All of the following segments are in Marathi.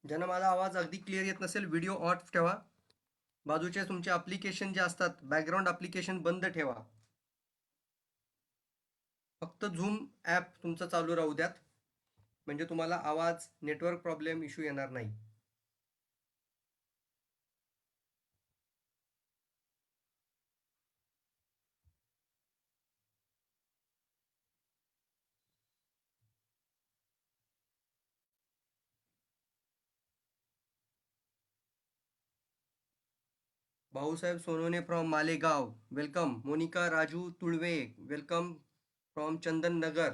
ज्यांना माझा आवाज अगदी क्लिअर येत नसेल व्हिडिओ ऑफ ठेवा. बाजूचे तुमचे ॲप्लिकेशन जे असतात बॅकग्राऊंड ॲप्लिकेशन बंद ठेवा. फक्त झूम ॲप तुमचं चालू राहू द्यात, म्हणजे तुम्हाला आवाज नेटवर्क प्रॉब्लेम इश्यू येणार नाही. Bhausaheb Sonawane from Malegaon welcome. Monika Raju Tulve welcome from Chandan Nagar.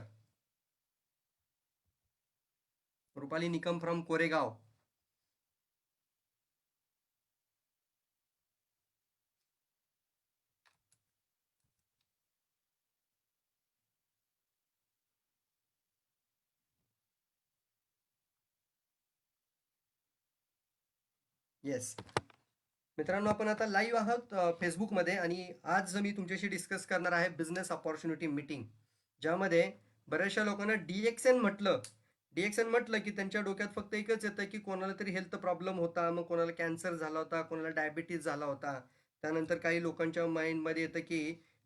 Rupali Nikam from Koregaon. Yes मित्रांनो, आपण आता लाईव्ह आहोत फेसबुकमध्ये, आणि आज मी तुमच्याशी डिस्कस करणार आहे बिझनेस अपॉर्च्युनिटी मीटिंग, ज्यामध्ये बऱ्याचशा लोकांना डी एक्स एन म्हटलं की त्यांच्या डोक्यात फक्त एकच येतं की कोणाला तरी हेल्थ प्रॉब्लेम होता, मग कोणाला कॅन्सर झाला होता, कोणाला डायबिटीज झाला होता. त्यानंतर काही लोकांच्या माइंडमध्ये येतं की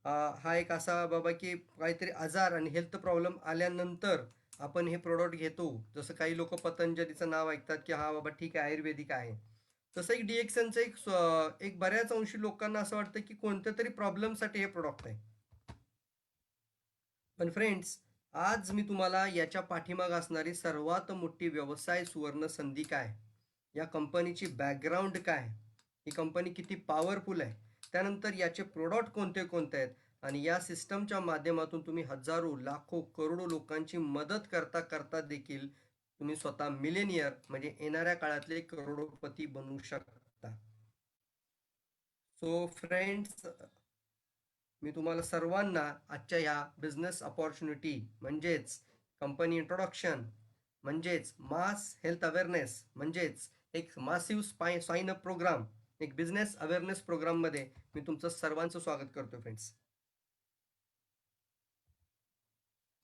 हा एक असा बाबा की काहीतरी आजार आणि हेल्थ प्रॉब्लेम आल्यानंतर आपण हे प्रोडक्ट घेतो. जसं काही लोक पतंजलीचं नाव ऐकतात की हा बाबा ठीक आहे आयुर्वेदिक आहे. तसं एक डी एक्सएनचं एक बऱ्याच अंशी लोकांना असं वाटतं की कोणत्या तरी प्रॉब्लेमसाठी हे प्रोडक्ट आहे. पण फ्रेंड्स, आज मी तुम्हाला याच्या पाठीमाग असणारी सर्वात मोठी व्यवसाय सुवर्ण संधी काय, या कंपनीची बॅकग्राऊंड काय, ही कंपनी किती पॉवरफुल आहे, त्यानंतर याचे प्रोडक्ट कोणते कोणते आहेत, आणि या सिस्टमच्या माध्यमातून तुम्ही हजारो लाखो करोडो लोकांची मदत करता करता देखील तुम्ही स्वतः मिलेनियर म्हणजे येणाऱ्या काळातले करोडोपती बनू शकता. सो फ्रेंड्स, मी तुम्हाला सर्वांना आजच्या या बिझनेस अपॉर्च्युनिटी म्हणजेच कंपनी इंट्रोडक्शन म्हणजेच मास हेल्थ अवेअरनेस म्हणजेच एक मासिव्ह साइन अप प्रोग्राम, एक बिझनेस अवेअरनेस प्रोग्राममध्ये मी तुमचं सर्वांचं स्वागत करतो फ्रेंड्स.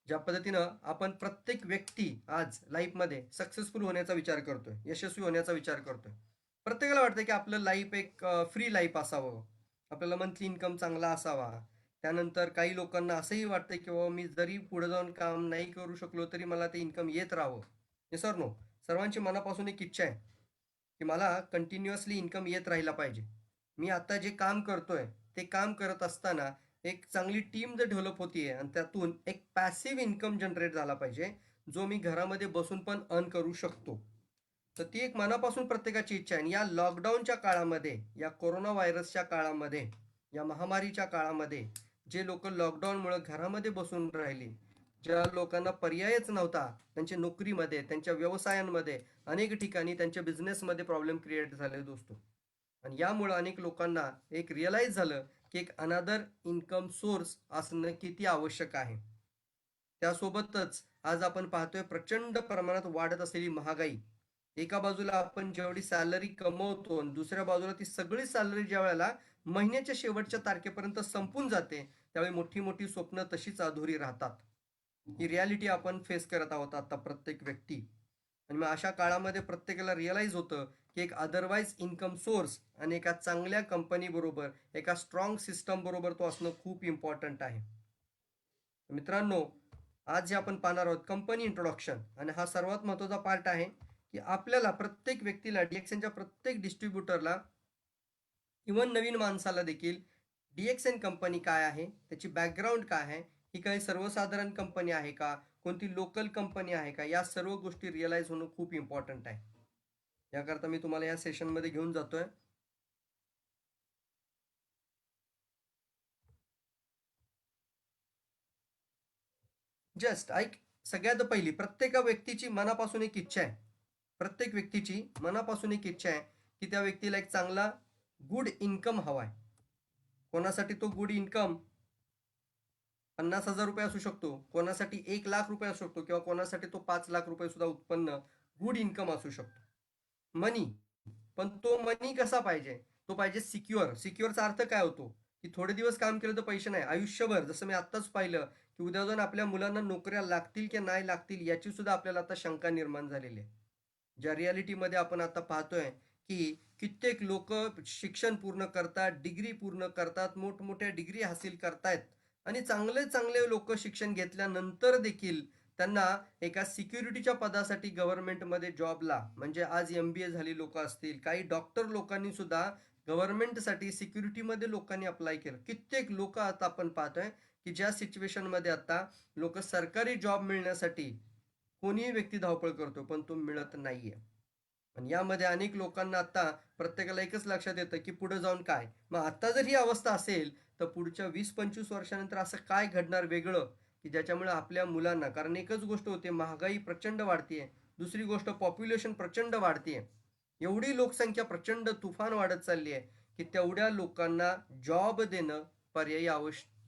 ज्या पद्धतीनं आपण प्रत्येक व्यक्ती आज लाईफमध्ये सक्सेसफुल होण्याचा विचार करतोय, यशस्वी होण्याचा विचार करतोय. प्रत्येकाला वाटतं की आपलं लाईफ एक फ्री लाईफ असावं, आपल्याला मंथली इन्कम चांगला असावा. त्यानंतर काही लोकांना असंही वाटतं की बाबा मी जरी पुढे जाऊन काम नाही करू शकलो तरी मला ते इन्कम येत राहावं. हे सर नो, सर्वांची मनापासून एक इच्छा आहे की मला कंटिन्युअसली इन्कम येत राहिला पाहिजे. मी आता जे काम करतोय ते काम करत असताना एक चांगली टीम जर डेव्हलप होतीये आणि त्यातून एक पॅसिव्ह इन्कम जनरेट झाला पाहिजे, जो मी घरामध्ये बसून पण अर्न करू शकतो. तर ती एक मनापासून प्रत्येकाची इच्छा आहे. आणि या लॉकडाऊनच्या काळामध्ये, या कोरोना व्हायरसच्या काळामध्ये, या महामारीच्या काळामध्ये जे लोक लॉकडाऊनमुळे घरामध्ये बसून राहिली, ज्या लोकांना पर्यायच नव्हता, त्यांच्या नोकरीमध्ये, त्यांच्या व्यवसायांमध्ये, अनेक ठिकाणी त्यांच्या बिझनेसमध्ये प्रॉब्लेम क्रिएट झाले दोस्तो. आणि यामुळं अनेक लोकांना एक रिअलाईज झालं की एक अनादर इन्कम सोर्स असणं किती आवश्यक आहे. त्यासोबतच आज आपण पाहतोय प्रचंड प्रमाणात वाढत असलेली महागाई. एका बाजूला आपण जेवढी सॅलरी कमवतो आणि दुसऱ्या बाजूला ती सगळी सॅलरी ज्या वेळेला महिन्याच्या शेवटच्या तारखेपर्यंत संपून जाते, त्यावेळी मोठी मोठी स्वप्न तशीच अधुरी राहतात. ही रियालिटी आपण फेस करत आहोत आता प्रत्येक व्यक्ती. आणि मग अशा काळामध्ये प्रत्येकाला रिअलाईज होतं की एक अदरवाईज इन्कम सोर्स आणि एका चांगल्या कंपनी बरोबर, एका स्ट्रॉंग सिस्टम बरोबर तो असणं खूप इम्पॉर्टंट आहे. मित्रांनो, आज जे आपण पाहणार आहोत कंपनी इंट्रोडक्शन, आणि हा सर्वात महत्त्वाचा पार्ट आहे की आपल्याला प्रत्येक व्यक्तीला, डीएक्सएनच्या प्रत्येक डिस्ट्रीब्युटरला, इव्हन नवीन माणसाला देखील डीएक्सएन कंपनी काय आहे, त्याची बॅकग्राऊंड काय आहे, ही काही सर्वसाधारण कंपनी आहे का, कोणती लोकल कंपनी आहे का, या सर्व गोष्टी रिअलाईज होणं खूप इम्पॉर्टंट आहे. याकरता मी तुम्हाला या सेशनमध्ये घेऊन जातोय. जस्ट ऐक. सगळ्यात पहिली प्रत्येक व्यक्तीची मनापासून एक इच्छा आहे, प्रत्येक व्यक्तीची मनापासून एक इच्छा आहे की त्या व्यक्तीला एक चांगला गुड इन्कम हवा आहे. कोणासाठी तो गुड इन्कम 50,000 रुपये असू शकतो, कोणासाठी 1,00,000 रुपये असू शकतो, किंवा कोणासाठी तो 5,00,000 रुपये सुद्धा उत्पन्न गुड इन्कम असू शकतो. मनी. पण तो मनी कसा पाहिजे, तो पाहिजे सिक्युअर. सिक्युअरचा अर्थ काय होतो की थोडे दिवस काम केलं तर पैसे नाही, आयुष्यभर. जसं मी आत्ताच पाहिलं की उद्या जाऊन आपल्या मुलांना नोकऱ्या लागतील की नाही लागतील याची सुद्धा आपल्याला आता शंका निर्माण झालेली आहे. ज्या रियालिटीमध्ये आपण आता पाहतोय की कित्येक लोक शिक्षण पूर्ण करतात, डिग्री पूर्ण करतात, मोठमोठ्या डिग्री हासिल करतायत आणि चांगले चांगले लोक शिक्षण घेतल्यानंतर देखील त्यांना एका सिक्युरिटीच्या पदासाठी गव्हर्नमेंटमध्ये जॉबला, म्हणजे आज MBA झाली लोक असतील, काही डॉक्टर लोकांनी सुद्धा गव्हर्नमेंटसाठी सिक्युरिटीमध्ये लोकांनी अप्लाय केलं. कित्येक लोक आता आपण पाहतोय की ज्या सिच्युएशनमध्ये आता लोक सरकारी जॉब मिळण्यासाठी कोणीही व्यक्ती धावपळ करतो, पण तो मिळत नाहीये. आणि यामध्ये अनेक लोकांना आता प्रत्येकाला एकच लक्षात येतं की पुढे जाऊन काय. मग आता जर ही अवस्था असेल, तर पुढच्या 20-25 वर्षानंतर असं काय घडणार वेगळं, की ज्याच्यामुळे आपल्या मुलांना, कारण एकच गोष्ट होते, महागाई प्रचंड वाढतीये. दुसरी गोष्ट, पॉप्युलेशन प्रचंड वाढतीये. एवढी लोकसंख्या प्रचंड तुफान वाढत चालली आहे, की तेवढ्या लोकांना जॉब देणं पर्यायी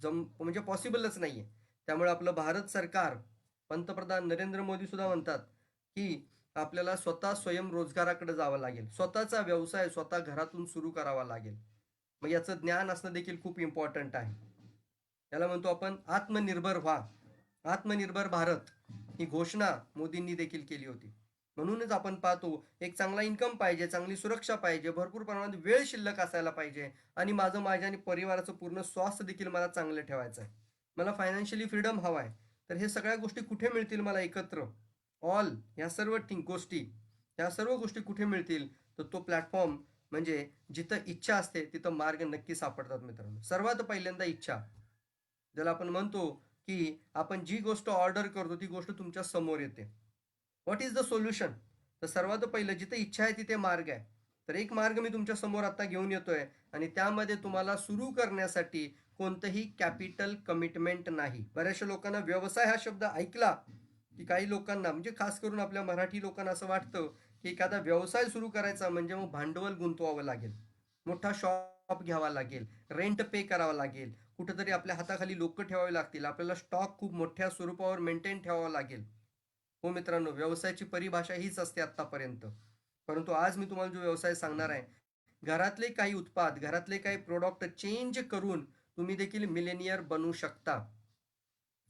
म्हणजे पॉसिबलच नाहीये. त्यामुळे आपलं भारत सरकार, पंतप्रधान नरेंद्र मोदी सुद्धा म्हणतात, की आपल्याला स्वतः स्वयंरोजगाराकडे जावं लागेल. स्वतःचा व्यवसाय स्वतः घरातून सुरू करावा लागेल. मग याचं ज्ञान असणं देखील खूप इम्पॉर्टंट आहे. त्याला म्हणतो आपण आत्मनिर्भर व्हा. आत्मनिर्भर भारत ही घोषणा मोदींनी देखील केली होती. म्हणूनच आपण पाहतो, एक चांगला इन्कम पाहिजे, चांगली सुरक्षा पाहिजे, भरपूर प्रमाणात वेळ शिल्लक असायला पाहिजे आणि माझ्या आणि परिवाराचं पूर्ण स्वास्थ्य देखील मला चांगलं ठेवायचं आहे. मला फायनान्शियली फ्रीडम हवा आहे. तर हे सगळ्या गोष्टी कुठे मिळतील मला एकत्र? ऑल ह्या सर्व गोष्टी, ह्या सर्व गोष्टी कुठे मिळतील? तर तो प्लॅटफॉर्म, म्हणजे जिथं इच्छा असते तिथं मार्ग नक्की सापडतात मित्रांनो. सर्वात पहिल्यांदा इच्छा. ज्याला आपण म्हणतो, की आपण जी गोष्ट ऑर्डर करतो ती गोष्ट तुमच्या समोर येते. What is the solution? तर सर्वात पहिलं, जिथे इच्छा आहे तिथे मार्ग आहे. तर एक मार्ग मी तुमच्या समोर आता घेऊन येतोय आणि त्यामध्ये तुम्हाला सुरू करण्यासाठी कोणतंही कॅपिटल कमिटमेंट नाही. बऱ्याचशा लोकांना व्यवसाय हा शब्द ऐकला, की काही लोकांना, म्हणजे खास करून आपल्या मराठी लोकांना असं वाटतं, की एखादा व्यवसाय सुरू करायचा म्हणजे मग भांडवल गुंतवावं लागेल. मोठा शॉप घ्यावा लागेल, रेंट पे करावा लागेल, कुठेतरी आपल्या हाताखाली लोक ठेवावे लागतील, आपल्याला स्टॉक खूप मोठ्या स्वरूपावर मेंटेन ठेवावा लागेल. हो मित्रांनो, व्यवसायाची परिभाषा हीच असते आत्तापर्यंत. परंतु आज मी तुम्हाला जो व्यवसाय सांगणार आहे, घरातले काही उत्पाद, घरातले काही प्रोडक्ट चेंज करून तुम्ही देखील मिलेनियर बनू शकता.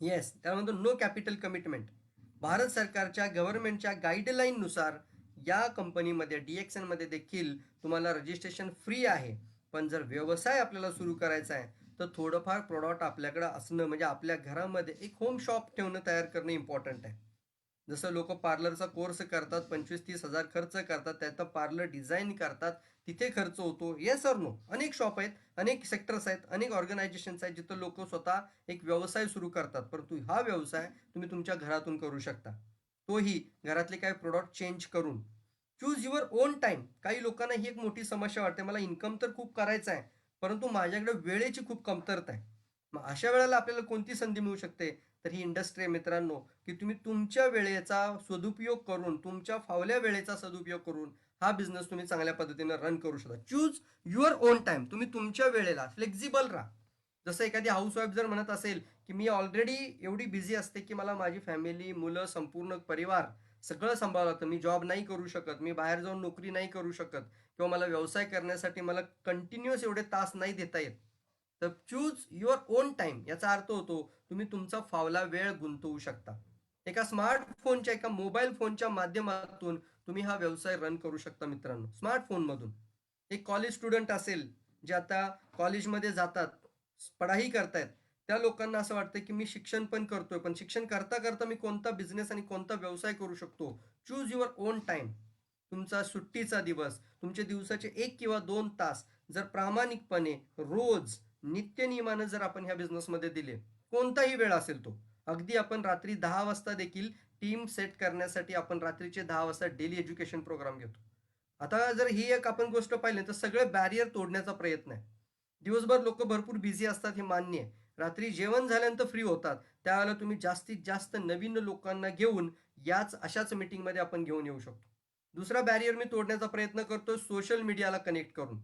येस, त्यानंतर नो कॅपिटल कमिटमेंट. भारत सरकारच्या गव्हर्नमेंटच्या गाईडलाईननुसार या कंपनीमध्ये, DXN मध्ये देखील तुम्हाला रजिस्ट्रेशन फ्री आहे. पण जर व्यवसाय आपल्याला सुरू करायचा आहे, तर थोडंफार प्रोडक्ट आपल्याकडे असणं, म्हणजे आपल्या घरामध्ये एक होम शॉप ठेवणं, तयार करणं इम्पॉर्टंट आहे. जसं लोक पार्लरचा कोर्स करतात, 25-30 हजार खर्च करतात, त्यात पार्लर डिझाईन करतात, तिथे खर्च होतो. Yes or no? अनेक शॉप आहेत, अनेक सेक्टर्स आहेत, अनेक ऑर्गनायझेशन्स आहेत, जिथं लोक स्वतः एक व्यवसाय सुरू करतात. परंतु हा व्यवसाय तुम्ही तुमच्या घरातून करू शकता, तोही घरातले काही प्रोडक्ट चेंज करून. Choose your on time. काही लोकांना ही एक मोठी समस्या वाटते, मला इन्कम तर खूप करायचा आहे, परंतु माझ्याकडे वेळेची खूप कमतरता आहे. मग अशा वेळेला आपल्याला कोणती संधी मिळू शकते? तर ही इंडस्ट्री आहे मित्रांनो, की तुम्ही तुमच्या वेळेचा सदुपयोग करून, तुमच्या फावल्या वेळेचा सदुपयोग करून हा बिझनेस तुम्ही चांगल्या पद्धतीने रन करू शकता. Choose your on time. तुम्ही तुमच्या वेळेला फ्लेक्झिबल राहा. जसं एखादी हाऊसवाईफ जर म्हणत असेल, की मी ऑलरेडी एवढी बिझी असते, की मला माझी फॅमिली, मुलं, संपूर्ण परिवार सगळं सांभाळावं लागतं. मी जॉब नाही करू शकत, मी बाहेर जाऊन नोकरी नाही करू शकत, किंवा मला व्यवसाय करण्यासाठी मला कंटिन्युअस एवढे तास नाही देता येत. तर चूज युअर ओन टाइम याचा अर्थ होतो, तुम्ही तुमचा फावला वेळ गुंतवू शकता. एका स्मार्टफोनच्या, एका मोबाईल फोनच्या माध्यमातून तुम्ही हा व्यवसाय रन करू शकता मित्रांनो, स्मार्टफोनमधून. एक कॉलेज स्टुडंट असेल, जे आता कॉलेजमध्ये जातात, पढाई करतायत, त्या लोकांना असं वाटतं, की मी शिक्षण पण करतोय, पण शिक्षण करता करता मी कोणता बिझनेस आणि कोणता व्यवसाय करू शकतो. Choose your on time. तुमचा सुट्टीचा दिवस, तुमचे दिवसाचे 1 किंवा 2 तास जर प्रामाणिकपणे रोज नित्यनियमानं जर आपण ह्या बिझनेसमध्ये दिले, कोणताही वेळ असेल तो, अगदी आपण रात्री 10 वाजता देखील टीम सेट करण्यासाठी आपण रात्रीचे 10 वाजता डेली एज्युकेशन प्रोग्राम घेतो. आता जर ही एक आपण गोष्ट पाहिली, तर सगळे बॅरियर तोडण्याचा प्रयत्न आहे. दिवसभर लोक भरपूर बिझी असतात, हे मान्य आहे. रात्री जेवण झाल्यानंतर फ्री होतात, त्यावेळेला तुम्ही जास्तीत जास्त नवीन लोकांना घेऊन याच अशाच मीटिंगमध्ये आपण घेऊन येऊ शकतो. दुसरा बॅरियर मी तोडण्याचा प्रयत्न करतो, सोशल मीडियाला कनेक्ट करून.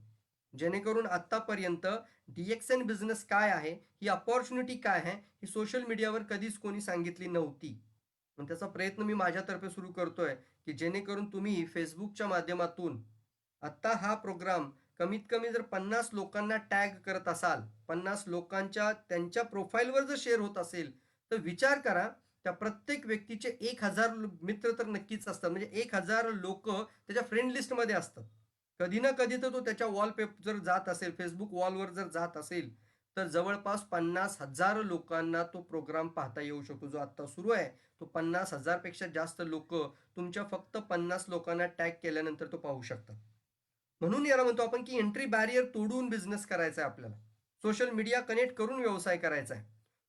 जेणेकरून आत्तापर्यंत DXN बिझनेस काय आहे, ही अपॉर्च्युनिटी काय आहे, ही सोशल मीडियावर कधीच कोणी सांगितली नव्हती. पण त्याचा प्रयत्न मी माझ्यातर्फे सुरू करतोय, की जेणेकरून तुम्ही Facebookच्या माध्यमातून आत्ता हा प्रोग्राम कमीत कमी जर 50 लोकांना टॅग करत असाल, 50 लोकांच्या त्यांच्या प्रोफाईलवर जर शेअर होत असेल, तर विचार करा, त्या प्रत्येक व्यक्तीचे 1,000 मित्र तर नक्कीच असतात. म्हणजे 1,000 लोक त्याच्या फ्रेंड लिस्टमध्ये असतात. कधी ना कधी तर तो त्याच्या जर जात असेल, Facebook वॉलवर जर जात असेल, तर जवळपास 50,000 लोकांना तो प्रोग्राम पाहता येऊ शकतो. जो आता सुरू आहे, तो 50,000 पेक्षा जास्त लोकं तुमच्या फक्त 50 लोकांना टॅग केल्यानंतर तो पाहू शकतात. म्हणून याला म्हणतो आपण की एंट्री बॅरियर तोडून बिझनेस करायचा आहे आपल्याला. सोशल मीडिया कनेक्ट करून व्यवसाय करायचा आहे.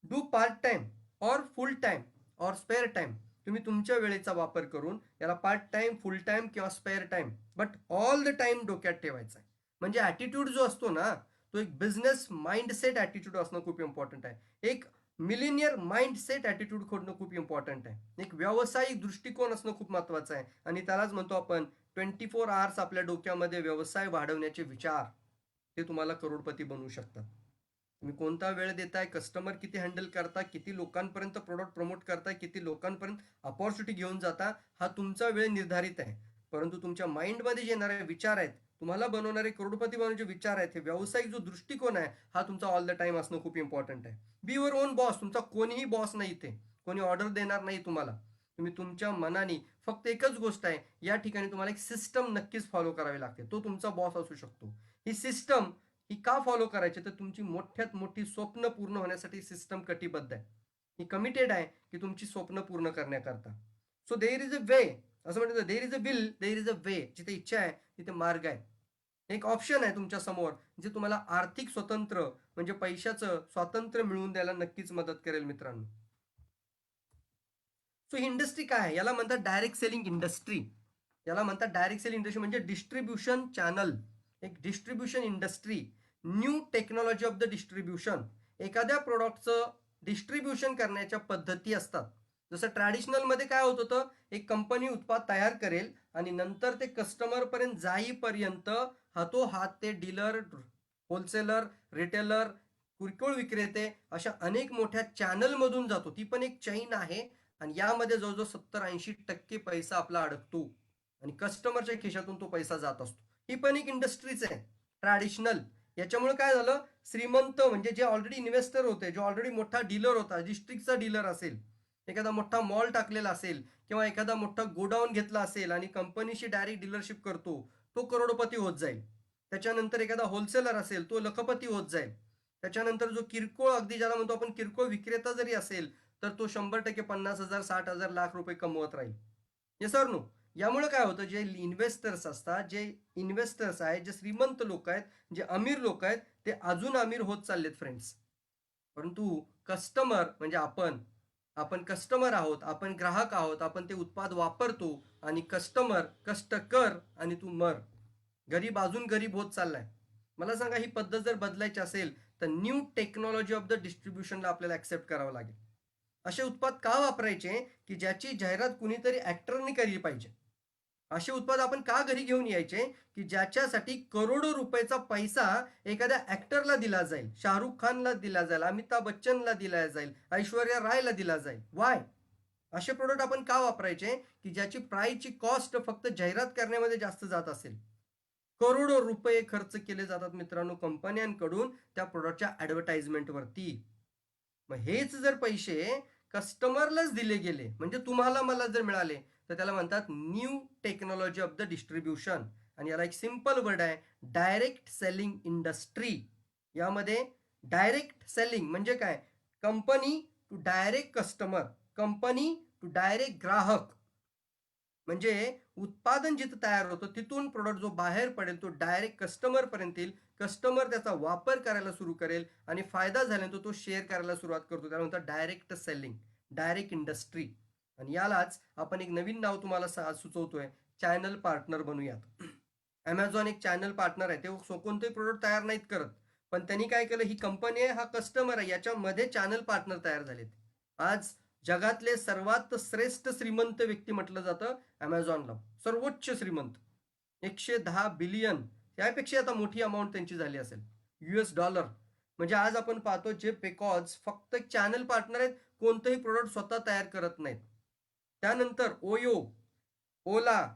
Do part time or full time or spare time. तुम्ही तुमच्या वेळेचा वापर करून याला पार्ट टाइम, फुल टाइम किंवा spare time, but all the time डोक्यात ठेवायचा आहे. म्हणजे ॲटिट्यूड जो असतो ना, तो एक बिझनेस माइंडसेट ॲटिट्यूड असणं खूप इम्पॉर्टंट आहे. एक मिलिनियर माइंडसेट ॲटिट्यूड खोडणं खूप इम्पॉर्टंट आहे. एक व्यावसायिक दृष्टिकोन असणं खूप महत्त्वाचं आहे आणि त्यालाच म्हणतो आपण 24 आवर्स आपल्या डोक्यामध्ये व्यवसाय वाढवण्याचे विचार, ते तुम्हाला करोडपती बनवू शकतात. तुम्ही कोणता वेळ देताय, कस्टमर किती हँडल करता, किती लोकांपर्यंत प्रोडक्ट प्रमोट करताय, किती लोकांपर्यंत अपॉर्च्युनिटी घेऊन जाता, हा तुमचा वेळ निर्धारित आहे. परंतु तुमच्या माइंडमध्ये जे येणारे विचार आहेत, तुम्हाला बनवणारे करोडपती बनवण्याचे विचार आहेत, हे व्यावसायिक जो दृष्टिकोन आहे, हा तुमचा ऑल द टाईम असणं खूप इम्पॉर्टंट आहे. Be your on boss. तुमचा कोणीही बॉस नाही इथे. कोणी ऑर्डर देणार नाही तुम्हाला. तुम्ही तुमच्या मनाने फक्त एकच गोष्ट आहे, या ठिकाणी तुम्हाला एक सिस्टम नक्कीच फॉलो करावी लागते. तो तुमचा बॉस असू शकतो. ही सिस्टम ही का फॉलो करायची, तर तुमची मोठ्यात मोठी स्वप्न पूर्ण होण्यासाठी सिस्टम कटिबद्ध आहे. ही कमिटेड आहे की तुमची स्वप्न पूर्ण करण्याकरता. So there is a way. असं म्हणतात, there is a will, there is a way. जिथे इच्छा आहे तिथे मार्ग आहे. एक ऑप्शन आहे तुमच्या समोर, जे तुम्हाला आर्थिक स्वतंत्र म्हणजे पैशाचं स्वातंत्र्य मिळवून द्यायला नक्कीच मदत करेल मित्रांनो. सो ही इंडस्ट्री काय आहे? याला म्हणतात डायरेक्ट सेलिंग इंडस्ट्री. याला म्हणतात डायरेक्ट सेलिंग इंडस्ट्री म्हणजे डिस्ट्रीब्युशन चॅनल. एक distribution industry. New technology of the distribution. एखाद्या प्रोडक्टचं डिस्ट्रीब्युशन करण्याच्या पद्धती असतात. जसं ट्रॅडिशनलमध्ये काय होत होतं, एक कंपनी उत्पाद तयार करेल आणि नंतर ते कस्टमरपर्यंत जाईपर्यंत हातोहात ते डीलर, होलसेलर, रिटेलर, किरकोळ विक्रेते अशा अनेक मोठ्या चॅनलमधून जातो. ती पण एक चैन आहे आणि यामध्ये जवळजवळ 70-80% पैसा आपला अडकतो आणि कस्टमरच्या खिशातून तो पैसा जात असतो. ही पण एक इंडस्ट्रीच आहे ट्रॅडिशनल. याच्यामुळे काय झालं, श्रीमंत म्हणजे जे ऑलरेडी इन्व्हेस्टर होते, जो ऑलरेडी मोठा डीलर होता, डिस्ट्रिक्टचा डीलर असेल, एखादा मोठा मॉल टाकलेला असेल किंवा एखादा मोठा गोडाऊन घेतला असेल आणि कंपनीशी डायरेक्ट डीलरशिप करतो, तो करोडपती होत जाईल. त्याच्यानंतर एखादा होलसेलर असेल, तो लखपती होत जाईल. त्याच्यानंतर जो किरकोळ, अगदी ज्याला म्हणतो आपण किरकोळ विक्रेता जरी असेल, तर तो 100% 50,000, 60,000, लाख रुपये कमवत राहील. Yes or no? यामुळे काय होतं, जे इन्व्हेस्टर्स असतात, जे इन्व्हेस्टर्स आहेत, जे श्रीमंत लोक आहेत, जे अमीर लोक आहेत, ते अजून अमीर होत चाललेत फ्रेंड्स. परंतु कस्टमर म्हणजे आपण, आपण कस्टमर आहोत, आपण ग्राहक आहोत, आपण ते उत्पाद वापरतो आणि कस्टमर कष्ट कर आणि तू मर. गरीब अजून गरीब होत चाललाय. मला सांगा, ही पद्धत जर बदलायची असेल तर न्यू टेक्नॉलॉजी ऑफ द डिस्ट्रीब्युशनला आपल्याला ऍक्सेप्ट करावं लागेल. असे उत्पाद का वापरायचे की ज्याची जाहिरात कुणीतरी ऍक्टरने केली पाहिजे. असे उत्पाद आपण का घरी घेऊन यायचे की ज्याच्यासाठी करोडो रुपयाचा पैसा एखाद्या ऍक्टरला दिला जाईल, शाहरुख खानला दिला जाईल, अमिताभ बच्चनला दिला जाईल, ऐश्वर्या रायला दिला जाईल. वाय? असे प्रोडक्ट आपण का वापरायचे की ज्याची प्राईसची कॉस्ट फक्त जाहिरात करण्यामध्ये जास्त जात असेल. करोडो रुपये खर्च केले जातात मित्रांनो कंपन्यांकडून त्या प्रोडक्टच्या ऍडव्हर्टाइजमेंटवरती. मग हेच जर पैसे कस्टमरलाच दिले गेले, म्हणजे तुम्हाला मला जर मिळाले, तर त्याला म्हणतात new technology of the distribution. आणि याला एक सिंपल वर्ड आहे, डायरेक्ट सेलिंग इंडस्ट्री. यामध्ये डायरेक्ट सेलिंग म्हणजे काय, company to direct customer, company to direct ग्राहक. म्हणजे उत्पादन जिथं तयार होतं तिथून प्रोडक्ट जो बाहेर पडेल तो डायरेक्ट कस्टमर पर्यंत येईल. कस्टमर त्याचा वापर करायला सुरू करेल आणि फायदा झाल्यानंतर तो शेअर करायला सुरुवात करतो. त्याला म्हणतात डायरेक्ट सेलिंग, डायरेक्ट इंडस्ट्री. आणि यालाच आपण एक नवीन नाव तुम्हाला सुचवतोय, चॅनल पार्टनर बनूयात. अमेझॉन एक चॅनल पार्टनर आहे. ते कोणतेही प्रोडक्ट तयार नाहीत करत, पण त्यांनी काय केलं, ही कंपनी आहे, हा कस्टमर आहे, याच्यामध्ये चॅनल पार्टनर तयार झालेत. आज जगातले सर्वात श्रेष्ठ श्रीमंत व्यक्ती म्हटलं जातं अमेझॉनला. सर्वोच्च श्रीमंत. 110 बिलियन, त्यापेक्षा आता मोठी अमाऊंट त्यांची झाली असेल, US डॉलर. म्हणजे आज आपण पाहतो जे पेकॉज फक्त एक चॅनल पार्टनर आहेत, कोणतंही प्रोडक्ट स्वतः तयार करत नाहीत. त्यानंतर ओयो, ओला,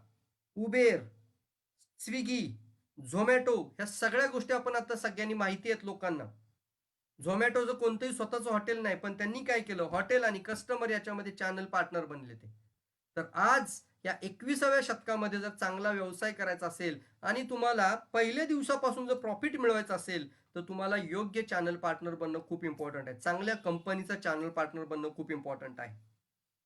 उबेर, स्विगी, झोमॅटो, ह्या सगळ्या गोष्टी आपण आता सगळ्यांनी माहिती आहेत लोकांना. झोमॅटोचं कोणतंही स्वतःचं हॉटेल नाही, पण त्यांनी काय केलं, हॉटेल आणि कस्टमर याच्यामध्ये चॅनल पार्टनर बनले ते. तर आज या 21व्या शतकामध्ये जर चांगला व्यवसाय करायचा असेल आणि तुम्हाला पहिल्या दिवसापासून जर प्रॉफिट मिळवायचं असेल, तर तुम्हाला योग्य चॅनल पार्टनर बनणं खूप इम्पॉर्टंट आहे. चांगल्या कंपनीचा चॅनल पार्टनर बनणं खूप इम्पॉर्टंट आहे.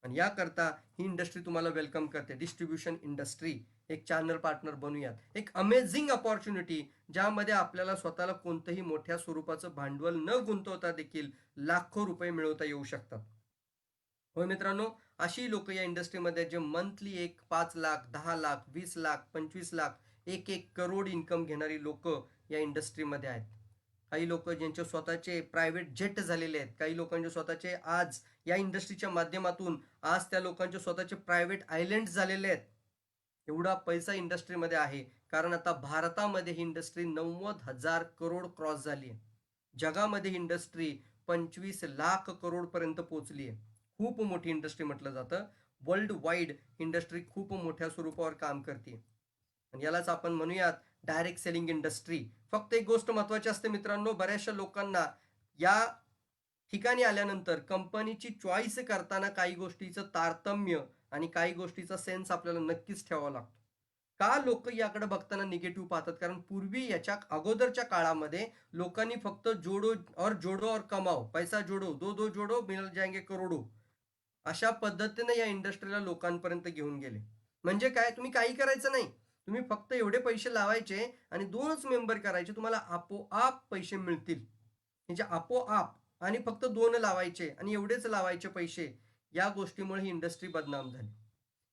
आणि याकरता ही इंडस्ट्री तुम्हाला वेलकम करते. डिस्ट्रीब्युशन इंडस्ट्री एक चॅनल पार्टनर बनूयात. एक अमेझिंग अपॉर्च्युनिटी ज्यामध्ये आपल्याला स्वतःला कोणतंही मोठ्या स्वरूपाचं भांडवल न गुंतवता देखील लाखो रुपये मिळवता येऊ शकतात. होय मित्रांनो, अशी लोक या इंडस्ट्रीमध्ये जे मंथली एक 5 लाख, 10 लाख, 20 लाख, 25 लाख, 1 करोड इन्कम घेणारी लोक या इंडस्ट्रीमध्ये आहेत. काही लोक ज्यांचे स्वतःचे प्रायव्हेट जेट झालेले आहेत, काही लोकांचे स्वतःचे आज या इंडस्ट्रीच्या माध्यमातून आज त्या लोकांचे स्वतःचे प्रायव्हेट आयलँड झालेले आहेत. एवढा पैसा इंडस्ट्रीमध्ये आहे, कारण आता भारतामध्ये ही इंडस्ट्री 90,000 करोड क्रॉस झाली आहे. जगामध्ये इंडस्ट्री 25 लाख करोड पर्यंत पोहोचली आहे. खूप मोठी इंडस्ट्री म्हटलं जातं. वर्ल्ड वाईड इंडस्ट्री खूप मोठ्या स्वरूपावर काम करते. आणि यालाच आपण म्हणूयात डायरेक्ट सेलिंग इंडस्ट्री. फक्त एक गोष्ट महत्वाची असते मित्रांनो, बऱ्याचशा लोकांना या ठिकाणी आल्यानंतर कंपनीची चॉईस करताना काही गोष्टीचं तारतम्य आणि काही गोष्टीचा सेन्स आपल्याला नक्कीच ठेवावा लागतो. का लोक याकडे बघताना निगेटिव्ह पाहतात? कारण पूर्वी याच्या अगोदरच्या काळामध्ये लोकांनी फक्त जोडो और कमाओ, पैसा जोडो, दो दो जोडो मिल जाएंगे करोडो, अशा पद्धतीने या इंडस्ट्रीला लोकांपर्यंत घेऊन गेले. म्हणजे काय, तुम्ही काही करायचं नाही. तुम्ही फक्त एवढे पैसे लावायचे आणि 2च मेंबर करायचे. तुम्हाला आपोआप पैसे मिळतील. म्हणजे आपोआप आणि फक्त 2 लावायचे आणि एवढेच लावायचे पैसे. या गोष्टीमुळे ही इंडस्ट्री बदनाम झाली.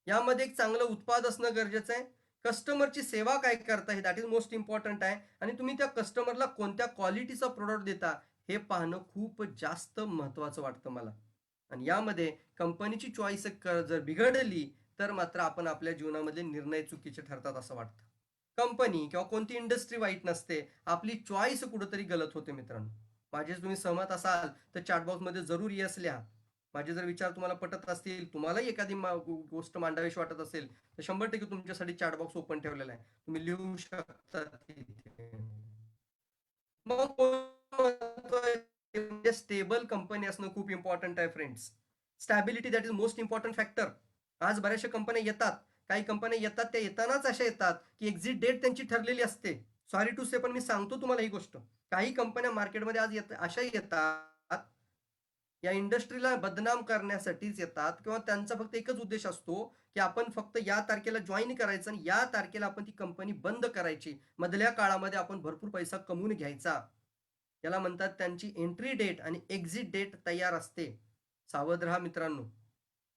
यामध्ये एक चांगलं उत्पाद असणं गरजेचं आहे. कस्टमरची सेवा काय करता हे दॅट इज मोस्ट इम्पॉर्टंट आहे. आणि तुम्ही त्या कस्टमरला कोणत्या क्वालिटीचा प्रॉडक्ट देता हे पाहणं खूप जास्त महत्त्वाचं वाटतं मला. आणि यामध्ये कंपनीची चॉईस जर बिघडली, तर मात्र आपण आपल्या जीवनामधले निर्णय चुकीचे ठरतात असं वाटतं. कंपनी किंवा कोणती इंडस्ट्री वाईट नसते. आपली चॉईस कुठेतरी गलत होते मित्रांनो. माझे तुम्ही सहमत असाल तर चॅट बॉक्समध्ये जरूर येस लिहा. माझे जर विचार तुम्हाला पटत असतील, तुम्हालाही एखादी गोष्ट मांडावीशी वाटत असेल, तर 100% तुमच्यासाठी चॅट बॉक्स ओपन ठेवलेला आहे. तुम्ही लिहू शकता तिथे. मग म्हणजे स्टेबल कंपनी असणं खूप इम्पॉर्टंट आहे friends. Stability that is most important factor. आज बऱ्याचशा कंपन्या येतात. काही कंपन्या येतात, त्या येतानाच अशा येतात, की एक्झिट डेट त्यांची ठरलेली असते. सॉरी टू से पण मी सांगतो तुम्हाला ही गोष्ट. काही कंपन्या मार्केटमध्ये आज अशा येतात, या इंडस्ट्रीला बदनाम करण्यासाठीच येतात किंवा त्यांचा फक्त एकच उद्देश असतो, की आपण फक्त या तारखेला जॉइन करायचं आणि या तारखेला आपण ती कंपनी बंद करायची. मधल्या काळामध्ये आपण भरपूर पैसा कमवून घ्यायचा. याला म्हणतात त्यांची एंट्री डेट आणि एक्झिट डेट तयार असते. सावध राहा मित्रांनो.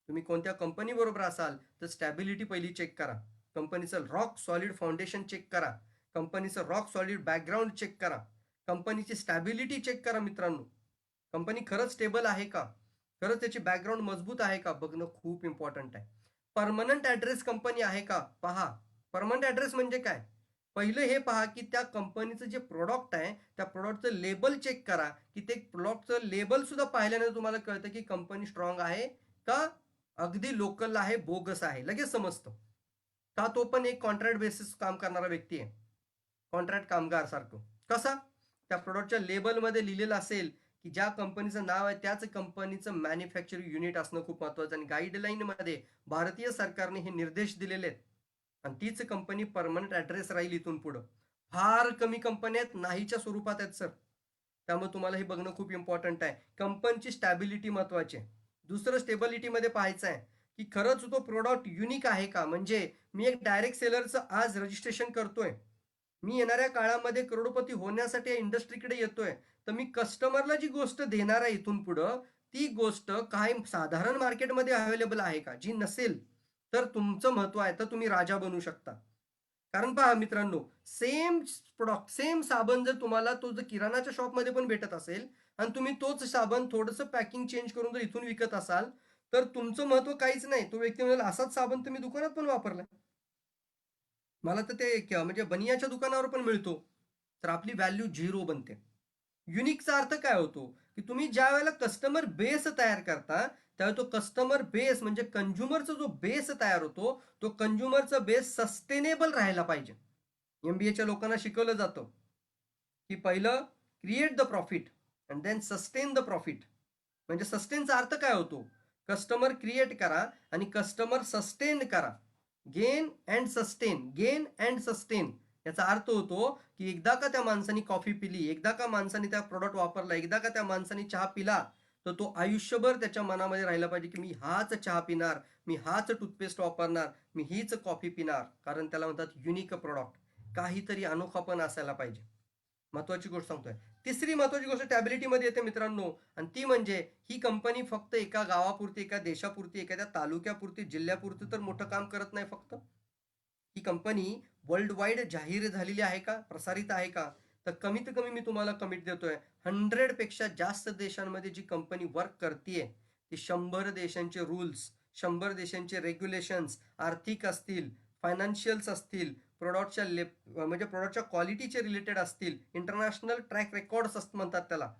तुम्ही कोणत्या कंपनीबरोबर असाल, तर स्टॅबिलिटी पहिली चेक करा. कंपनीचं रॉक सॉलिड फाउंडेशन चेक करा. कंपनीचं रॉक सॉलिड बॅकग्राऊंड चेक करा. कंपनीची स्टॅबिलिटी चेक करा मित्रांनो. कंपनी खरंच स्टेबल आहे का? खरंच त्याची बॅकग्राऊंड मजबूत आहे का? बघणं खूप इम्पॉर्टंट आहे. परमनंट ॲड्रेस कंपनी आहे का? पहा. परमनंट ॲड्रेस म्हणजे काय? पहिलं हे पहा, की त्या कंपनीचं जे प्रॉडक्ट आहे, त्या प्रॉडक्टचं लेबल चेक करा, की ते प्रॉडक्टचं लेबल सुद्धा पाहिल्यानंतर तुम्हाला कळतं, की कंपनी स्ट्राँग आहे का अगदी लोकल आहे, बोगस आहे. लगेच समजतं. का तो पण एक कॉन्ट्रॅक्ट बेसिस काम करणारा व्यक्ती आहे. कॉन्ट्रॅक्ट कामगार सारखं. कसा? त्या प्रॉडक्टच्या लेबलमध्ये लिहिलेलं असेल, की ज्या कंपनीचं नाव आहे त्याच कंपनीचं मॅन्युफॅक्चरिंग युनिट असणं खूप महत्त्वाचं आणि गाईडलाईनमध्ये भारतीय सरकारने हे निर्देश दिलेले आहेत. आणि तीच कंपनी परमनंट ॲड्रेस राहील इथून पुढं. फार कमी कंपन्या आहेत, नाहीच्या स्वरूपात आहेत सर. त्यामुळे तुम्हाला हे बघणं खूप इम्पॉर्टंट आहे. कंपनीची स्टॅबिलिटी महत्त्वाची आहे. दुसरं स्टेबिलिटीमध्ये पाहायचं आहे, की खरंच तो प्रॉडक्ट युनिक आहे का? म्हणजे मी एक डायरेक्ट सेलरचं आज रजिस्ट्रेशन करतोय. मी येणाऱ्या काळामध्ये करोडपती होण्यासाठी या इंडस्ट्रीकडे येतोय. तर मी कस्टमरला जी गोष्ट देणार आहे इथून पुढं, ती गोष्ट काही साधारण मार्केटमध्ये अवेलेबल आहे का? जी नसेल, तर तुमचं महत्त्व आहे, तर तुम्ही राजा बनू शकता. कारण पहा मित्रांनो, सेम प्रॉडक्ट, सेम साबण जर तुम्हाला तो जर किराणाच्या शॉपमध्ये पण भेटत असेल आणि तुम्ही तोच साबण थोडंसं पॅकिंग चेंज करून जर इथून विकत असाल, तर तुमचं महत्त्व काहीच नाही. तो व्यक्ती म्हणेल, "असाच साबण तुम्ही दुकानात पण वापरलाय." मला तर ते म्हणजे बनियाच्या दुकानावर पण मिळतो. तर आपली व्हॅल्यू 0 बनते. युनिकचा अर्थ काय होतो, की तुम्ही ज्यावेळेला कस्टमर बेस तयार करता, त्यावेळेला तो कस्टमर बेस म्हणजे कंझ्युमरचा जो बेस तयार होतो, तो कंझ्युमरचा बेस सस्टेनेबल राहायला पाहिजे. एम-बी-एच्या लोकांना शिकवलं जातं, की पहिलं create the profit and then sustain the profit. म्हणजे सस्टेनचा अर्थ काय होतो? कस्टमर क्रिएट करा आणि कस्टमर सस्टेन करा. Gain and sustain, gain and sustain याचा अर्थ होतो की एकदा का त्या माणसाने कॉफी पिली, एकदा का माणसाने त्या प्रोडक्ट वापरला, एकदा का त्या माणसाने चहा पिला, तर तो आयुष्यभर त्याच्या मनामध्ये राहिला पाहिजे की मी हाच चहा पिणार, मी हाच टूथपेस्ट वापरणार, मी हीच कॉफी पिणार. कारण त्याला म्हणतात युनिक प्रॉडक्ट. काहीतरी अनोखापण असायला पाहिजे. महत्वाची गोष्ट सांगतोय. तिसरी महत्वाची गोष्ट टॅबिलिटीमध्ये येते मित्रांनो, आणि ती म्हणजे ही कंपनी फक्त एका गावापुरती, एका देशापुरती, एखाद्या तालुक्यापुरती, जिल्ह्यापुरती तर मोठं काम करत नाही फक्त. ही कंपनी वर्ल्ड वाईड जाहीर झालेली आहे का, प्रसारित आहे का? तर कमीत कमी मी तुम्हाला कमिट देतोय, 100 पेक्षा जास्त देशांमध्ये जी कंपनी वर्क करतीये ती 100 देशांचे रूल्स, 100 देशांचे रेग्युलेशन्स, आर्थिक असतील, फायनान्शियल्स असतील, प्रोडक्टच्या म्हणजे प्रोडक्टच्या क्वालिटीचे रिलेटेड असतील, इंटरनॅशनल ट्रॅक रेकॉर्ड्स म्हणतात त्याला.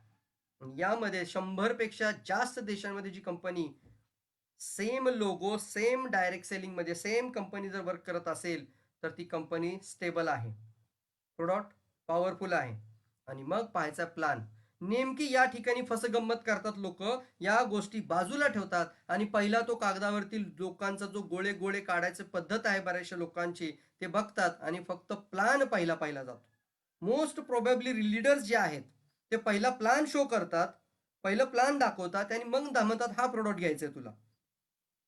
यामध्ये 100 पेक्षा जास्त देशांमध्ये जी company same logo, same direct selling मध्ये सेम कंपनी जर वर्क करत असेल, तर ती कंपनी स्टेबल आहे, प्रोडक्ट पॉवरफुल आहे. आणि मग पाहायचा प्लान. नेमकी या ठिकाणी फसगंमत करतात लोक, या गोष्टी बाजूला ठेवतात आणि पहिला तो कागदावरती लोकांचा जो गोळे गोळे काढायची पद्धत आहे बऱ्याचशा लोकांची, ते बघतात आणि फक्त प्लान पहिला पाहिला जातो. मोस्ट प्रोबेबली लीडर्स जे आहेत ते पहिला प्लान शो करतात, पहिलं प्लान दाखवतात आणि मग म्हणतात हा प्रोडक्ट घ्यायचा आहे तुला.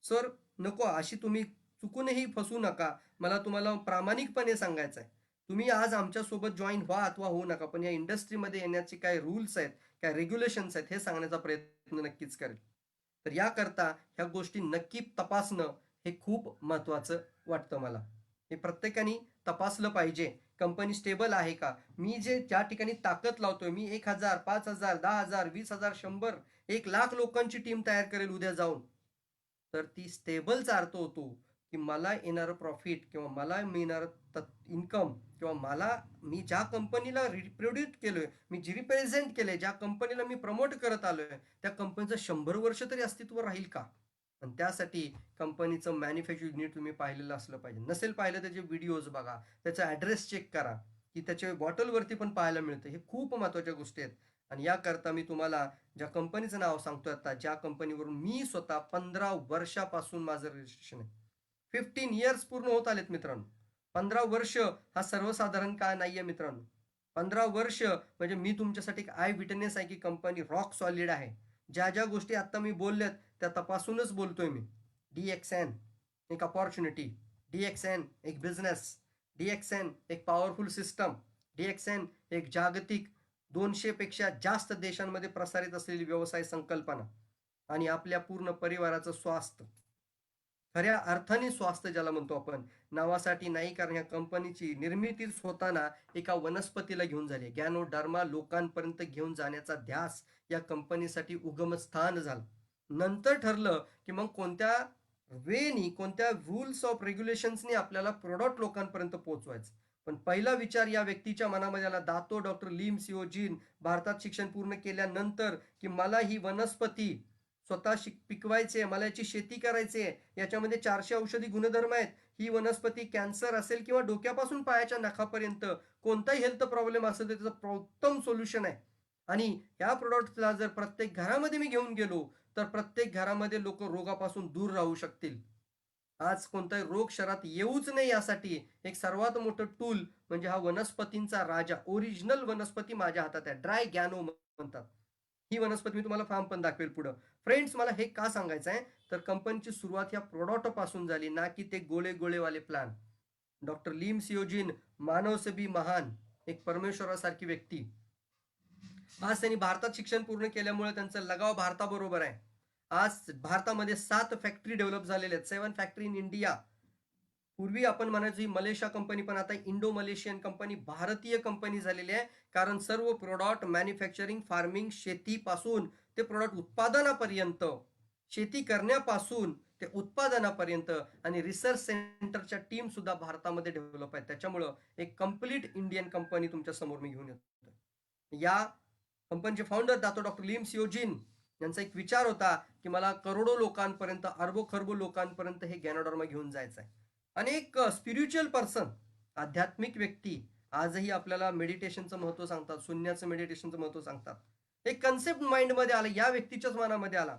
सर, नको, अशी तुम्ही चुकूनही फसू नका. मला तुम्हाला प्रामाणिकपणे सांगायचं आहे. तुम्ही आज आमच्यासोबत जॉईन व्हा अथवा होऊ नका, पण या इंडस्ट्रीमध्ये येण्याचे काय रूल्स आहेत, काय रेग्युलेशन्स आहेत, हे सांगण्याचा प्रयत्न नक्कीच करेल. तर याकरता ह्या गोष्टी नक्की तपासणं हे खूप महत्त्वाचं वाटतं मला. हे प्रत्येकाने तपासलं पाहिजे. कंपनी स्टेबल आहे का? मी ज्या ठिकाणी ताकद लावतोय, मी 1,000, 5,000, 10,000, 20,000, 100, 1,00,000 लोकांची टीम तयार करेल उद्या जाऊन. तर ती स्टेबलचा अर्थ होतो की मला येणारं प्रॉफिट किंवा मला मिळणारं इन्कम, किंवा मी ज्या कंपनीला रिप्रोड्यूस केलोय, मी जी रिप्रेझेंट केलंय, ज्या कंपनीला मी प्रमोट करत आलोय, त्या कंपनीचं 100 वर्ष तरी अस्तित्व राहील का? आणि त्यासाठी कंपनीचं मॅन्युफॅक्चरिंग युनिट तुम्ही पाहिलेलं असलं पाहिजे. नसेल पाहिलं त्याचे व्हिडिओज बघा, त्याचा ॲड्रेस चेक करा, की त्याच्या बॉटलवरती पण पाहायला मिळतं. हे खूप महत्त्वाच्या गोष्टी आहेत. आणि याकरता मी तुम्हाला ज्या कंपनीचं नाव सांगतोय आता, ज्या कंपनीवरून मी स्वतः 15 वर्षापासून माझं रजिस्ट्रेशन आहे. 15 इयर्स पूर्ण होत आलेत मित्रांनो. 15 वर्ष हा सर्वसाधारण काळ नाहीये मित्रांनो. 15 वर्ष म्हणजे मी तुमच्यासाठी एक आय विटनेस आहे की कंपनी रॉक सॉलिड आहे. ज्या ज्या गोष्टी आता मी बोलल्यात त्या तपासूनच बोलतोय मी. DXN एक अपॉर्च्युनिटी, DXN एक बिझनेस, DXN एक पॉवरफुल सिस्टम, DXN एक जागतिक 200 पेक्षा जास्त देशांमध्ये प्रसारित असलेली व्यवसाय संकल्पना आणि आपल्या पूर्ण परिवाराचं स्वास्थ्य. खऱ्या अर्थाने स्वास्थ्य ज्याला म्हणतो आपण, नावासाठी नाही, कारण या कंपनीची निर्मितीच होताना एका वनस्पतीला घेऊन झाली. गॅनोडर्मा लोकांपर्यंत घेऊन जाण्याचा ध्यास या कंपनीसाठी उगमस्थान झालं. नंतर ठरलं की मग कोणत्या वेनी, कोणत्या रूल्स ऑफ रेग्युलेशन्सनी आपल्याला प्रोडक्ट लोकांपर्यंत पोहोचवायचं. पण पहिला विचार या व्यक्तीच्या मनामध्ये आला, दातो डॉक्टर लीम सिओजीन, भारतात शिक्षण पूर्ण केल्यानंतर, की मला ही वनस्पती स्वतः पिकवायची आहे, मला याची शेती करायची आहे, याच्यामध्ये 400 औषधी गुणधर्म आहेत. ही वनस्पती कॅन्सर असेल किंवा डोक्यापासून पायाच्या नखापर्यंत कोणताही हेल्थ प्रॉब्लेम असेल तर त्याचं उत्तम सोल्युशन आहे. आणि ह्या प्रोडक्टला जर प्रत्येक घरामध्ये मी घेऊन गेलो, तर प्रत्येक घरामध्ये लोक रोगापासून दूर राहू शकतील. आज कोणताही रोग शहरात येऊच नाही यासाठी एक सर्वात मोठं टूल म्हणजे हा वनस्पतींचा राजा, ओरिजिनल वनस्पती माझ्या हातात आहे. ड्राय गॅनो म्हणतात. ही वनस्पती मी तुम्हाला फार्म पण दाखवेल पुढं. फ्रेंड्स, मला हे का सांगायचं आहे, तर कंपनीची सुरुवात या प्रोडक्ट पासून झाली, ना की ते गोळे गोळेवाले प्लॅन. डॉक्टर लीम सिओजीन मानव से भी महान, एक परमेश्वरासारखी व्यक्ती. आज त्यांनी भारतात शिक्षण पूर्ण केल्यामुळे त्यांचा लगाव भारताबरोबर आहे. आज भारतामध्ये 7 फॅक्टरी डेव्हलप झालेल्या आहेत, 7 फॅक्टरी इन इंडिया. पूर्वी आपण म्हणायचो ही मलेशिया कंपनी, पण आता इंडो मलेशियन कंपनी भारतीय कंपनी झालेली आहे. कारण सर्व प्रोडक्ट मॅन्युफॅक्चरिंग, फार्मिंग, शेतीपासून ते प्रोडक्ट उत्पादनापर्यंत, शेती करण्यापासून ते उत्पादनापर्यंत, आणि रिसर्च सेंटरच्या टीम सुद्धा भारतामध्ये डेव्हलप आहेत. त्याच्यामुळं एक कंप्लीट इंडियन कंपनी तुमच्या समोर मी घेऊन येतो. या कंपनीचे फाउंडर दातो डॉक्टर लीम सिओजिन यांचा एक विचार होता की मला करोडो लोकांपर्यंत, अरबो खरबो लोकांपर्यंत हे गॅनोडर्मा घेऊन जायचं आहे. आणि एक स्पिरिच्युअल पर्सन, आध्यात्मिक व्यक्ती आजही आपल्याला मेडिटेशनचं महत्त्व सांगतात, शून्याचं मेडिटेशनचं महत्त्व सांगतात. एक कन्सेप्ट माइंडमध्ये आला, या व्यक्तीच्याच मनामध्ये आला,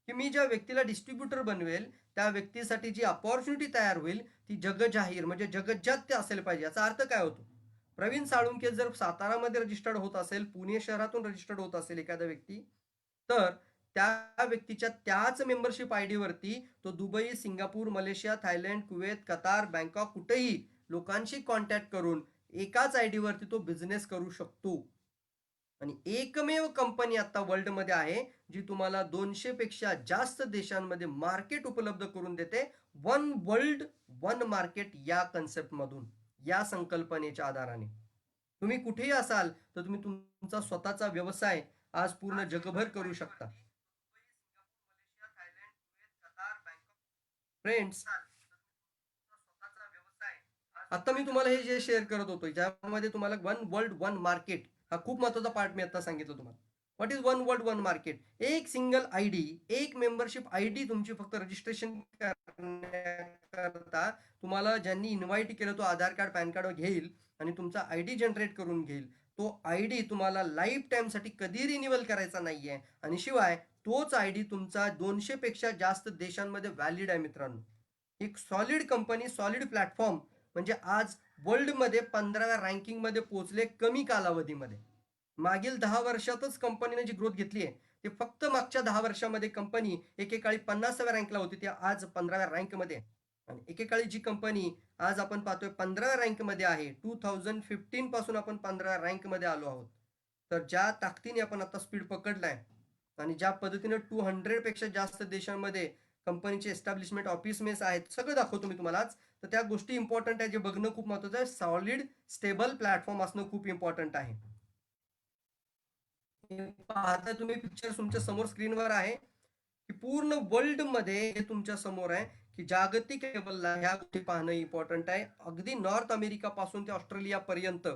की मी ज्या व्यक्तीला डिस्ट्रीब्युटर बनवेल, त्या व्यक्तीसाठी जी अपॉर्च्युनिटी तयार होईल, ती जगजाहीर म्हणजे जगज्जात असेल पाहिजे. याचा अर्थ काय होतो? प्रवीण साळुंखे जर सातारामध्ये रजिस्टर्ड होत असेल, पुणे शहरातून रजिस्टर्ड होत असेल एखादा व्यक्ती, तर त्या व्यक्तीच्या त्याच मेंबरशिप आयडी वरती तो Dubai, Singapore, Malaysia, Thailand, Kuwait, Qatar, Bangkok कुठेही लोकांशी कॉन्टॅक्ट करून एकाच आयडी वरती तो बिझनेस करू शकतो. आणि एकमेव कंपनी आता वर्ल्डमध्ये आहे, जी तुम्हाला 200 पेक्षा जास्त देशांमध्ये मार्केट उपलब्ध करून देते. वन वर्ल्ड, वन मार्केट या कन्सेप्टमधून, या संकल्पनेच्या आधाराने. तुम्ही कुठेही असाल, तर तुम्ही तुमचा स्वतःचा व्यवसाय आज पूर्ण जगभर करू शकता. फ्रेंड्स, आता मी तुम्हाला हे जे शेअर करत होतो, ज्यामध्ये तुम्हाला वन वर्ल्ड वन मार्केट हा खूप महत्वाचा पार्ट मी आता सांगितलं तुम्हाला. What is one world one market? एक सिंगल आयडी, एक मेंबरशिप आयडी तुमची फक्त रजिस्ट्रेशन करण्याकरता तुम्हाला ज्यांनी इन्व्हाइट केलं तो आधार कार्ड, पॅन कार्ड घेईल आणि तुमचा आयडी जनरेट करून घेईल. तो आयडी तुम्हाला लाईफ टाईमसाठी कधी रिन्युअल करायचा नाहीये आणि शिवाय तोच आयडी तुमचा 200 पेक्षा जास्त देशांमध्ये व्हॅलिड आहे मित्रांनो. एक सॉलिड कंपनी, सॉलिड प्लॅटफॉर्म म्हणजे आज वर्ल्डमध्ये 15व्या रँकिंगमध्ये पोहोचले कमी कालावधीमध्ये. मागील 10 वर्षातच कंपनीने जी ग्रोथ घेतली आहे, ते फक्त मागच्या 10 वर्षामध्ये कंपनी एकेकाळी 50व्या रँकला होती, ती आज 15व्या रँकमध्ये आहे. आणि एकेकाळी जी कंपनी आज आपण पाहतोय 15व्या रँकमध्ये आहे, 2015 पासून आपण 15व्या रँकमध्ये आलो आहोत. तर ज्या ताकदीने आपण आता स्पीड पकडलाय आणि ज्या पद्धतीने 200 पेक्षा जास्त देशांमध्ये कंपनीचे एस्टॅब्लिशमेंट ऑफिस आहेत, सगळं दाखवतो मी तुम्हाला आज. तर त्या गोष्टी इम्पॉर्टंट आहे, जे बघणं खूप महत्वाचं आहे. सॉलिड स्टेबल प्लॅटफॉर्म असणं खूप इम्पॉर्टंट आहे. हे पाहता तुम्ही पिक्चर तुमच्या समोर स्क्रीनवर आहे, की पूर्ण वर्ल्डमध्ये हे तुमच्या समोर आहे, की जागतिक लेव्हलला ह्या गोष्टी पाहणं इम्पॉर्टंट आहे. अगदी नॉर्थ अमेरिकापासून ते ऑस्ट्रेलियापर्यंत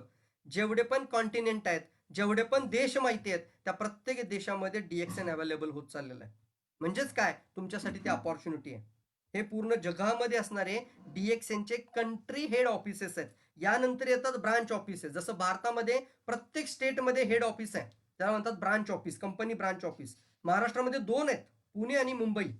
जेवढे पण कॉन्टिनेंट आहेत, जेवढे पण देश माहिती आहेत, त्या प्रत्येक देशामध्ये DXN अवेलेबल होत चाललेलं आहे. म्हणजेच काय? तुमच्यासाठी ती अपॉर्च्युनिटी आहे. हे पूर्ण जगामध्ये असणारे DXNचे कंट्री हेड ऑफिसेस आहेत. यानंतर येतात ब्रांच ऑफिसेस. जसं भारतामध्ये प्रत्येक स्टेटमध्ये हेड ऑफिस आहे. त्याला म्हणतात branch office, company branch office. महाराष्ट्रामध्ये 2 आहेत, पुणे आणि मुंबई.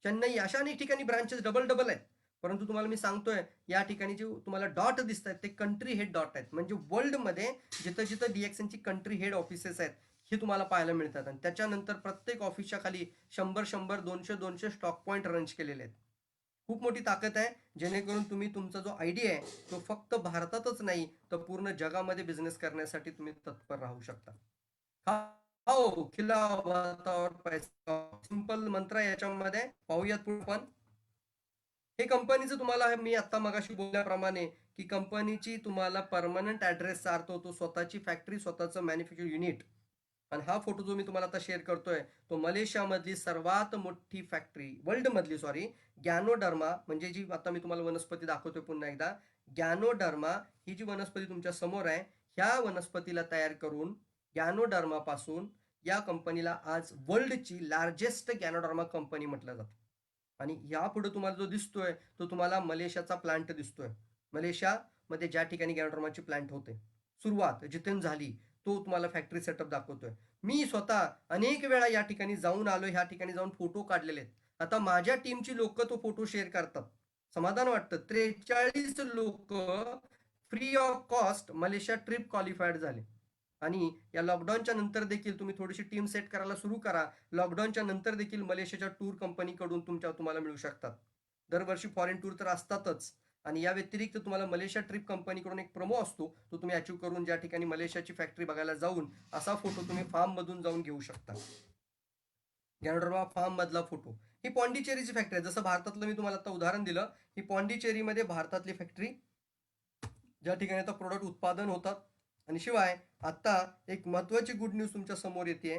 चेन्नई अशा अनेक ठिकाणी ब्रांचेस डबल डबल आहेत. परंतु तुम्हाला मी सांगतोय, या ठिकाणी जे तुम्हाला डॉट दिसत आहेत, ते कंट्री हेड डॉट आहेत. म्हणजे वर्ल्डमध्ये जिथं जिथं DXNची कंट्री हेड ऑफिसेस आहेत, हे तुम्हाला पाहायला मिळतात. आणि त्याच्यानंतर प्रत्येक ऑफिसच्या खाली 100-100, 200-200 स्टॉक पॉईंट रंच केलेले आहेत. खूप मोठी ताकद आहे, जेणेकरून तुम्ही तुमचा जो आयडिया आहे, तो फक्त भारतातच नाही, तर पूर्ण जगामध्ये बिझनेस करण्यासाठी तुम्ही तत्पर राहू शकता. खाओ, खिलाओ, बताओ और पैसा. सिंपल मंत्र आहे याच्यामध्ये. पाहूयात पुढे पण. हे कंपनीचं तुम्हाला मी आता मगाशी बोलल्याप्रमाणे, की कंपनीची तुम्हाला परमनंट ॲड्रेसचा अर्थ होतो स्वतःची फॅक्टरी, स्वतःचं मॅन्युफॅक्चरिंग युनिट. आणि हा फोटो जो मी तुम्हाला आता शेअर करतोय, तो मलेशियामधली सर्वात मोठी फॅक्टरी, वर्ल्डमधली सॉरी, गॅनोडर्मा म्हणजे जी आता मी तुम्हाला वनस्पती दाखवतोय पुन्हा एकदा. गॅनोडर्मा ही जी वनस्पती तुमच्या समोर आहे, ह्या वनस्पतीला तयार करून गॅनोडर्मापासून या कंपनीला आज वर्ल्डची लार्जेस्ट गॅनोडर्मा कंपनी म्हटलं जातं. आणि यापुढे तुम्हाला जो दिसतोय, तो तुम्हाला मलेशियाचा प्लांट दिसतोय. मलेशियामध्ये ज्या ठिकाणी गॅनोडर्माची प्लांट होते, सुरुवात जिथून झाली, तो तुम्हाला फॅक्टरी सेटअप दाखवतोय. मी स्वतः अनेक वेळा या ठिकाणी जाऊन आलो, ह्या ठिकाणी जाऊन फोटो काढलेले आहेत. आता माझ्या टीमची लोक तो फोटो शेअर करतात. समाधान वाटतं. 43 लोक free of cost Malaysia trip qualified झाले. आणि या लॉकडाऊनच्या नंतर देखील तुम्ही थोडीशी टीम सेट करायला सुरू करा. लॉकडाऊनच्या नंतर देखील मलेशियाच्या टूर कंपनीकडून तुम्हाला मिळू शकतात. दरवर्षी फॉरेन टूर तर असतातच. आणि या व्यतिरिक्त तुम्हाला मलेशिया ट्रिप कंपनीकडून एक प्रोमो असतो, तो तुम्ही अचीव्ह करून ज्या ठिकाणी मलेशियाची फॅक्टरी बघायला जाऊन असा फोटो तुम्ही फार्ममधून जाऊन घेऊ शकता. गॅनोडर्मा फार्म मधला फोटो. ही पॉंडिचेरीची फॅक्टरी आहे. जसं भारतातलं मी तुम्हाला आता उदाहरण दिलं, ही पॉंडिचेरीमध्ये भारतातली फॅक्टरी, ज्या ठिकाणी आता प्रोडक्ट उत्पादन होतात. आणि शिवाय आता एक महत्वाची गुड न्यूज तुमच्या समोर येते,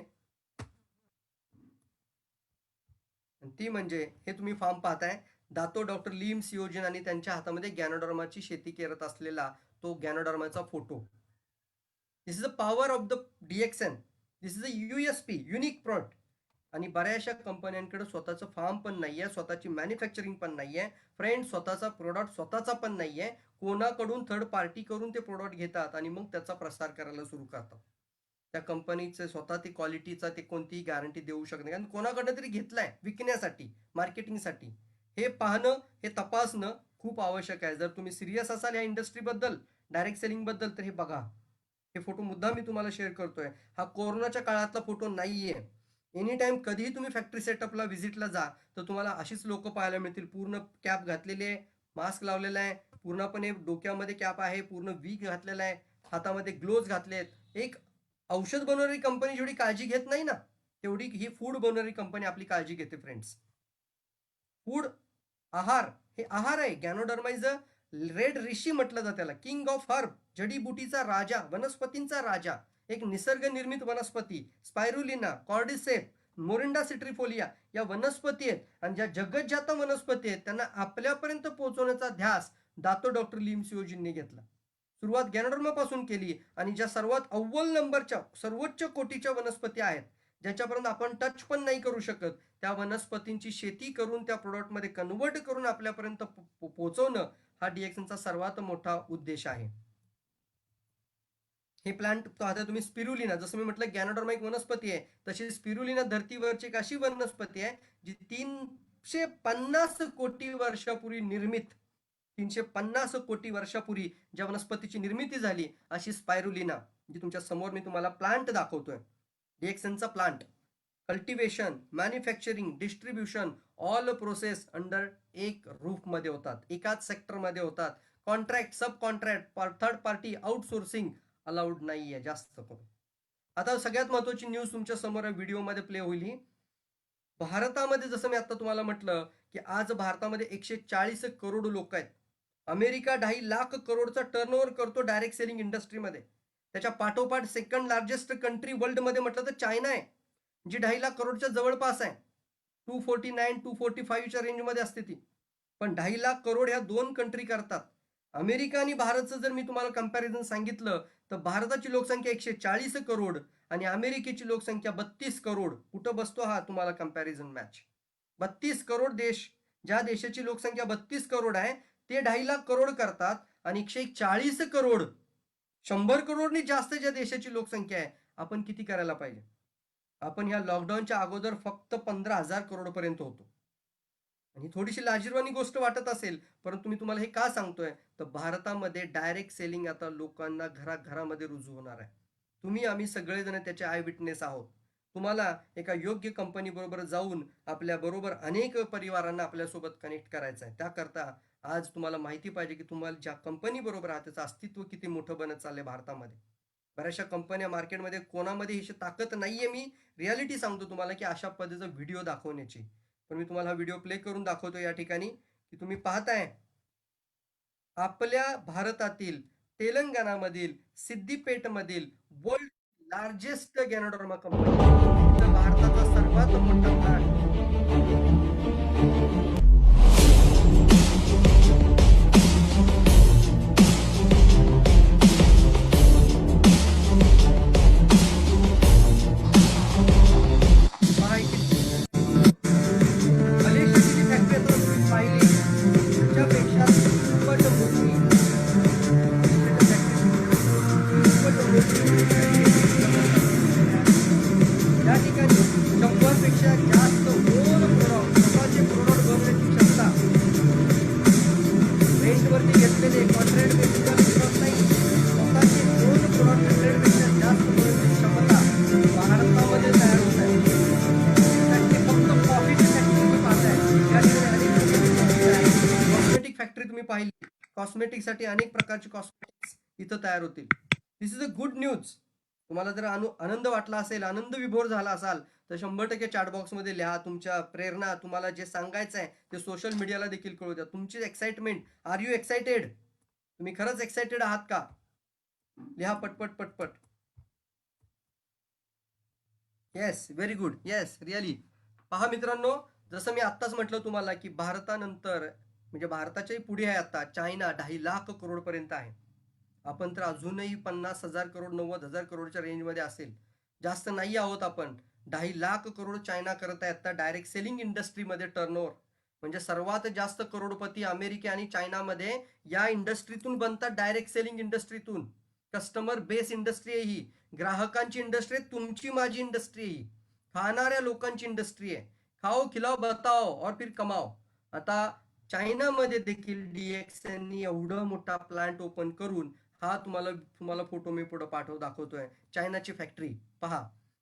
ती म्हणजे हे तुम्ही फार्म पाहताय, दातो डॉक्टर लीम सिओजिन आणि त्यांच्या हातामध्ये गॅनोडर्माची शेती करत असलेला तो गॅनोडर्माचा photo. This is the power of the DXN. This is a USP, unique product. आणि बऱ्याचशा कंपन्यांकडे स्वतःचं फार्म पण नाहीये, स्वतःची मॅन्युफॅक्चरिंग पण नाहीये. फ्रेंड, स्वतःचा प्रोडक्ट स्वतःचा पण नाहीये. कोणाकडून थर्ड पार्टी करून ते प्रोडक्ट घेतात आणि मग त्याचा प्रसार करायला सुरू करतात. त्या कंपनीचं स्वतः ती क्वालिटीचा ते कोणतीही गॅरंटी देऊ शकत नाही, कारण कोणाकडनं तरी घेतलाय विकण्यासाठी, मार्केटिंगसाठी. हे पाहणं, हे तपासणं खूप आवश्यक आहे. जर तुम्ही सिरियस असाल या इंडस्ट्रीबद्दल, डायरेक्ट सेलिंगबद्दल, तर हे बघा. हे फोटो मुद्दाम मी तुम्हाला शेअर करतोय. हा कोरोनाच्या काळातला फोटो नाहीये. एनी टाइम कधीही तुम्ही फॅक्टरी सेटअपला व्हिजिटला जा, तर तुम्हाला अशीच लोकं पाहायला मिळतील. पूर्ण कॅप घातलेली आहे, मास्क लावलेला आहे, पूर्णपणे डोक्यामध्ये कॅप आहे, पूर्ण विग घातलेला आहे, हातामध्ये ग्लोव्हज घातले आहेत. एक औषध बनवणारी कंपनी जेवढी काळजी घेत नाही ना, तेवढी ही फूड बनवणारी कंपनी आपली काळजी घेते फ्रेंड्स. फूड, आहार, हे आहार आहे. गॅनोडर्मा इज अ रेड ऋषी म्हटलं जातं त्याला, किंग ऑफ हर्ब, जडीबुटीचा राजा, वनस्पतींचा राजा. एक निसर्ग निर्मित वनस्पती, स्पायरुलिना, कॉर्डिसेप, मोरिंडा सिट्रिफोलिया या वनस्पती आहेत, आणि ज्या जगज्जात वनस्पती आहेत त्यांना आपल्यापर्यंत पोहोचवण्याचा ध्यास दातो डॉक्टर लिम सिओजींनी घेतला. सुरुवात गॅनोडर्मा पासून केली, आणि ज्या सर्वात अव्वल नंबरच्या सर्वोच्च कोटीच्या वनस्पती आहेत, ज्याच्यापर्यंत आपण टच पण नाही करू शकत, त्या वनस्पतींची शेती करून त्या प्रोडक्टमध्ये कन्वर्ट करून आपल्यापर्यंत पोहोचवणं, हा डीएक्सनचा सर्वात मोठा उद्देश आहे. हे प्लांट आता तुम्ही स्पिरुलिना, जसं मी म्हटलं गॅनोडर्मा एक वनस्पती आहे, तशी स्पिरुलिना धरतीवरची एक अशी वनस्पती आहे जी 350 कोटी वर्षापूर्वी निर्मित, 350 कोटी वर्षापूर्वी ज्या वनस्पतीची निर्मिती झाली, अशी स्पायरुलिना, जी तुमच्या समोर मी तुम्हाला प्लांट दाखवतोय, डीएक्सनचा plant. Cultivation, manufacturing, distribution, all process under एक रूफ मध्ये होतात, एकाच सेक्टर मध्ये होतात. Contract, sub contract, third party outsourcing allowed नाहीये जास्त करून. आता सगळ्यात महत्वाची न्यूज तुमच्या समोर व्हिडिओमध्ये प्ले होईल ही. भारतामध्ये जसं मी आता तुम्हाला म्हटलं, की आज भारतामध्ये 140 करोड लोक आहेत. अमेरिका 2.5 लाख करोडचा टर्नओव्हर करतो डायरेक्ट सेलिंग इंडस्ट्रीमध्ये. त्याच्या पाठोपाठ सेकंड लार्जेस्ट कंट्री वर्ल्डमध्ये म्हटलं तर चायना आहे, जी 2.5 लाख करोडच्या जवळपास आहे. 249-245च्या रेंजमध्ये असते ती. पण 2.5 लाख करोड ह्या दोन कंट्री करतात. अमेरिका आणि भारतचं जर मी तुम्हाला कंपॅरिझन सांगितलं, तर भारताची लोकसंख्या 140 करोड आणि अमेरिकेची लोकसंख्या 32 करोड. कुठं बसतो हा तुम्हाला कंपॅरिझन मॅच? 32 करोड देश, ज्या देशाची लोकसंख्या 32 करोड आहे, ते 2.5 लाख करोड करतात, आणि 140 करोड, 100 करोडनी जास्त ज्या देशाची लोकसंख्या आहे, आपण किती करायला पाहिजे? आपण ह्या लॉकडाऊनच्या अगोदर फक्त 15,000 करोड पर्यंत होतो. आणि थोडीशी लाजिरवाणी गोष्ट वाटत असेल, परंतु मी तुम्हाला हे का सांगतोय, तर भारतामध्ये डायरेक्ट सेलिंग आता लोकांना घराघरामध्ये रुजू होणार आहे. तुम्ही आम्ही सगळेजण त्याचे आय विटनेस आहोत. तुम्हाला एका योग्य कंपनी बरोबर जाऊन आपल्या बरोबर अनेक परिवारांना आपल्यासोबत कनेक्ट करायचं आहे. त्याकरता आज तुम्हाला माहिती पाहिजे, की तुम्हाला ज्या कंपनी बरोबर आहात त्याचं अस्तित्व किती मोठं बनत चाललंय भारतामध्ये. बऱ्याचशा कंपन्या मार्केटमध्ये कोणामध्ये ही ताकद नाहीये. मी रियालिटी सांगतो तुम्हाला, की अशा पद्धतीचा व्हिडिओ दाखवण्याची. पण मी तुम्हाला हा व्हिडिओ प्ले करून दाखवतो या ठिकाणी, की तुम्ही पाहताय आपल्या भारतातील तेलंगणामधील सिद्दीपेटमधील वर्ल्ड लार्जेस्ट गॅनोडर्मा कंपनी, भारताचा सर्वात मोठा प्लांट. मलेशियाची फॅक्टरी आता तुम्ही पाहिली, त्याच्यापेक्षा दुप्पट मोठी. या ठिकाणी 100 पेक्षा जास्त ओन प्रोडक्ट, स्वतःचे प्रोडक्ट बनवण्याची क्षमता, रेंटवरती घेतलेले कॉन्ट्रॅक्ट बेसिसवर प्रोडक्ट नाही, स्वतःचे ओन प्रोडक्ट 100पेक्षा जास्त बनवण्याची क्षमता भारतामध्ये तयार होत आहे. फॅक्टरी फक्त कॉफीची फॅक्टरी तुम्ही पाहताय, या ठिकाणी अनेक कॉस्मेटिक फॅक्टरी तुम्ही पाहिली, कॉस्मेटिकसाठी अनेक प्रकारचे कॉस्मेटिक्स इथं तयार होतील. दिस इज अ गुड न्यूज. तुम्हाला जर आनंद वाटला असेल, आनंद विभोर झाला असाल, तर 100% चॅट बॉक्समध्ये लिहा. तुमच्या प्रेरणा, तुम्हाला जे सांगायचं आहे ते सोशल मीडियाला देखील कळू द्या. तुमची एक्साइटमेंट, आर यू एक्साइटेड? तुम्ही खरंच एक्साइटेड आहात का? लिहा पटपट पटपट. Yes, very good. Yes, really. पहा मित्रांनो, जसं मी आत्ताच म्हटलं तुम्हाला, की भारतानंतर म्हणजे भारताच्याही पुढे आहे आता चायना, 2.5 लाख करोड पर्यंत आहे. आपण तर अजूनही 50,000 करोड, 90,000 करोडच्या रेंजमध्ये असेल. जास्त नाही आहोत आपण. 2.5 लाख करोड चायना करत आहे आता डायरेक्ट सेलिंग इंडस्ट्रीमध्ये टर्नओव्हर. म्हणजे सर्वात जास्त करोडपती अमेरिका आणि चायनामध्ये या इंडस्ट्रीतून बनतात, डायरेक्ट सेलिंग इंडस्ट्रीतून. कस्टमर बेस इंडस्ट्री आहे ही. ग्राहकांची इंडस्ट्री आहे, तुमची माझी इंडस्ट्री आहे ही. खाणाऱ्या लोकांची इंडस्ट्री आहे. खाओ खिलाओ बताओ और फिर कमाओ. आता चायनामध्ये देखील DXNनी एवढं मोठा प्लांट ओपन करून, हा तुम्हाला तुम्हाला फोटो मी पुढे दाखवतोय. चायनाची फॅक्टरी पहा.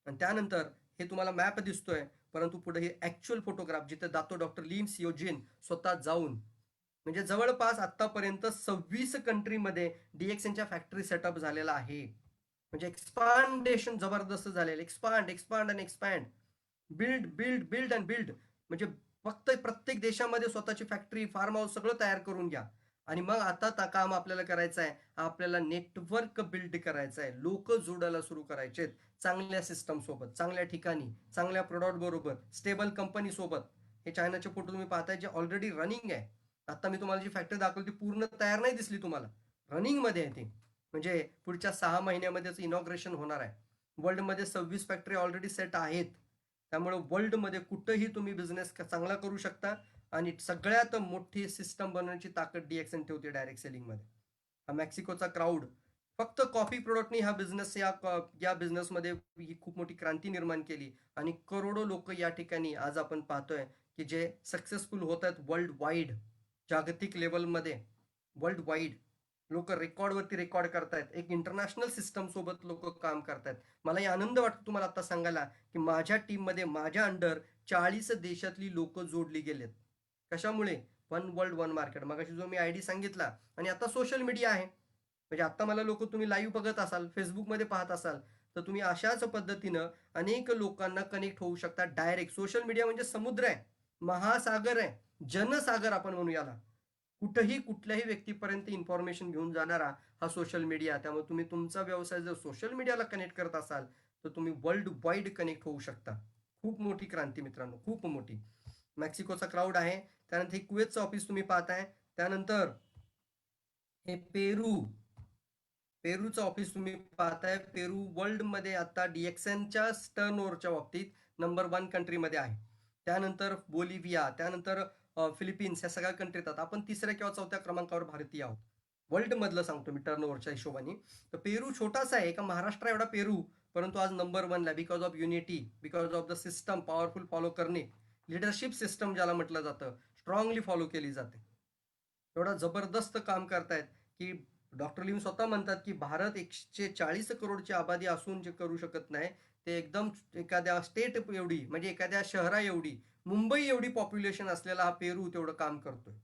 आणि त्यानंतर हे तुम्हाला मॅप दिसतोय, परंतु पुढे हे ऍक्च्युअल फोटोग्राफ जिथे जातो डॉक्टर लिम सिओजिन स्वतः जाऊन. म्हणजे जवळपास आतापर्यंत 26 कंट्रीमध्ये DXNच्या फॅक्टरी सेटअप झालेला आहे. म्हणजे एक्सपांडेशन जबरदस्त झालेलं. एक्सपांड एक्सपांड आणि expand, build build build and build. म्हणजे फक्त प्रत्येक देशामध्ये स्वतःची फॅक्टरी, फार्म हाऊस सगळं तयार करून घ्या. आणि मग आता काम आपल्याला करायचं आहे, आपल्याला नेटवर्क बिल्ड करायचं आहे. लोक जोडायला सुरू करायचे आहेत, चांगल्या सिस्टम सोबत, चांगल्या ठिकाणी, चांगल्या प्रोडक्ट बरोबर, स्टेबल कंपनी सोबत. हे चायनाचे फोटो तुम्ही पाहताय जे ऑलरेडी रनिंग आहे. आता मी तुम्हाला जी फॅक्टरी दाखवली ती पूर्ण तयार नाही दिसली तुम्हाला, रनिंग मध्ये आहे ती. म्हणजे पुढच्या 6 महिन्यामध्येच इनॉग्रेशन होणार आहे. वर्ल्डमध्ये 26 फॅक्टरी ऑलरेडी सेट आहेत. त्यामुळे वर्ल्डमध्ये कुठंही तुम्ही बिझनेस चांगला करू शकता. आणि सगळ्यात मोठी सिस्टम बनवण्याची ताकद DXN ठेवते डायरेक्ट सेलिंगमध्ये. हा मेक्सिकोचा क्राऊड फक्त कॉफी प्रोडक्टनी ह्या बिझनेस या बिझनेसमध्ये ही खूप मोठी क्रांती निर्माण केली. आणि करोडो लोक या ठिकाणी आज आपण पाहतोय की जे सक्सेसफुल होत आहेत वर्ल्ड वाईड, जागतिक लेवलमध्ये. वर्ल्ड वाईड लोक रेकॉर्डवरती रेकॉर्ड करतायत. एक इंटरनॅशनल सिस्टम सोबत लोक काम करतायत. मलाही आनंद वाटतो तुम्हाला आता सांगायला की माझ्या टीममध्ये माझ्या अंडर 40 देशातली लोक जोडली गेलेत. कशामुळे? वन वर्ल्ड वन मार्केट, मगाशी जो मी आयडी सांगितला. आणि आता सोशल मीडिया आहे. म्हणजे आता मला लोक तुम्ही लाईव्ह बघत असाल, फेसबुकमध्ये पाहत असाल, तर तुम्ही अशाच पद्धतीनं अनेक लोकांना कनेक्ट होऊ शकता डायरेक्ट. सोशल मीडिया म्हणजे समुद्र आहे, महासागर आहे, जनसागर आपण म्हणू याला. कुठेही कुठल्याही व्यक्तीपर्यंत इन्फॉर्मेशन घेऊन जाणारा हा सोशल मीडिया. त्यामुळे तुम्ही तुमचा व्यवसाय जर सोशल मीडियाला कनेक्ट करत असाल तर तुम्ही वर्ल्ड वाईड कनेक्ट होऊ शकता. खूप मोठी क्रांती मित्रांनो, खूप मोठी. मेक्सिकोचा क्राऊड आहे. त्यानंतर हे कुवेतचं ऑफिस तुम्ही पाहताय. त्यानंतर हे पेरूचं ऑफिस तुम्ही पाहताय. पेरू वर्ल्डमध्ये आता DXNच्या टर्न ओव्हरच्या बाबतीत नंबर 1 कंट्रीमध्ये आहे. त्यानंतर बोलिव्हिया, त्यानंतर फिलिपिन्स, या सगळ्या कंट्री येतात. आपण तिसऱ्या किंवा चौथ्या क्रमांकावर भारतीय आहोत वर्ल्ड मधलं, सांगतो मी टर्न ओव्हरच्या हिशोबाने. तर पेरू छोटासा आहे, एका महाराष्ट्र एवढा पेरू, परंतु आज नंबर 1ला because of unity, because of the system powerful follow करणे. लिडरशिप सिस्टम ज्याला म्हटलं जातं, स्ट्रॉंगली फॉलो केली जाते. एवढा जबरदस्त काम करतायत की डॉक्टर लिम स्वतः म्हणतात की भारत 140 करोडची आबादी असून जे करू शकत नाही ते एकदम एखाद्या स्टेट एवढी, म्हणजे एखाद्या शहरा एवढी, मुंबई एवढी पॉप्युलेशन असलेला हा पेरू तेवढं काम करतोय.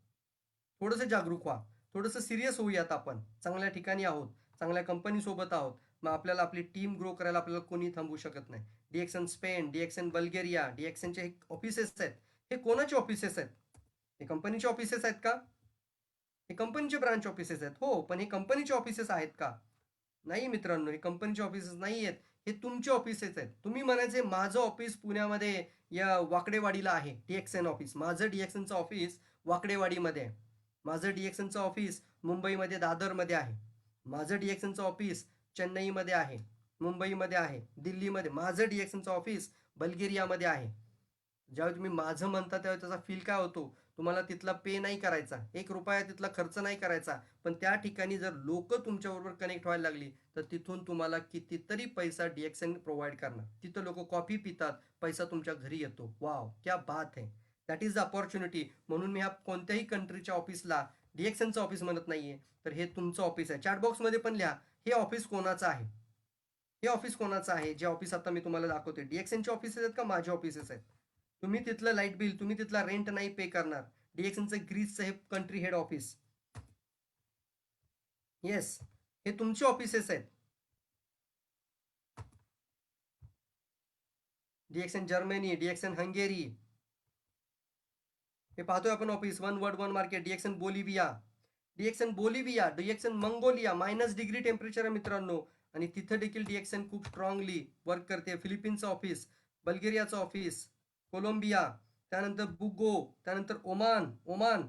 थोडंसं जागरूक व्हा, थोडंसं सिरियस होऊयात. आपण चांगल्या ठिकाणी आहोत, चांगल्या कंपनी सोबत आहोत. मग आपल्याला आपली टीम ग्रो करायला आपल्याला कोणी थांबवू शकत नाही. DXN स्पेन, DXN बल्गेरिया, DXNचे ऑफिसेस आहेत. हे कोणाचे ऑफिसेस आहेत? हे कंपनीचे ऑफिसेस आहेत का? हे कंपनीचे ब्रांच ऑफिसेस आहेत. हो, पण हे कंपनीचे ऑफिसेस आहेत का? नाही मित्रांनो, हे कंपनीचे ऑफिसेस नाही आहेत. हे तुमचे ऑफिसेस आहेत. तुम्ही म्हणायचे माझं ऑफिस पुण्यामध्ये या वाकडेवाडीला आहे, DXN ऑफिस. माझं DXNचं ऑफिस वाकडेवाडीमध्ये आहे. माझं DXNचं ऑफिस मुंबईमध्ये दादरमध्ये आहे. माझं DXNचं ऑफिस चेन्नईमध्ये आहे, मुंबईमध्ये आहे, दिल्लीमध्ये. माझं DXNचं ऑफिस बल्गेरियामध्ये आहे. ज्यावेळी तुम्ही माझं म्हणता त्यावेळी त्याचा फील काय होतो? तुम्हाला तिथला पे नाही करायचा, 1 रुपया तिथला खर्च नाही करायचा. पण त्या ठिकाणी जर लोक तुमच्याबरोबर कनेक्ट व्हायला लागली तर तिथून तुम्हाला कितीतरी पैसा DXN प्रोव्हाइड करणार. तिथं लोक कॉफी पितात, पैसा तुमच्या घरी येतो. वाव, क्या बात है. That is the opportunity. म्हणून मी ह्या कोणत्याही कंट्रीच्या ऑफिसला DXNचं ऑफिस म्हणत नाहीये, तर हे तुमचं ऑफिस आहे. चॅटबॉक्समध्ये पण लिहा, हे ऑफिस कोणाचं आहे, हे ऑफिस कोणाचं आहे. जे ऑफिस आता मी तुम्हाला दाखवते DXNचे ऑफिसेस आहेत का माझे ऑफिसेस आहेत? तुम्ही तिथलं लाईट बिल, तुम्ही तिथला रेंट नाही पे करणार. DXNचं ग्रीसचं हे कंट्री हेड ऑफिस. येस, हे तुमचे ऑफिसेस आहेत. DXN जर्मनी, DXN हंगेरी, हे पाहतोय आपण office. One world one market. DXN Bolivia, DXN Mongolia, -degree temperature आहे मित्रांनो. आणि तिथं देखील DXN खूप स्ट्रॉंगली वर्क करते. फिलिपिन्सचं ऑफिस, बल्गेरियाचं ऑफिस, कोलंबिया, त्यानंतर बुगो, त्यानंतर ओमान.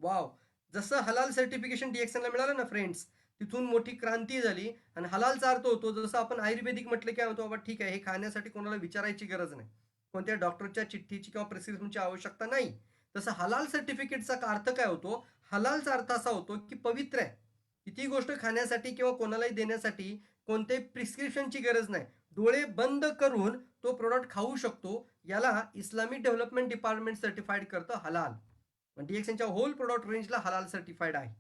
वाव. जसं हलाल सर्टिफिकेशन DXNला मिळालं ना फ्रेंड्स, तिथून मोठी क्रांती झाली. आणि हलालचा अर्थ होतो, जसं आपण आयुर्वेदिक म्हटलं काय होतो, बाबा ठीक आहे, हे खाण्यासाठी कोणाला विचारायची गरज नाही, कोणत्या डॉक्टरच्या चिठ्ठीची किंवा प्रिस्क्रिप्शनची आवश्यकता नाही. तसं हलाल सर्टिफिकेटचा अर्थ काय होतो? हलालचा अर्थ असा होतो की पवित्र आहे, ती गोष्ट खाण्यासाठी किंवा कोणालाही देण्यासाठी कोणत्याही प्रिस्क्रिप्शनची गरज नाही. डोळे बंद करून तो प्रॉडक्ट खाऊ शकतो. याला इस्लामिक डेव्हलपमेंट डिपार्टमेंट सर्टिफाईड करतं हलाल. DXNच्या होल प्रॉडक्ट रेंजला हलाल सर्टिफाईड आहे.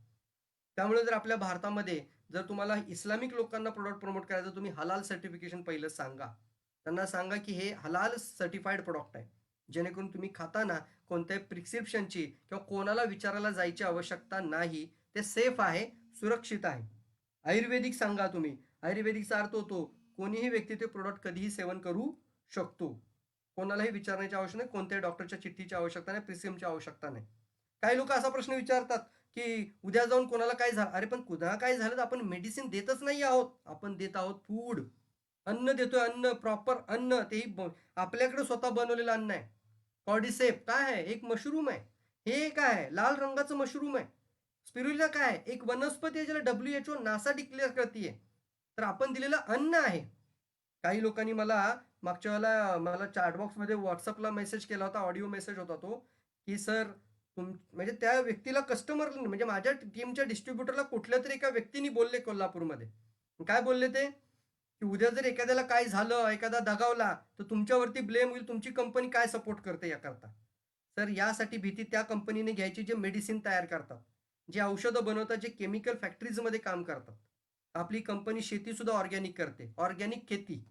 त्यामुळे जर आपल्या भारतामध्ये जर तुम्हाला इस्लामिक लोकांना प्रॉडक्ट प्रमोट करायचं, तुम्ही हलाल सर्टिफिकेशन पहिलं सांगा. त्यांना सांगा की हे हलाल सर्टिफाईड प्रॉडक्ट आहे. जेणेकरून तुम्ही खाताना कोणत्याही प्रिस्क्रिप्शनची किंवा कोणाला विचारायला जायची आवश्यकता नाही. ते सेफ आहे, सुरक्षित आहे. आयुर्वेदिक सांगा तुम्ही. आयुर्वेदिकचा अर्थ होतो कोणीही व्यक्ती ते प्रोडक्ट कधीही सेवन करू शकतो. कोणालाही विचारण्याची आवश्यकता नाही, कोणत्याही डॉक्टरच्या चिठ्ठीची आवश्यकता नाही, प्रिस्क्रिप्शनची आवश्यकता नाही. काही लोक असा प्रश्न विचारतात की उद्या जाऊन कोणाला काय झालं, अरे पण कुणाला काय झालं तर आपण मेडिसिन देतच नाही आहोत, आपण देत आहोत फूड. अन्न देतोय, अन्न प्रॉपर अन्न, तेही आपल्याकडे स्वतः बनवलेलं अन्न आहे. कॉर्डिसेप काय आहे, एक मशरूम आहे. हे काय आहे, लाल रंगाचं मशरूम आहे. स्पिरुलिना काय आहे, एक वनस्पती आहे ज्याला WHO नासा डिक्लेअर करते. तर आपण दिलेलं अन्न आहे. काही लोकांनी मला मागच्या वेळेला मला चॅटबॉक्समध्ये व्हॉट्सअपला मेसेज केला होता, ऑडिओ मेसेज होता तो, की सर म्हणजे त्या व्यक्तीला कस्टमर म्हणजे माझ्या टीमच्या डिस्ट्रीब्युटरला कुठल्या तरी एका व्यक्तीने बोलले कोल्हापूरमध्ये. काय बोलले ते, की उद्या जर एखाद्याला काय झालं, एखादा दगावला, तर तुमच्यावरती ब्लेम होईल, तुमची कंपनी काय सपोर्ट करते याकरता. तर यासाठी भीती त्या कंपनीने घ्यायची जे मेडिसिन तयार करतात, जे औषधं बनवतात, जे केमिकल फॅक्टरीजमध्ये काम करतात. आपली कंपनी शेतीसुद्धा ऑर्गॅनिक करते, ऑर्गॅनिक खेती.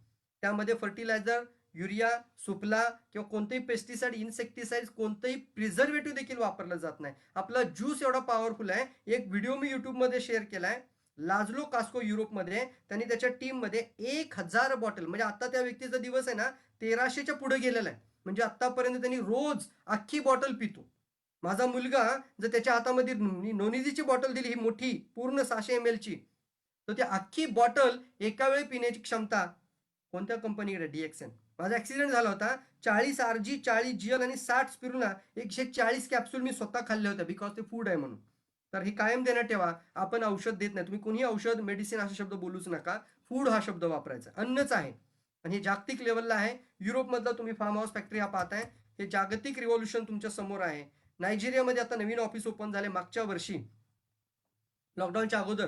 त्यामध्ये फर्टिलायझर, युरिया, सुफला किंवा कोणतेही पेस्टिसाइड, इन्सेक्टिसाइड, कोणतंही प्रिझर्वेटिव्ह देखील वापरलं जात नाही. आपला ज्यूस एवढा पॉवरफुल आहे. एक व्हिडिओ मी युट्यूबमध्ये शेअर केलाय. लाजलो कास्को युरोपमध्ये त्यांनी त्याच्या टीममध्ये 1000 बॉटल, म्हणजे आता त्या व्यक्तीचा दिवस आहे ना 1300च्या पुढे गेलेला आहे. म्हणजे आतापर्यंत त्यांनी रोज अख्खी बॉटल पितो. माझा मुलगा जर त्याच्या हातामध्ये नोनिजीची बॉटल दिली, ही मोठी पूर्ण 600 ml ची, तर ती अख्खी बॉटल एका वेळी पिण्याची क्षमता कोणत्या कंपनीकडे, DXN. माझा ऍक्सिडेंट झाला होता. 40 RG, 40 GL आणि 60 स्पिरुलिना 140 कॅप्सूल मी स्वतः खाल्ल्या होत्या, बिकॉज ते फूड आहे म्हणून. तर हे कायम ध्यानात ठेवा. आपण औषध देत नाही. तुम्ही कोणीही औषध, मेडिसिन असा शब्द बोलूच नका. फूड हा शब्द वापरायचा. अन्नच आहे. आणि हे जागतिक लेवलला आहे. युरोपमधला तुम्ही फार्म हाऊस फॅक्टरी हा पाहताय. हे जागतिक रिव्होल्युशन तुमच्या समोर आहे. नायजेरियामध्ये आता नवीन ऑफिस ओपन झाले मागच्या वर्षी, लॉकडाऊनच्या अगोदर.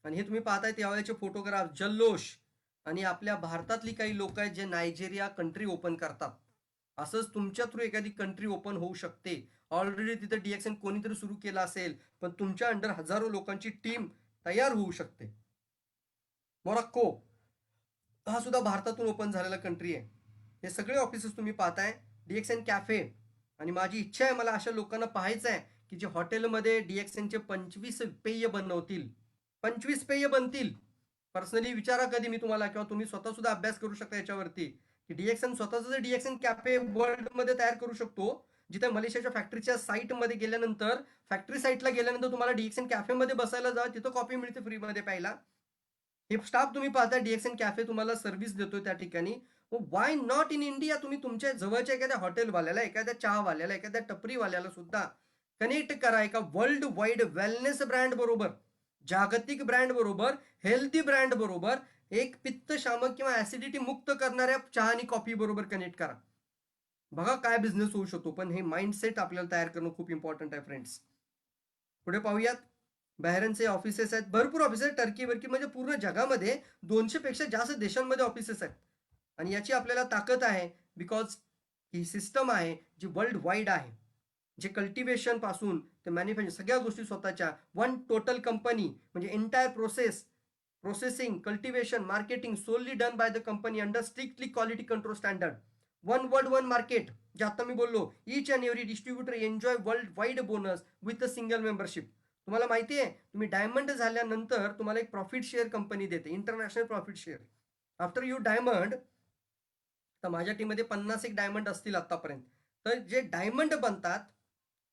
आणि हे तुम्ही पाहताय त्यावेळेचे फोटोग्राफ, जल्लोष. आणि आपल्या भारतातली काही लोक आहेत जे नायजेरिया कंट्री ओपन करतात. असंच तुमच्या थ्रू एखादी कंट्री ओपन होऊ शकते. ऑलरेडी तिथे DXN कोणीतरी सुरू केलं असेल, पण तुमच्या अंडर हजारो लोकांची टीम तयार होऊ शकते. मोरक्को हा सुद्धा भारतातून ओपन झालेला कंट्री आहे. हे सगळे ऑफिसेस तुम्ही पाहताय. DXN cafe. आणि माझी इच्छा आहे, मला अशा लोकांना पाहायचं आहे की जे हॉटेलमध्ये DXNचे 25 पेय बनवतील. 25 पेय बनतील. पर्सनली विचारा कधी मी तुम्हाला, किंवा तुम्ही स्वतः सुद्धा अभ्यास करू शकता याच्यावरती, की DXN स्वतःच DXN कॅफे वर्ल्डमध्ये तयार करू शकतो. जिथे मलेशियाच्या फॅक्टरीच्या साईटमध्ये गेल्यानंतर, फॅक्टरी साईटला गेल्यानंतर तुम्हाला DXN कॅफेमध्ये बसायला जा, तिथं कॉफी मिळते फ्रीमध्ये प्यायला. हे स्टाफ तुम्ही पाहता, DXN कॅफे तुम्हाला सर्व्हिस देतोय त्या ठिकाणी. Why not in India? तुम्ही तुमच्या जवळच्या एखाद्या हॉटेलवाल्याला, एखाद्या चहावाल्याला, एखाद्या टपरीवाल्याला सुद्धा कनेक्ट करा एका वर्ल्ड वाईड वेलनेस ब्रँड बरोबर, जागतिक ब्रँड बरोबर, हेल्थी ब्रँड बरोबर, एक पित्त शामक किंवा ऍसिडिटी मुक्त करणाऱ्या चहा आणि कॉफी बरोबर कनेक्ट करा. बघा काय बिझनेस होऊ शकतो. पण हे माइंडसेट आपल्याला तयार करणं खूप इम्पॉर्टंट आहे फ्रेंड्स. पुढे पाहूयात. बहरेनचे ऑफिसेस आहेत, भरपूर ऑफिसेस आहेत. टर्की वर्की म्हणजे पूर्ण जगामध्ये 200 पेक्षा जास्त देशांमध्ये ऑफिसेस आहेत. आणि याची आपल्याला ताकद आहे, बिकॉज ही सिस्टम आहे जी वर्ल्ड वाईड आहे. जे कल्टिवेशन पासून ते मॅन्युफॅक्चर सगळ्या गोष्टी स्वतःच्या वन टोटल कंपनी, म्हणजे entire process, processing, cultivation, marketing solely done by the company under strictly quality control standard. One world one market, जे आता मी बोललो, each and every distributor enjoy world wide bonus with a single membership. तुम्हाला माहिती आहे, तुम्ही डायमंड झाल्यानंतर तुम्हाला एक प्रॉफिट शेअर कंपनी देते, international profit share. After you diamond, तर माझ्या टीममध्ये 50 एक डायमंड असतील आतापर्यंत. तर जे डायमंड बनतात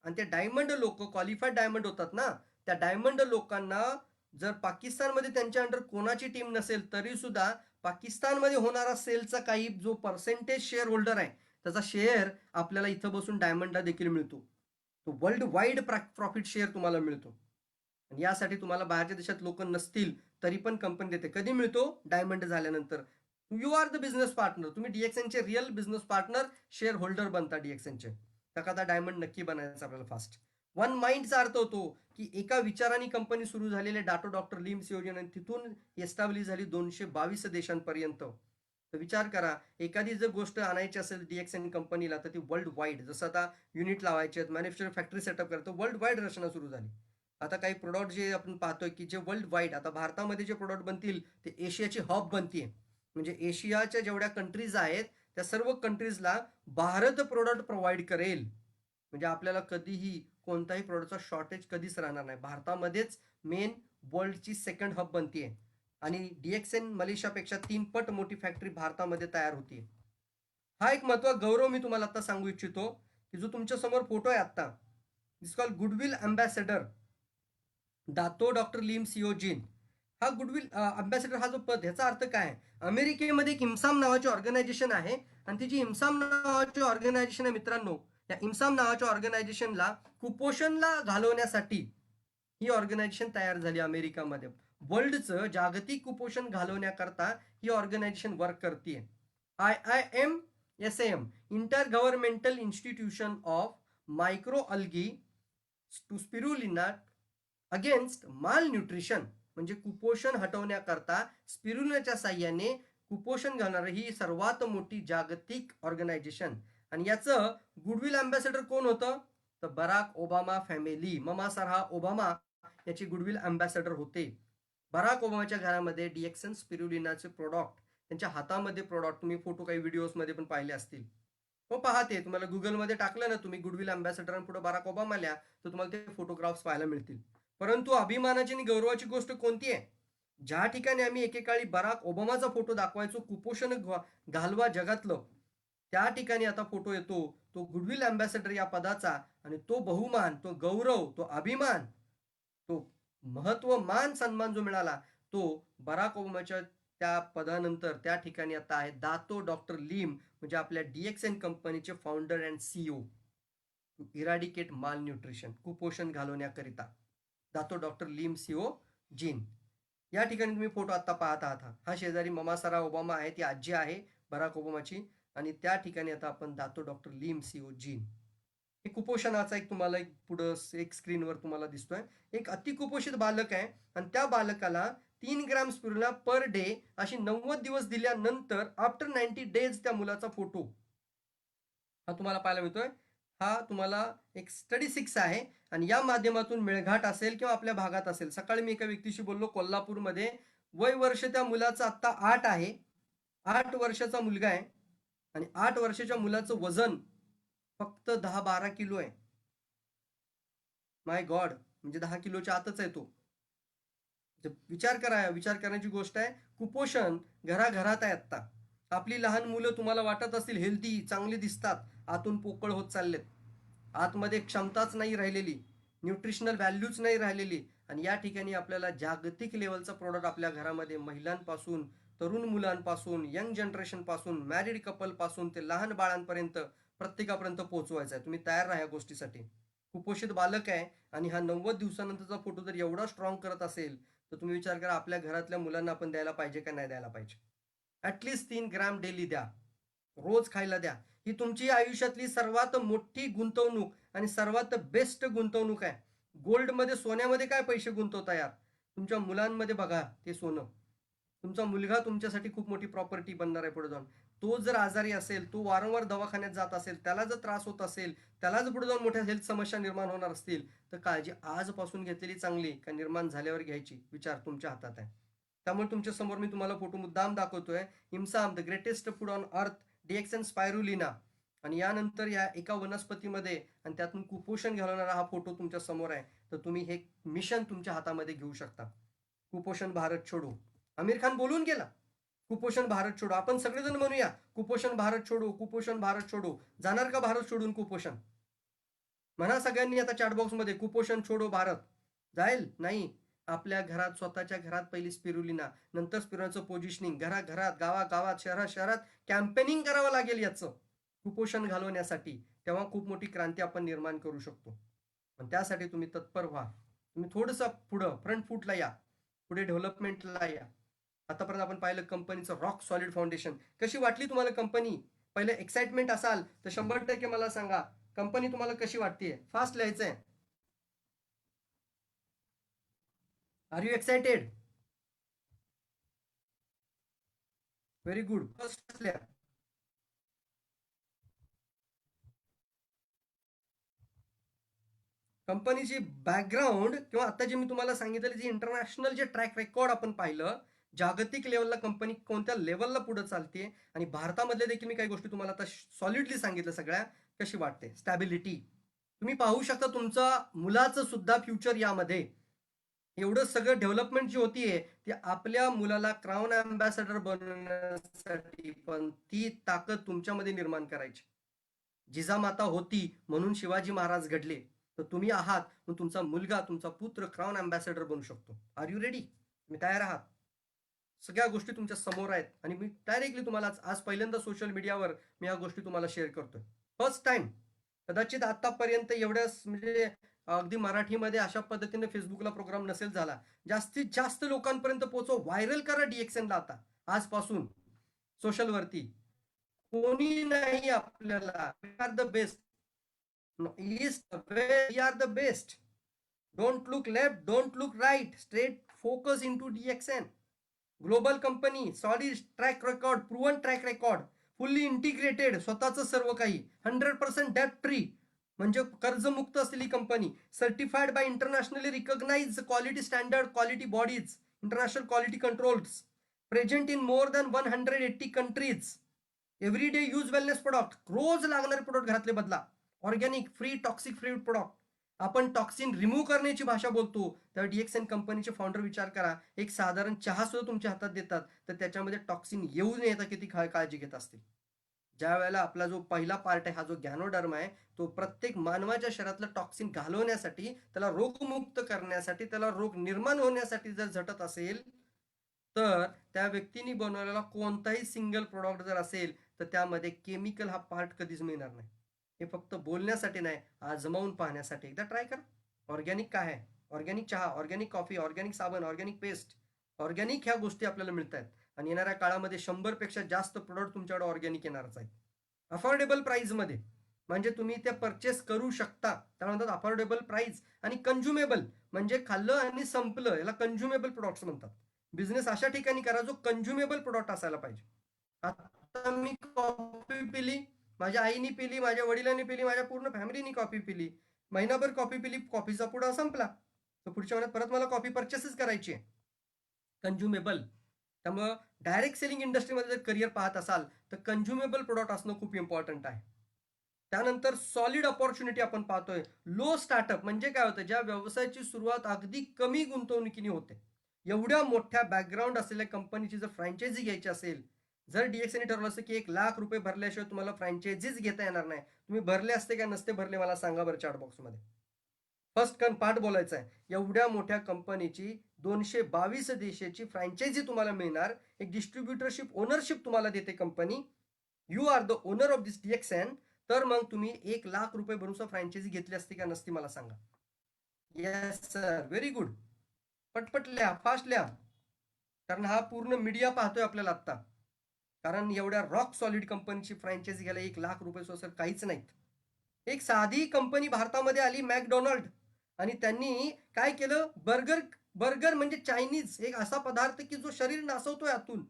आणि ते डायमंड लोक क्वालिफाईड डायमंड होतात ना, त्या डायमंड लोकांना जर पाकिस्तानमध्ये त्यांच्या अंडर कोणाची टीम नसेल तरी सुद्धा पाकिस्तानमध्ये होणारा सेलचा काही जो पर्सेंटेज शेअर होल्डर आहे, त्याचा शेअर आपल्याला इथं बसून डायमंडला देखील मिळतो. तो वर्ल्ड वाईड प्रॉफिट शेअर तुम्हाला मिळतो. आणि यासाठी तुम्हाला बाहेरच्या देशात लोक नसतील तरी पण कंपनी देते. कधी मिळतो? डायमंड झाल्यानंतर. You are the business partner. तुम्ही DXNचे real business partner, shareholder बनता DXNचे. त्याकरता डायमंड नक्की बनायचं आपल्याला फास्ट. वन माइंडचा अर्थ होतो की एका विचाराने कंपनी सुरू झालेले डाटो डॉक्टर लिम सिओजन आणि तिथून एस्टॅब्लिश झाली 222 देशांपर्यंत. तर विचार करा, एखादी जर गोष्ट आणायची असेल DXN कंपनीला, तर ती वर्ल्ड वाईड, जसं आता युनिट लावायचे आहेत, मॅन्युफॅक्चर फॅक्टरी सेटअप करतो, वर्ल्ड वाईड रचना सुरू झाली. आता काही प्रोडक्ट जे आपण पाहतोय की जे वर्ल्ड वाईड, आता भारतामध्ये जे प्रोडक्ट बनतील ते एशियाची हब बनतीये. म्हणजे एशियाच्या जेवढ्या कंट्रीज आहेत त्या सर्व कंट्रीजला भारत प्रोडक्ट प्रोव्हाइड करेल. म्हणजे आपल्याला कधीही कोणताही प्रोडक्टचा शॉर्टेज कधीच राहणार नाही. भारतामध्येच मेन वर्ल्डची सेकंड हब बनतीये आणि DXN मलेशियापेक्षा 3 पट मोठी फॅक्टरी भारतामध्ये तयार होतीये. हा एक गौरव मी तुम्हाला आता सांगू इच्छितो, की जो तुमच्या समोर फोटो आहे आता, it's called goodwill ambassador दातो doctor लिम सिओजिन. हा गुडविल अँबॅसेडर हा जो पद, ह्याचा अर्थ काय आहे? अमेरिकेमध्ये एक इम्साम नावाची ऑर्गनायझेशन आहे आणि ती जी इम्साम नावाची ऑर्गनायझेशन आहे मित्रांनो, या इम्साम नावाच्या ऑर्गनायझेशनला कुपोषणला घालवण्यासाठी ही ऑर्गनायझेशन तयार झाली अमेरिकामध्ये. वर्ल्डचं जागतिक कुपोषण घालवण्याकरता ही ऑर्गनायझेशन वर्क करते. IIMSAM, inter governmental institution of micro algae to spirulina against malnutrition, म्हणजे कुपोषण हटवण्याकरता स्पिरुलिनाच्या साह्याने कुपोषण घालणारी ही सर्वात मोठी जागतिक ऑर्गनायझेशन. आणि याचं गुडविल अँबॅसेडर कोण होतं? तर Barack Obama family, mama Sarah Obama याचे गुडविल अँबॅसेडर होते. बराक ओबामाच्या घरामध्ये DXN स्पिरुलिनाचे प्रोडक्ट, त्यांच्या हातामध्ये प्रोडक्ट, तुम्ही फोटो काही व्हिडिओजमध्ये पण पाहिले असतील. हो पाहते, तुम्हाला गुगलमध्ये टाकलं ना तुम्ही गुडविल अँबॅसेडर आणि पुढे बराक ओबामा लिहा, तर तुम्हाला ते फोटोग्राफ्स पाहायला मिळतील. परंतु अभिमानाची आणि गौरवाची गोष्ट कोणती आहे? ज्या ठिकाणी आम्ही एकेकाळी बराक ओबामाचा फोटो दाखवायचो, कुपोषण घालवा जगातलं, त्या ठिकाणी आता फोटो येतो तो गुडविल अँबॅसेडर या पदाचा. आणि तो बहुमान, तो गौरव, तो अभिमान, तो महत्व, मान, सन्मान जो मिळाला, तो बराक ओबामाच्या त्या पदानंतर त्या ठिकाणी आता आहे दातो डॉक्टर लीम, म्हणजे आपल्या DXN कंपनीचे founder and CEO, to eradicate malnutrition, कुपोषण घालवण्याकरिता Dato doctor Lim Siow Jin. या ठिकाणी तुम्ही फोटो आता पाहत आहात. हा शेजारी ममा सारा ओबामा आहे, ती आजी आहे बराक ओबामाची. आणि त्या ठिकाणी आता आपण दातो डॉक्टर लीम सीओ जीन. हे कुपोषणाचा एक तुम्हाला एक पुढं एक स्क्रीनवर तुम्हाला दिसतोय. एक अतिकुपोषित बालक आहे आणि त्या बालकाला 3 ग्रॅम स्पिरुलिना पर डे अशी 90 दिवस दिल्यानंतर आफ्टर 90 डेज त्या मुलाचा फोटो हा तुम्हाला पाहायला मिळतोय. हा तुम्हाला एक स्टडी 6 आहे आणि या माध्यमातून मेळघाट असेल किंवा आपल्या भागात असेल. सकाळी मी एका व्यक्तीशी बोललो कोल्हापूरमध्ये. वय वर्ष त्या मुलाचं आत्ता 8 आहे. 8 वर्षाचा मुलगा आहे आणि 8 वर्षाच्या मुलाचं वजन फक्त 10-12 किलो आहे. माय गॉड, म्हणजे 10 किलोच्या आतच आहे तो. विचार करा, विचार करण्याची गोष्ट आहे. कुपोषण घराघरात आहे आत्ता. आपली लहान मुलं तुम्हाला वाटत असतील हेल्दी, चांगली दिसतात, आतून पोकळ होत चाललेत. आतमध्ये क्षमताच नाही राहिलेली, न्यूट्रिशनल व्हॅल्यूच नाही राहिलेली. आणि या ठिकाणी आपल्याला जागतिक लेवलचा प्रोडक्ट आपल्या घरामध्ये महिलांपासून, तरुण मुलांपासून, यंग जनरेशन पासून, मॅरिड कपल पासून ते लहान बाळांपर्यंत प्रत्येकापर्यंत पोहोचवायचा आहे. तुम्ही तयार राहा या गोष्टीसाठी. कुपोषित बालक आहे आणि हा 90 दिवसानंतरचा फोटो जर एवढा स्ट्रॉंग करत असेल, तर तुम्ही विचार करा आपल्या घरातल्या मुलांना आपण द्यायला पाहिजे का नाही द्यायला पाहिजे. ऍटलिस्ट 3 ग्रॅम डेली द्या, रोज खायला द्या. ही तुमची आयुष्यातली सर्वात मोठी गुंतवणूक आणि सर्वात बेस्ट गुंतवणूक आहे. गोल्डमध्ये, सोन्यामध्ये काय पैसे गुंतवता यार, तुमच्या मुलांमध्ये बघा ते सोनं. तुमचा मुलगा तुमच्यासाठी खूप मोठी प्रॉपर्टी बनणार आहे पुढे जाऊन. तो जर आजारी असेल, तो वारंवार दवाखान्यात जात असेल, त्याला जर त्रास होत असेल, त्याला जर पुढे जाऊन मोठ्या हेल्थ समस्या निर्माण होणार असतील, तर काळजी आजपासून घेतलेली चांगली का निर्माण झाल्यावर घ्यायची, विचार तुमच्या हातात आहे. त्यामुळे तुमच्या समोर मी तुम्हाला फोटो मुद्दाम दाखवतोय. इम्साम, the greatest food on earth, DXN spirulina. आणि यानंतर या एका वनस्पतीमध्ये आणि त्यातून कुपोषण घालवणारा हा फोटो तुमच्या समोर आहे. तर तुम्ही हे मिशन तुमच्या हातामध्ये घेऊ शकता. कुपोषण भारत छोडो. आमिर खान बोलून गेला कुपोषण भारत छोडो. आपण सगळेजण म्हणूया कुपोषण भारत छोडो, कुपोषण भारत छोडो. जाणार का भारत सोडून कुपोषण? म्हणा सगळ्यांनी आता चॅटबॉक्स मध्ये कुपोषण छोडो भारत. जाईल नाही. आपल्या घरात, स्वतःच्या घरात पहिली स्पिरुलिना, नंतर स्पिरुलिनाचं पोझिशनिंग, घराघरात, गावागावात, शहरात शहरात कॅम्पेनिंग करावं लागेल याचं कुपोषण घालवण्यासाठी. तेव्हा खूप मोठी क्रांती आपण निर्माण करू शकतो. पण त्यासाठी तुम्ही तत्पर व्हा. तुम्ही थोडंसं पुढं फ्रंट फूटला या, पुढे डेव्हलपमेंटला या. आतापर्यंत आपण पाहिलं कंपनीचं रॉक सॉलिड फाउंडेशन. कशी वाटली तुम्हाला कंपनी? पहिले एक्साइटमेंट असाल तर 100% मला सांगा कंपनी तुम्हाला कशी वाटतेय. फास्ट लिहायचंय. Are you excited? Very good. First कंपनीची बॅकग्राऊंड किंवा आता जे मी तुम्हाला सांगितलं जे इंटरनॅशनल जे ट्रॅक रेकॉर्ड आपण पाहिलं, जागतिक लेवलला कंपनी कोणत्या लेवलला पुढे चालते आणि भारतामधले देखील मी काही गोष्टी तुम्हाला आता सॉलिडली सांगितलं सगळ्या कशी वाटते. स्टॅबिलिटी तुम्ही पाहू शकता, तुमचं मुलाचं सुद्धा फ्युचर यामध्ये एवढं सगळं डेव्हलपमेंट जी होतीये ती आपल्या मुलाला क्राऊन अँबॅसेडर बनवण्यासाठी, पण ती ताकद तुमच्यामध्ये निर्माण करायची. जिजामाता होती म्हणून शिवाजी महाराज घडले, तर तुम्ही आहात मग तुमचा मुलगा, तुमचा पुत्र क्राऊन अँबॅसेडर बनू शकतो. Are you ready? तुम्ही तयार आहात? सगळ्या गोष्टी तुमच्या समोर आहेत आणि मी डायरेक्टली तुम्हाला आज पहिल्यांदा सोशल मीडियावर मी या गोष्टी तुम्हाला शेअर करतोय. First time. कदाचित आतापर्यंत एवढ्याच म्हणजे अगदी मराठीमध्ये अशा पद्धतीने फेसबुकला प्रोग्राम नसेल झाला. जास्तीत जास्त लोकांपर्यंत पोहोचव, व्हायरल करा DXNला आता आजपासून सोशलवरती. कोणी नाही आपल्याला. We are the best. East we are the best. Don't look left, don't look right, straight focus into DXN. Global company, solid track record, proven track record, fully integrated, स्वतःचं सर्व काही, 100% डेट फ्री म्हणजे कर्जमुक्त असलेली कंपनी, certified by internationally recognise quality standard, quality bodies, international quality controls, present in more than 180 countries. Everyday use wellness product, रोज लागणारे प्रोडक्ट घरातले बदला. Organic, free, toxic free product. आपण टॉक्सिन रिमूव्ह करण्याची भाषा बोलतो, तेव्हा DXN कंपनीचे फाउंडर विचार करा, एक साधारण चहा सुद्धा तुमच्या हातात देतात तर त्याच्यामध्ये टॉक्सिन येऊ नये याचा किती काळजी घेत असतील. ज्या वेळेला आपला जो पहिला पार्ट आहे, हा जो गॅनोडर्म आहे, तो प्रत्येक मानवाच्या शरीरातलं टॉक्सिन घालवण्यासाठी, त्याला रोगमुक्त करण्यासाठी, त्याला रोग निर्माण होण्यासाठी जर झटत असेल, तर त्या व्यक्तीने बनवलेला कोणताही सिंगल प्रोडक्ट जर असेल तर त्यामध्ये केमिकल हा पार्ट कधीच मिळणार नाही. हे फक्त बोलण्यासाठी नाही, आजमावून पाहण्यासाठी. एकदा ट्राय करा. ऑर्गॅनिक काय आहे? ऑर्गॅनिक चहा, ऑर्गॅनिक कॉफी, ऑर्गॅनिक साबण, ऑर्गॅनिक पेस्ट, ऑर्गॅनिक ह्या गोष्टी आपल्याला मिळत आहेत आणि येणाऱ्या काळामध्ये 100 पेक्षा जास्त प्रोडक्ट तुमच्याकडे ऑर्गॅनिक येणारच आहेत. अफोर्डेबल प्राइसमध्ये, म्हणजे तुम्ही ते परचेस करू शकता. त्या म्हणतात अफोर्डेबल प्राइस. आणि कंझ्युमेबल म्हणजे खाल्लं आणि संपलं, याला कंझ्युमेबल प्रोडक्ट्स म्हणतात. बिझनेस अशा ठिकाणी करा जो कंझ्युमेबल प्रोडक्ट असायला पाहिजे. आता मी कॉफी पिली, माझ्या आईने पिली, माझ्या वडिलांनी पिली, माझ्या पूर्ण फॅमिलीनी कॉफी पिली, महिनाभर कॉफी पिली, कॉफीचा पुडा संपला, तर पुढच्या महिन्यात परत मला कॉफी परचेसच करायची आहे. कंझ्युमेबल. त्यामुळं डायरेक्ट सेलिंग इंडस्ट्रीमध्ये जर करिअर पाहत असाल तर कंझ्युमेबल प्रोडक्ट असणं खूप इम्पॉर्टंट आहे. त्यानंतर सॉलिड अपॉर्च्युनिटी आपण पाहतोय. लो स्टार्टअप म्हणजे काय होतं, ज्या व्यवसायाची सुरुवात अगदी कमी गुंतवणुकीने होते. एवढ्या मोठ्या बॅकग्राऊंड असलेल्या कंपनीची जर फ्रँचायझी घ्यायची असेल, जर DXN ठरवलं असतं की 1,00,000 रुपये भरल्याशिवाय तुम्हाला फ्रँचायझीच घेता येणार नाही, तुम्ही भरले असते का नसते भरले मला सांगा बरं चॅट बॉक्समध्ये. फर्स्ट पार्ट बोलायचा आहे. एवढ्या मोठ्या कंपनीची 222 देशाची फ्रँचायझी तुम्हाला मिळणार, एक डिस्ट्रीब्युटरशिप ओनरशिप तुम्हाला देते company. You are the owner of this DXN. तर मग तुम्ही 1,00,000 रुपये भरून फ्रँचायझी घेतली असती का नसती मला सांगा. Yes sir, very good. पटपट लिहा, फास्ट लिहा, कारण हा पूर्ण मीडिया पाहतोय आपल्याला आत्ता. कारण एवढ्या रॉक सॉलिड कंपनीची फ्रँचायझी घ्यायला 1,00,000 रुपये सर काहीच नाहीत. एक साधी कंपनी भारतामध्ये आली, मॅकडोनाल्ड, आणि त्यांनी काय केलं, बर्गर. बर्गर म्हणजे चायनीज एक असा पदार्थ की जो शरीर नासवतोय आतून,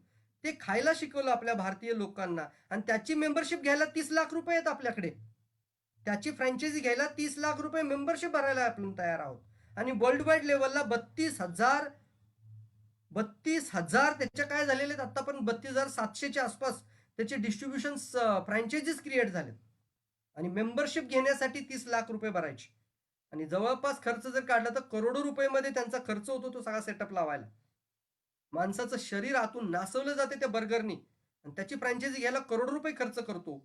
ते खायला शिकवलं आपल्या भारतीय लोकांना आणि त्याची मेंबरशिप घ्यायला 30 लाख रुपये आहेत आपल्याकडे. त्याची फ्रँचायझी घ्यायला 30 लाख रुपये मेंबरशिप भरायला आपण तयार आहोत. आणि वर्ल्ड वाईड लेवलला 32,000 त्याच्या काय झालेले आहेत आतापर्यंत, 32,700च्या आसपास त्याचे डिस्ट्रीब्युशन फ्रँचायझीज क्रिएट झालेत. आणि मेंबरशिप घेण्यासाठी 30 लाख रुपये भरायचे. आणि जवळपास खर्च जर काढला तर करोडो रुपये त्यांचा खर्च होतो तो सगळा सेटअप लावायला. माणसाचं शरीर आतून नासवलं जाते त्या बर्गरनी आणि त्याची फ्रँचायझी घ्यायला करोडो रुपये खर्च करतो.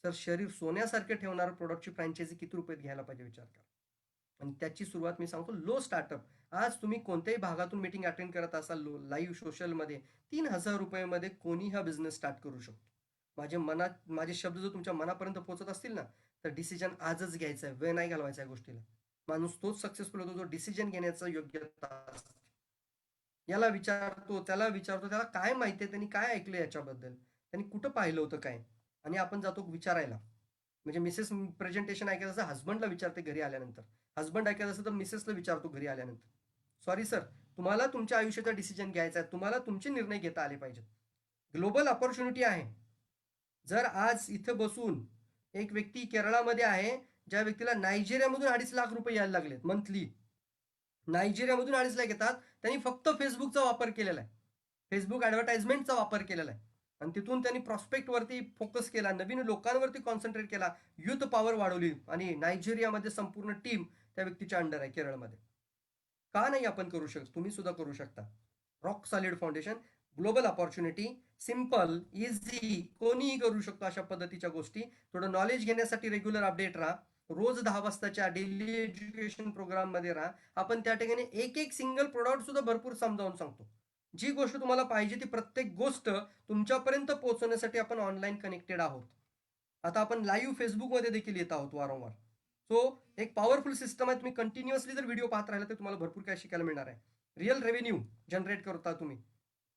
तर शरीर सोन्यासारखे ठेवणाऱ्या प्रोडक्टची फ्रँचायझी किती रुपयात घ्यायला पाहिजे विचार करा. आणि त्याची सुरुवात मी सांगतो लो स्टार्टअप. आज तुम्ही कोणत्याही भागातून मीटिंग अटेंड करत असाल लाईव्ह सोशलमध्ये, 3,000 रुपयामध्ये कोणी हा बिझनेस स्टार्ट करू शकतो. माझे शब्द जर तुमच्या मनापर्यंत पोहोचत असतील ना, तर डिसिजन आजच घ्यायचा आहे, वेळ नाही घालवायचा आहे गोष्टीला. माणूस तोच सक्सेसफुल होतो जो डिसिजन घेण्याचा योग्यता असते. याला विचारतो, त्याला विचारतो, त्याला काय माहिती आहे, त्यांनी काय ऐकलं याच्याबद्दल, त्यांनी कुठं पाहिलं होतं काय. आणि आपण जातो विचारायला. म्हणजे मिसेस प्रेझेंटेशन ऐकायचं असं हस्बंडला विचारते घरी आल्यानंतर, हस्बंड ऐकायचं असं तर मिसेसला विचारतो घरी आल्यानंतर. सॉरी सर, तुम्हाला तुमच्या आयुष्याचा डिसिजन घ्यायचा आहे. तुम्हाला तुमचे निर्णय घेता आले पाहिजेत. ग्लोबल अपॉर्च्युनिटी आहे. जर आज इथं बसून एक व्यक्ती केरळामध्ये आहे, ज्या व्यक्तीला नायजेरियामधून 2.5 लाख रुपये यायला लागलेत मंथली. नायजेरियामधून 2.5 लाख येतात. त्यांनी फक्त Facebookचा वापर केलेला आहे. Facebook ॲडव्हर्टाइजमेंटचा वापर केलेला आहे. आणि तिथून त्यांनी प्रॉस्पेक्टवरती फोकस केला, नवीन लोकांवरती कॉन्सन्ट्रेट केला, यूथ पॉवर वाढवली आणि नायजेरियामध्ये संपूर्ण टीम त्या व्यक्तीच्या अंडर आहे केरळमध्ये. का नाही आपण करू शकत? तुम्ही सुद्धा करू शकता. Rock solid foundation, global opportunity, simple, easy, कोणीही करू शकतो अशा पद्धतीच्या गोष्टी. थोडं नॉलेज घेण्यासाठी रेग्युलर अपडेट राहा. रोज 10 वाजताच्या डेली एज्युकेशन प्रोग्राममध्ये राहा. आपण त्या ठिकाणी एक सिंगल प्रोडक्ट सुद्धा भरपूर समजावून सांगतो. जी गोष्ट तुम्हाला पाहिजे ती प्रत्येक गोष्ट तुमच्यापर्यंत पोहोचवण्यासाठी आपण ऑनलाईन कनेक्टेड आहोत. आता आपण लाईव्ह Facebookमध्ये देखील येत आहोत वारंवार. सो एक पॉवरफुल सिस्टम आहे. तुम्ही कंटिन्युअसली जर व्हिडिओ पाहत राहिला तर तुम्हाला भरपूर काय शिकायला मिळणार आहे. रिअल रेव्हेन्यू जनरेट करता तुम्ही.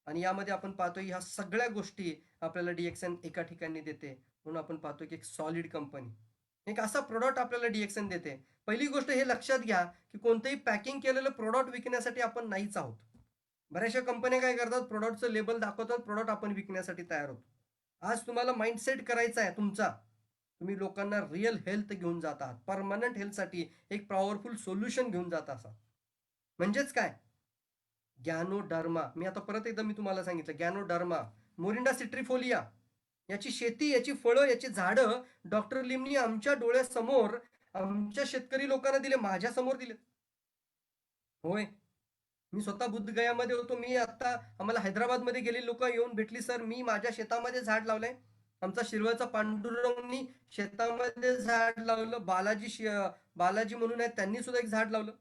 आणि यामध्ये आपण पाहतोय ह्या सगळ्या गोष्टी आपल्याला DXN एका ठिकाणी देते. म्हणून आपण पाहतोय की एक सॉलिड कंपनी. एक असा प्रॉडक्ट आपल्याला DXN देते. पहिली गोष्ट हे लक्षात घ्या, की कोणतंही पॅकिंग केलेलं प्रॉडक्ट विकण्यासाठी आपण नाहीच आहोत. बऱ्याचशा कंपन्या काय करतात, प्रॉडक्टचं लेबल दाखवतात, प्रॉडक्ट आपण विकण्यासाठी तयार होतो. आज तुम्हाला माइंडसेट करायचा आहे तुमचा. तुम्ही लोकांना रिअल हेल्थ घेऊन जात आहात. पर्मनंट हेल्थसाठी एक पॉवरफुल सोल्युशन घेऊन जात असाल. म्हणजेच काय? गॅनोडर्मा. मी आता परत एकदा मी तुम्हाला सांगितलं गॅनोडर्मा, मोरिंडा सिट्रिफोलिया याची शेती, याची फळं, याची झाडं डॉक्टर लिमनी आमच्या डोळ्यासमोर आमच्या शेतकरी लोकांना दिले, माझ्या समोर दिले. होय. मी स्वतः बुद्धगयामध्ये होतो. मी आता आम्हाला हैदराबादमध्ये गेलेली लोकं येऊन भेटली, "सर, मी माझ्या शेतामध्ये झाड लावलंय." आमचा शिरवळचा पांडुरंगनी शेतामध्ये झाड लावलं. बालाजी म्हणून आहेत, त्यांनी सुद्धा एक झाड लावलं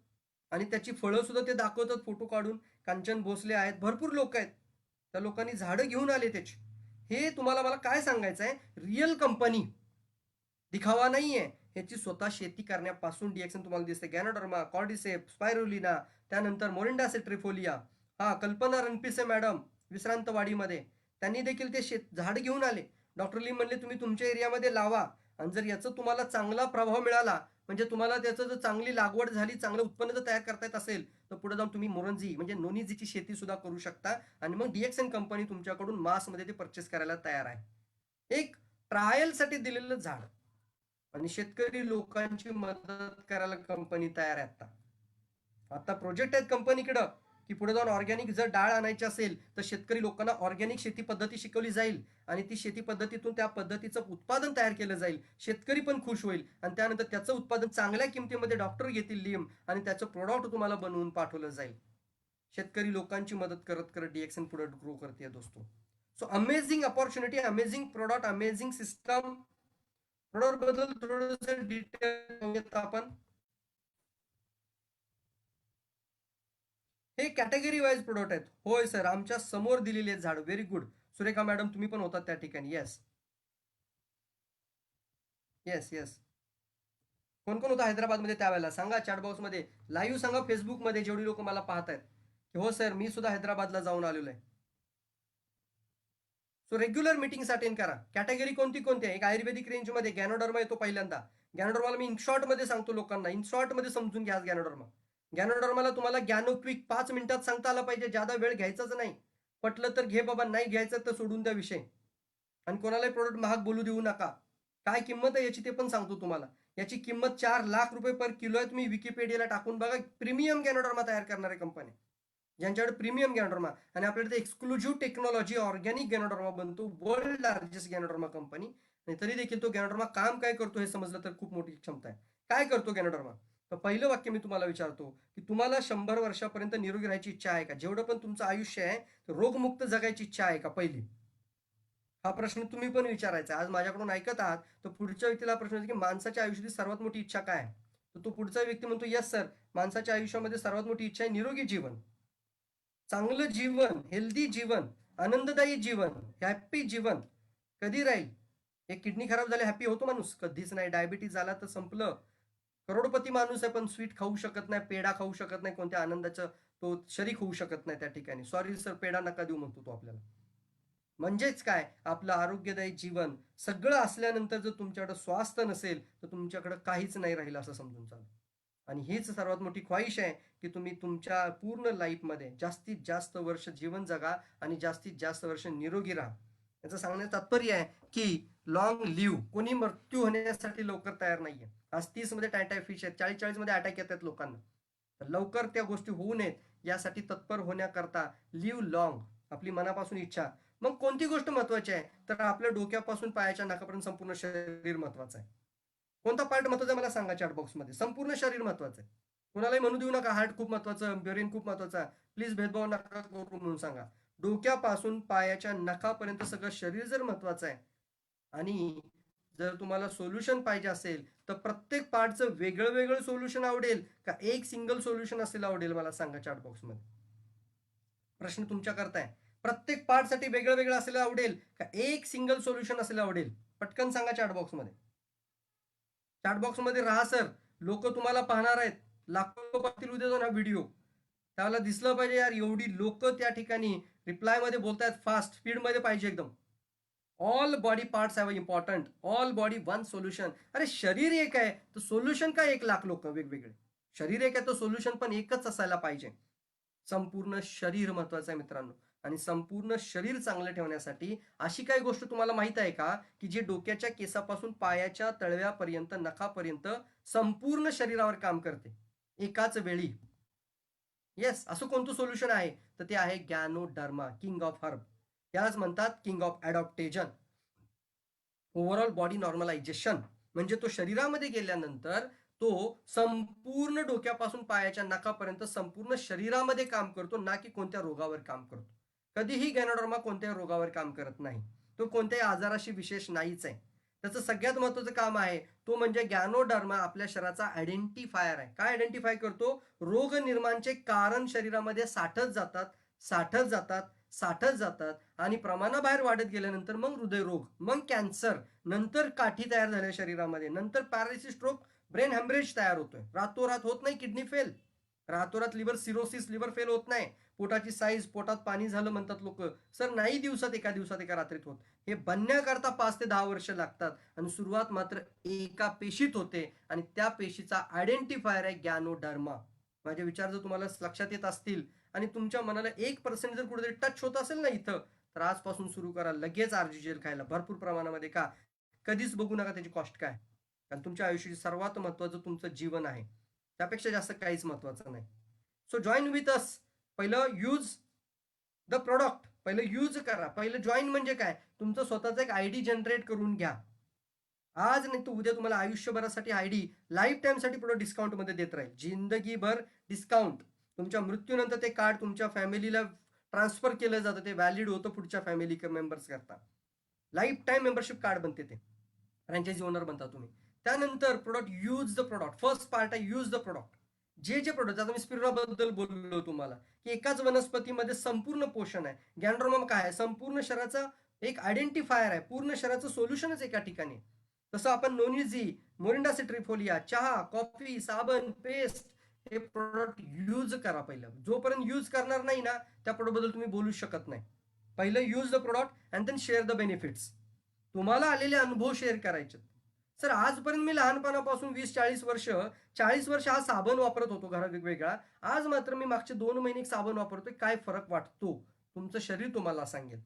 आणि त्याची फळं सुद्धा ते दाखवतात फोटो काढून. कांचन भोसले आहेत, भरपूर लोकं आहेत. त्या लोकांनी झाडं घेऊन आले त्याची. हे तुम्हाला मला काय सांगायचं आहे, रिअल कंपनी दिखावा नाहीये. ह्याची स्वतः शेती करण्यापासून DXN तुम्हाला दिसते. गॅनोडर्मा, कॉर्डिसेप, स्पायरुलिना, त्यानंतर मोरिंडा सेट्रिफोलिया. हा, कल्पना रणपिसे मॅडम विश्रांतवाडीमध्ये. त्यांनी देखील ते झाड घेऊन आले. डॉक्टर ली म्हणले तुम्ही तुमच्या एरियामध्ये लावा आणि जर याचा तुम्हाला चांगला प्रभाव मिळाला, म्हणजे तुम्हाला त्याचं जर चांगली लागवड झाली, चांगलं उत्पन्न जर तयार करता येत असेल, तर पुढे जाऊन तुम्ही मोरंजी म्हणजे नोनीजीची शेती सुद्धा करू शकता आणि मग DXN कंपनी तुमच्याकडून मासमध्ये ते परचेस करायला तयार आहे. एक ट्रायलसाठी दिलेलं झाड. आणि शेतकरी लोकांची मदत करायला कंपनी तयार आहे आता. आता प्रोजेक्ट आहेत कंपनीकडं, की पुढे जाऊन ऑर्गॅनिक जर डाळ आणायची असेल, तर शेतकरी लोकांना ऑर्गॅनिक शेती पद्धती शिकवली जाईल आणि ती शेती पद्धतीतून त्या पद्धतीचं उत्पादन तयार केलं जाईल. शेतकरी पण खुश होईल आणि त्यानंतर त्याचं उत्पादन चांगल्या किमतीमध्ये डॉक्टर घेतील लिम आणि त्याचं प्रोडक्ट तुम्हाला बनवून पाठवलं जाईल. शेतकरी लोकांची मदत करत करत DXN पुढे ग्रो करते दोस्तो. So amazing opportunity, amazing product, amazing system. Product बद्दल थोडंसं डिटेल बघूयात आपण. हे कॅटेगरी वाईज प्रोडक्ट आहेत. होय सर, आमच्या समोर दिलेले आहेत झाड. Very good. सुरेखा मॅडम तुम्ही पण होतात त्या ठिकाणी. Yes, yes, yes. कोण कोण होता हैदराबादमध्ये त्यावेळेला सांगा, चॅट बॉक्समध्ये लाईव्ह सांगा. फेसबुकमध्ये जेवढी लोक मला पाहत आहेत की हो सर, मी सुद्धा हैदराबादला जाऊन आलेलो आहे. सो रेग्युलर मीटिंग्स अटेंड करा. कॅटेगरी कोणती कोणती आहे? एक आयुर्वेदिक रेंजमध्ये गॅनोडर्मा येतो पहिल्यांदा. गॅनोडर्माला मी इन शॉर्टमध्ये सांगतो लोकांना, इन शॉर्टमध्ये समजून घ्या गॅनोडर्मा. गॅनोडर्माला तुम्हाला गॅनो क्विक 5 मिनिटात सांगता आला पाहिजे. ज्यादा वेळ घ्यायचाच नाही. पटलं तर घे बाबा, नाही घ्यायचं तर सोडून द्या विषय. आणि कोणालाही प्रोडक्ट महाग बोलू देऊ नका. काय किंमत आहे याची ते पण सांगतो तुम्हाला. याची किंमत 4 लाख रुपये पर किलो आहे. तुम्ही विकिपीडियाला टाकून बघा. प्रीमियम गॅनोडर्मा तयार करणारे कंपनी, ज्यांच्याकडे प्रीमियम गॅनोडर्मा आणि आपल्याकडे एक्सक्लुझिव्ह टेक्नॉलॉजी ऑर्गॅनिक गॅनोडर्मा बनतो. World largest ganoderma company. आणि तरी देखील तो गॅनोडर्मा काम काय करतो हे समजलं तर खूप मोठी क्षमता आहे. काय करतो गॅनोडर्मा? तर पहिलं वाक्य मी तुम्हाला विचारतो, की तुम्हाला 100 वर्षापर्यंत निरोगी राहायची इच्छा आहे का? जेवढं पण तुमचं आयुष्य आहे, रोगमुक्त जगायची इच्छा आहे का? पहिली हा प्रश्न तुम्ही पण विचारायचा. आज माझ्याकडून ऐकत आहात, तर पुढच्या व्यक्तीला हा प्रश्न की माणसाच्या आयुष्यातली सर्वात मोठी इच्छा काय आहे? तर तो पुढचा व्यक्ती म्हणतो, "येस सर, माणसाच्या आयुष्यामध्ये सर्वात मोठी इच्छा आहे निरोगी जीवन, चांगलं जीवन, हेल्दी जीवन, आनंददायी जीवन, हॅपी जीवन." कधी राहील? एक किडनी खराब झाली हॅपी होतो माणूस? कधीच नाही. डायबिटीज झाला तर संपलं. करोडपती माणूस आहे, पण स्वीट खाऊ शकत नाही, पेढा खाऊ शकत नाही, कोणत्या आनंदाचं तो शरीक होऊ शकत नाही त्या ठिकाणी. सॉरी सर, पेढा नका देऊ म्हणतो तो आपल्याला. म्हणजेच काय? आपलं आरोग्यदायी जीवन सगळं असल्यानंतर जर तुमच्याकडे स्वास्थ्य नसेल, तर तुमच्याकडे काहीच नाही राहिलं असं समजून चाला. आणि हीच सर्वात मोठी ख्वाहिश आहे की तुम्ही तुमच्या पूर्ण लाईफमध्ये जास्तीत जास्त वर्ष जीवन जगा आणि जास्तीत जास्त वर्ष निरोगी राहा. याचं सांगण्याचं तात्पर्य आहे की लॉंग लिव्ह. कोणी मृत्यू होण्यासाठी लवकर तयार नाहीये. आज 30 मध्ये टायफाईड आहेत, 40-40 मध्ये अटॅक येतात लोकांना. तर लवकर त्या गोष्टी होऊ नयेत यासाठी तत्पर होण्याकरता लिव्ह लॉंग, आपली मनापासून इच्छा. मग कोणती गोष्ट महत्वाची आहे तर आपल्या डोक्यापासून पायाच्या नाकापर्यंत संपूर्ण शरीर महत्वाचं आहे. कोणता पार्ट महत्वाचा आहे मला सांगा चॅट बॉक्समध्ये. संपूर्ण शरीर महत्वाचं आहे. कुणालाही म्हणू देऊ नका हार्ट खूप महत्वाचं, ब्रेन खूप महत्वाचा. प्लीज भेदभाव नका करू म्हणून सांगा. डोक्यापासून पायाच्या नखापर्यंत सगळं शरीर जर महत्वाचं आहे आणि जर तुम्हाला सोल्युशन पाहिजे असेल तर प्रत्येक पार्टचं वेगळं वेगळं सोल्युशन आवडेल का एक सिंगल सोल्युशन असेल आवडेल मला सांगा चॅट बॉक्समध्ये. प्रश्न तुमच्या करताय. प्रत्येक पार्टसाठी वेगळं वेगळं असेल आवडेल का एक सिंगल सोल्युशन असेल आवडेल? पटकन सांगा चॅट बॉक्समध्ये. चॅट बॉक्समध्ये राहा सर. लोक तुम्हाला पाहणार आहेत. लाखो पाहतील उद्या जाऊन हा व्हिडिओ. त्याला दिसलं पाहिजे यार एवढी लोक त्या ठिकाणी रिप्लाय मध्ये बोलतायत. फास्ट स्पीड मध्ये पाहिजे एकदम. All body parts have important. All body one solution. अरे शरीर एक आहे तर सोल्युशन काय 1,00,000 लोक वेगवेगळे. शरीर एक आहे तर सोल्युशन पण एकच असायला पाहिजे. संपूर्ण शरीर महत्वाचं आहे मित्रांनो. आणि संपूर्ण शरीर चांगलं ठेवण्यासाठी अशी काही गोष्ट तुम्हाला माहित आहे का की जे डोक्याच्या केसापासून पायाच्या तळव्यापर्यंत नखापर्यंत संपूर्ण शरीरावर काम करते एकाच वेळी. येस, असं कोणतं सोल्युशन आहे तर ते आहे गॅनोडर्मा, किंग ऑफ हर्ब. त्यालाच म्हणतात king of adaptation. Overall body normalisation. म्हणजे तो शरीरामध्ये गेल्यानंतर तो संपूर्ण डोक्यापासून पायाच्या नखापर्यंत संपूर्ण शरीरामध्ये काम करतो, ना की कोणत्या रोगावर काम करतो. कधीही गॅनोडर्मा कोणत्या रोगावर काम करत नाही. तो कोणत्याही आजाराशी विशेष नाहीच आहे. त्याचं सगळ्यात महत्वाचं काम आहे तो म्हणजे गॅनोडर्मा आपल्या शरीराचा आयडेंटिफायर आहे. काय आयडेंटिफाय करतो? रोग निर्माणचे कारण शरीरामध्ये साठत जातात, साठत जातात, साठत जातात आणि प्रमाणाबाहेर वाढत गेल्यानंतर मग हृदयरोग, मग कॅन्सर, नंतर काठी तयार झाल्या शरीरामध्ये, नंतर पॅरालिसिस, स्ट्रोक, ब्रेन हॅमरेज तयार होतोय. रातोरात होत नाही किडनी फेल, रातोरात लिव्हर सिरोसिस, लिव्हर फेल होत नाही. पोटाची साईज, पोटात पाणी झालं म्हणतात लोक. सर नाही दिवसात, एका दिवसात, एका रात्रीत होत. हे बनण्याकरता 5 ते 10 वर्ष लागतात आणि सुरुवात मात्र एका पेशीत होते आणि त्या पेशीचा आयडेंटिफायर आहे गॅनोडर्मा. माझे विचार जर तुम्हाला लक्षात येत असतील आणि तुमच्या मनाला 1% जर कुठेतरी टच होत असेल ना इथं, तर आजपासून सुरू करा लगेच आरजी जेल खायला भरपूर प्रमाणामध्ये. का? कधीच बघू नका त्याची कॉस्ट काय. कारण तुमच्या आयुष्याची सर्वात महत्वाचं तुमचं जीवन आहे. त्यापेक्षा जास्त काहीच महत्वाचं नाही. So join with us. पहिलं यूज द प्रोडक्ट. पहिलं यूज करा. पहिलं जॉईन म्हणजे काय? तुमचं स्वतःचा एक आयडी जनरेट करून घ्या. आज नाही तर उद्या तुम्हाला आयुष्यभरासाठी आयडी लाईफ टाईमसाठी पुढे डिस्काउंटमध्ये देत राहील. जिंदगीभर डिस्काउंट. तुमच्या मृत्यूनंतर ते कार्ड तुमच्या फॅमिलीला ट्रान्सफर केलं जातं. ते व्हॅलिड होतं पुढच्या फॅमिली मेंबर्स करता. लाईफ टाईम मेंबरशिप कार्ड बनते ते. फ्रँचायझी ओनर बनता तुम्ही. त्यानंतर product, use the product. First part आहे यूज द प्रोडक्ट. जे जे प्रोडक्ट, आता मी स्पिरुलिनाबद्दल बोललो तुम्हाला की एकाच वनस्पतीमध्ये संपूर्ण पोषण आहे. गॅनोडर्मा काय आहे? संपूर्ण शरीराचा एक आयडेंटिफायर आहे. पूर्ण शरीराचं सोल्युशनच एका ठिकाणी. तसं आपण नोनिझी, मोरिंडा सिट्रिफोलिया, चहा, कॉफी, साबण, पेस्ट हे प्रोडक्ट यूज करा पहिलं. जोपर्यंत यूज करणार नाही ना त्या प्रोडक्ट बद्दल तुम्ही बोलू शकत नाही. पहिलं use the product and then share the benefits. तुम्हाला आलेले अनुभव शेअर करायचे. सर आजपर्यंत मी लहानपणापासून 20-40 वर्ष, 40 वर्ष हा साबण वापरत होतो घरात वेगवेगळा. आज मात्र मी मागचे 2 महिने एक साबण वापरतोय. काय फरक वाटतो तुमचं शरीर तुम्हाला सांगेल.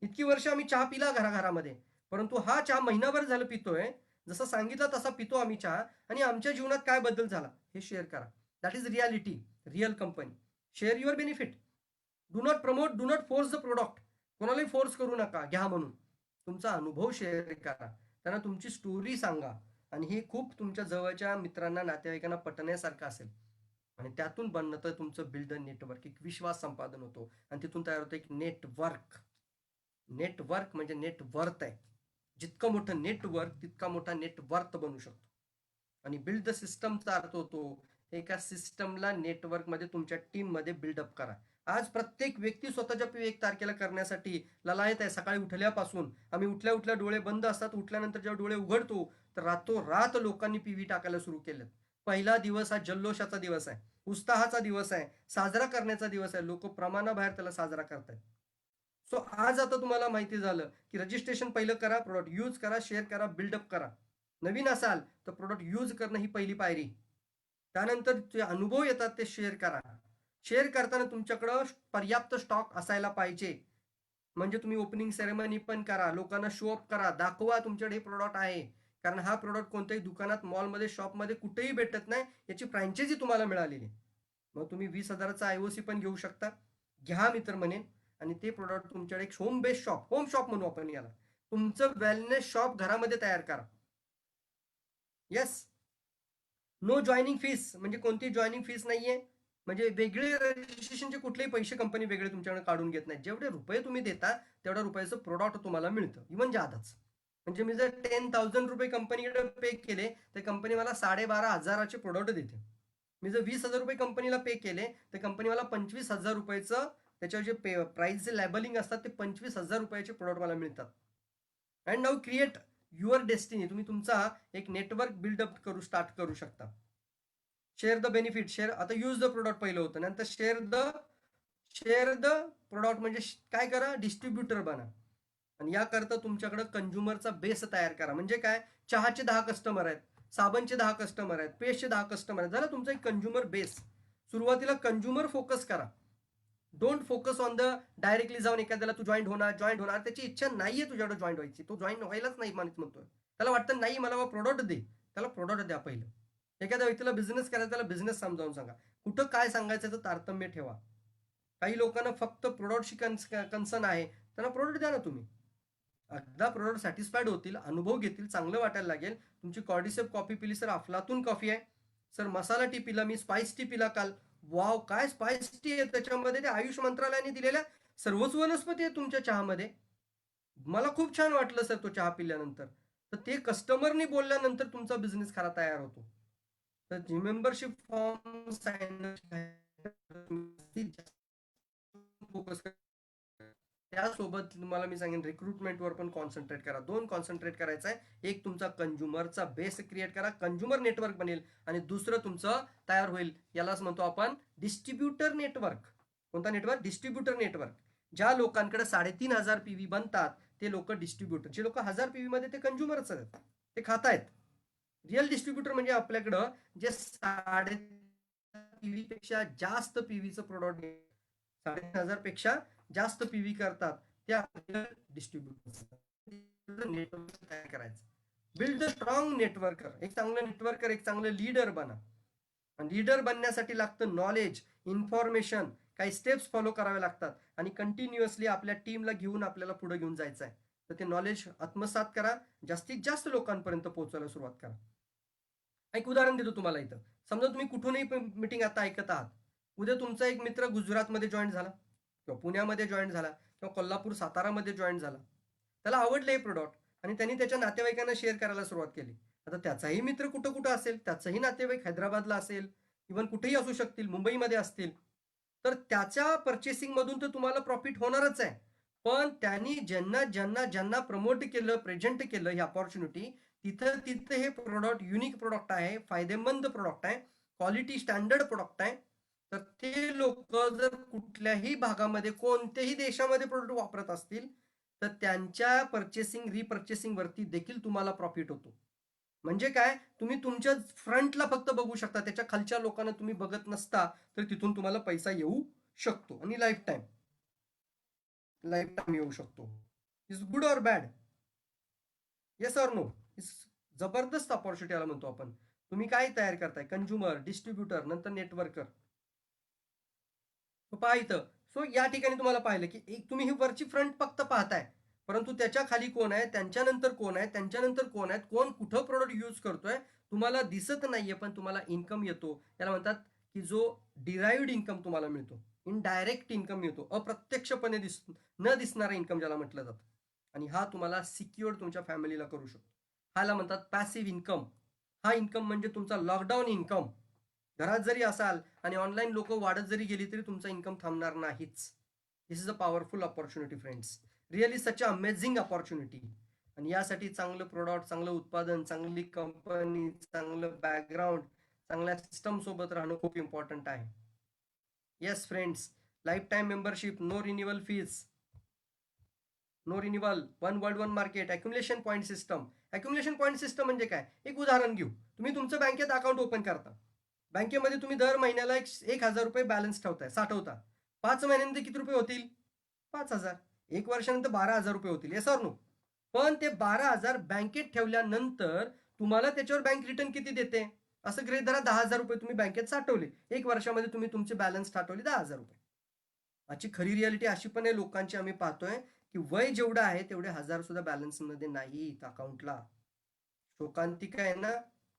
इतकी वर्ष आम्ही चहा पिला घराघरामध्ये, परंतु हा चहा महिनाभर झालं पितोय. जसं सांगितलं तसा पितो आम्ही चहा आणि आमच्या जीवनात काय बदल झाला हे शेअर करा. That is reality. Real company. Share your benefit. Do not promote, do not force the product. कोणालाही फोर्स करू नका घ्या म्हणून. तुमचा अनुभव शेअर करा. त्यांना तुमची स्टोरी सांगा आणि हे खूप तुमच्या जवळच्या मित्रांना, नातेवाईकांना पटण्यासारखं असेल आणि त्यातून बनतं तुमचं बिल्ड अ नेटवर्क. एक विश्वास संपादन होतो आणि तिथून तयार होतं एक नेटवर्क. नेटवर्क म्हणजे नेटवर्थ आहे. जितकं मोठं नेटवर्क तितका मोठा नेटवर्थ बनू शकतो. आणि बिल्ड द सिस्टमचा अर्थ होतो एका सिस्टमला नेटवर्कमध्ये तुमच्या टीममध्ये बिल्डअप करा. आज प्रत्येक व्यक्ती स्वतःच्या 1 तारखेला करण्यासाठी ललायत आहे. सकाळी उठल्यापासून आम्ही उठल्या उठल्या डोळे बंद असतात, उठल्यानंतर जेव्हा डोळे उघडतो तर रातोरात लोकांनी पीव्ही टाकायला सुरू केलं. पहिला दिवस हा जल्लोषाचा दिवस आहे, उत्साहाचा दिवस आहे, साजरा करण्याचा दिवस आहे. लोक प्रमाणाबाहेर त्याला साजरा करतायत. सो आज आता तुम्हाला माहिती झालं की रजिस्ट्रेशन पहिलं करा, प्रोडक्ट यूज करा, शेअर करा, बिल्डअप करा. नवीन असाल तर प्रोडक्ट यूज करणं ही पहिली पायरी. त्यानंतर जे अनुभव येतात ते शेअर करा. शेअर करताना तुमच्याकडं पर्याप्त स्टॉक असायला पाहिजे. म्हणजे तुम्ही ओपनिंग सेरेमनी पण करा, लोकांना शो अप करा, दाखवा तुमच्याकडे हे प्रॉडक्ट आहे. कारण हा प्रॉडक्ट कोणत्याही दुकानात, मॉलमध्ये, शॉपमध्ये कुठेही भेटत नाही. याची फ्रँचायझी तुम्हाला मिळालेली आहे. मग तुम्ही 20,000चा आय-ओ-सी पण घेऊ शकता. घ्या मी तर म्हणेन. आणि ते प्रॉडक्ट तुमच्याकडे एक home based shop, home shop म्हणू आपण याला. तुमचं वेलनेस शॉप घरामध्ये तयार करा. येस. नो जॉइनिंग फीस म्हणजे कोणती जॉइनिंग फीस नाहीये. म्हणजे वेगळे रजिस्ट्रेशनचे कुठलेही पैसे कंपनी वेगळे तुमच्याकडे काढून घेत नाही. जेवढे रुपये तुम्ही देता, तेवढ्या रुपयाचं प्रॉडक्ट तुम्हाला मिळतं. इव्हन जादाच. म्हणजे मी जर ₹10,000 कंपनीकडे पे केले, तर कंपनी मला 12,500चे प्रॉडक्ट देते. मी जर ₹20,000 कंपनीला पे केले, तर कंपनी मला ₹25,000चं त्याच्यावर जे प्राइसचे लेबलिंग असतात, ते ₹25,000चे प्रॉडक्ट मला मिळतात. And now create your destiny. तुम्ही तुमचा एक नेटवर्क बिल्डअप स्टार्ट करू शकता. शेअर द बेनिफिट, शेअर आता यूज द प्रोडक्ट पहिलं होतं. नंतर शेअर द प्रोडक्ट म्हणजे काय करा, डिस्ट्रीब्युटर बना. आणि याकरता तुमच्याकडे कंझ्युमरचा बेस तयार करा. म्हणजे काय, चहाचे 10 कस्टमर आहेत, साबणचे 10 कस्टमर आहेत, पेस्टचे 10 कस्टमर आहेत. झालं तुमचा एक कंझ्युमर बेस. सुरुवातीला कंझ्युमर फोकस करा. Don't focus on the directly जाऊन एखाद्याला तू जॉईंट होणार, त्याची इच्छा नाहीये तुझ्याकडे जॉईंट व्हायची, तो जॉईन व्हायलाच नाही म्हणतोय. त्याला वाटतं नाही मला प्रोडक्ट दे. त्याला प्रोडक्ट द्या पहिलं. एखाद्या व्यक्तीला बिझनेस करायचा, त्याला बिझनेस समजावून सांगा. कुठं काय सांगायचं याचं तारतम्य ठेवा. काही लोकांना फक्त प्रोडक्टशी कन्सर्न आहे, त्यांना प्रोडक्ट द्या ना तुम्ही. एकदा प्रोडक्ट सॅटिस्फाईड होतील, अनुभव घेतील, चांगलं वाटायला लागेल. तुमची कॉर्डिसेप कॉफी पिली सर, अफलातून कॉफी आहे सर, मसाला टी पिला मी, स्पाइस टी पिला काल. वाव, काय स्पाइस टी आहे त्याच्यामध्ये, ते आयुष मंत्रालयाने दिलेल्या सर्वच वनस्पती आहे तुमच्या चहामध्ये. मला खूप छान वाटलं सर तो चहा पिल्यानंतर. तर ते कस्टमरनी बोलल्यानंतर तुमचा बिझनेस खरा तयार होतो. तर मेंबरशिप फॉर्म फोकस. त्यासोबत तुम्हाला मी सांगेन रिक्रुटमेंटवर पण कॉन्सन्ट्रेट करा. 2 कॉन्सन्ट्रेट करायचं आहे. एक तुमचा कंझ्युमरचा बेस क्रिएट करा, कंझ्युमर नेटवर्क बनेल. आणि दुसरं तुमचं तयार होईल, यालाच म्हणतो आपण डिस्ट्रीब्युटर नेटवर्क. कोणता नेटवर्क? Distributor network. ज्या लोकांकडे 3,500 पीव्ही बनतात, ते लोक डिस्ट्रीब्युटर. जे लोक 1000 पीव्ही मध्ये, ते कंझ्युमरच आहेत, ते खातायत. रिअल डिस्ट्रीब्युटर म्हणजे आपल्याकडं जे 3,500 पीव्ही पेक्षा जास्त पीव्हीचं प्रोडक्ट, 3,500 पेक्षा जास्त पीव्ही करतात, त्या डिस्ट्रीब्युटर नेटवर्क तयार करायचं. Build a strong networker. एक चांगलं नेटवर्कर, एक चांगलं लीडर बना. आणि लीडर बनण्यासाठी लागतं नॉलेज, इन्फॉर्मेशन, काही स्टेप्स फॉलो करावे लागतात. आणि कंटिन्युअसली आपल्या टीमला घेऊन आपल्याला पुढे घेऊन जायचं आहे. तर ते नॉलेज आत्मसात करा, जास्तीत जास्त लोकांपर्यंत पोहोचायला सुरुवात करा. एक उदाहरण देतो तुम्हाला इथं. समजा तुम्ही कुठूनही मीटिंग आता ऐकत आहात. उद्या तुमचा एक मित्र गुजरातमध्ये जॉईन झाला, किंवा पुण्यामध्ये जॉईन झाला, किंवा कोल्हापूर, सातारामध्ये जॉईन झाला. त्याला आवडलं हे प्रोडक्ट, आणि त्यांनी त्याच्या नातेवाईकांना शेअर करायला सुरुवात केली. आता त्याचाही मित्र कुठं कुठं असेल, त्याचाही नातेवाईक हैदराबादला असेल, इव्हन कुठेही असू शकतील, मुंबईमध्ये असतील. तर त्याच्या पर्चेसिंगमधून तर तुम्हाला प्रॉफिट होणारच आहे. पण त्यांनी ज्यांना ज्यांना ज्यांना प्रमोट केलं, प्रेझेंट केलं ही अपॉर्च्युनिटी, तिथं तिथं हे प्रोडक्ट युनिक प्रोडक्ट आहे, फायदेमंद प्रोडक्ट आहे, क्वालिटी स्टँडर्ड प्रोडक्ट आहे. तर ते लोक जर कुठल्याही भागामध्ये, कोणत्याही देशामध्ये प्रोडक्ट वापरत असतील, तर त्यांच्या पर्चेसिंग, रिपर्चेसिंग वरती देखील तुम्हाला प्रॉफिट होतो. म्हणजे काय, तुम्ही तुमच्या फ्रंटला फक्त बघू शकता, त्याच्या खालच्या लोकांना तुम्ही बघत नसता, तर तिथून तुम्हाला पैसा येऊ शकतो. आणि लाईफ टाइम येऊ शकतो. Is good or bad? Yes or no? Is जबरदस्त अपॉर्च्युनिटी याला म्हणतो आपण. तुम्ही काय तयार करताय? कंझ्युमर, डिस्ट्रीब्युटर, नंतर नेटवर्कर. पहा इथं. सो या ठिकाणी तुम्हाला पाहिलं की एक तुम्ही ही वरची फ्रंट फक्त पाहताय, परंतु त्याच्या खाली कोण आहे, त्यांच्यानंतर कोण आहे, त्यांच्यानंतर कोण आहेत, कोण कुठं प्रोडक्ट यूज करतोय, तुम्हाला दिसत नाहीये, पण तुम्हाला इन्कम येतो. याला म्हणतात की जो डिराइव्ड इन्कम तुम्हाला मिळतो, इनडायरेक्ट इन्कम मिळतो, अप्रत्यक्षपणे न दिसणारा इन्कम ज्याला म्हटलं जातं. आणि हा तुम्हाला सिक्युअर तुमच्या फॅमिलीला करू शकतो. ह्याला म्हणतात पॅसिव्ह इन्कम. हा इन्कम म्हणजे तुमचा लॉकडाऊन इन्कम. घरात जरी असाल आणि ऑनलाईन लोक वाढत जरी गेली, तरी तुमचा इन्कम थांबणार नाहीच. This is a powerful opportunity friends. Really such a amazing opportunity. आणि यासाठी चांगलं प्रोडक्ट, चांगलं उत्पादन, चांगली कंपनी, चांगलं बॅकग्राऊंड, चांगल्या सिस्टम सोबत राहणं खूप इम्पॉर्टंट आहे. Yes friends, life time membership, no renewal fees, no renewal, one world one market, accumulation point system. Accumulation point system म्हणजे काय? एक उदाहरण घेऊ. तुम्ही तुमचं बँकेत अकाउंट ओपन करता, बँकेमध्ये तुम्ही दर महिन्याला 1,000 रुपये बॅलन्स ठेवताय, साठवता. 5 महिन्यानंतर किती रुपये होतील? 5,000. 1 वर्षानंतर 12,000 रुपये होतील. Yes or no? पण ते 12,000 बँकेत ठेवल्यानंतर तुम्हाला त्याच्यावर बँक रिटर्न किती देते? असं गृहीत धरा 10,000 रुपये तुम्ही बँकेत साठवले. 1 वर्षामध्ये तुम्ही तुमचे बॅलन्स साठवले 10,000 रुपये. आजची खरी रियालिटी अशी पण आहे लोकांची आम्ही पाहतोय, की वय जेवढं आहे तेवढे 1,000 सुद्धा बॅलन्समध्ये नाहीत अकाउंटला. शोकांतिका आहे ना,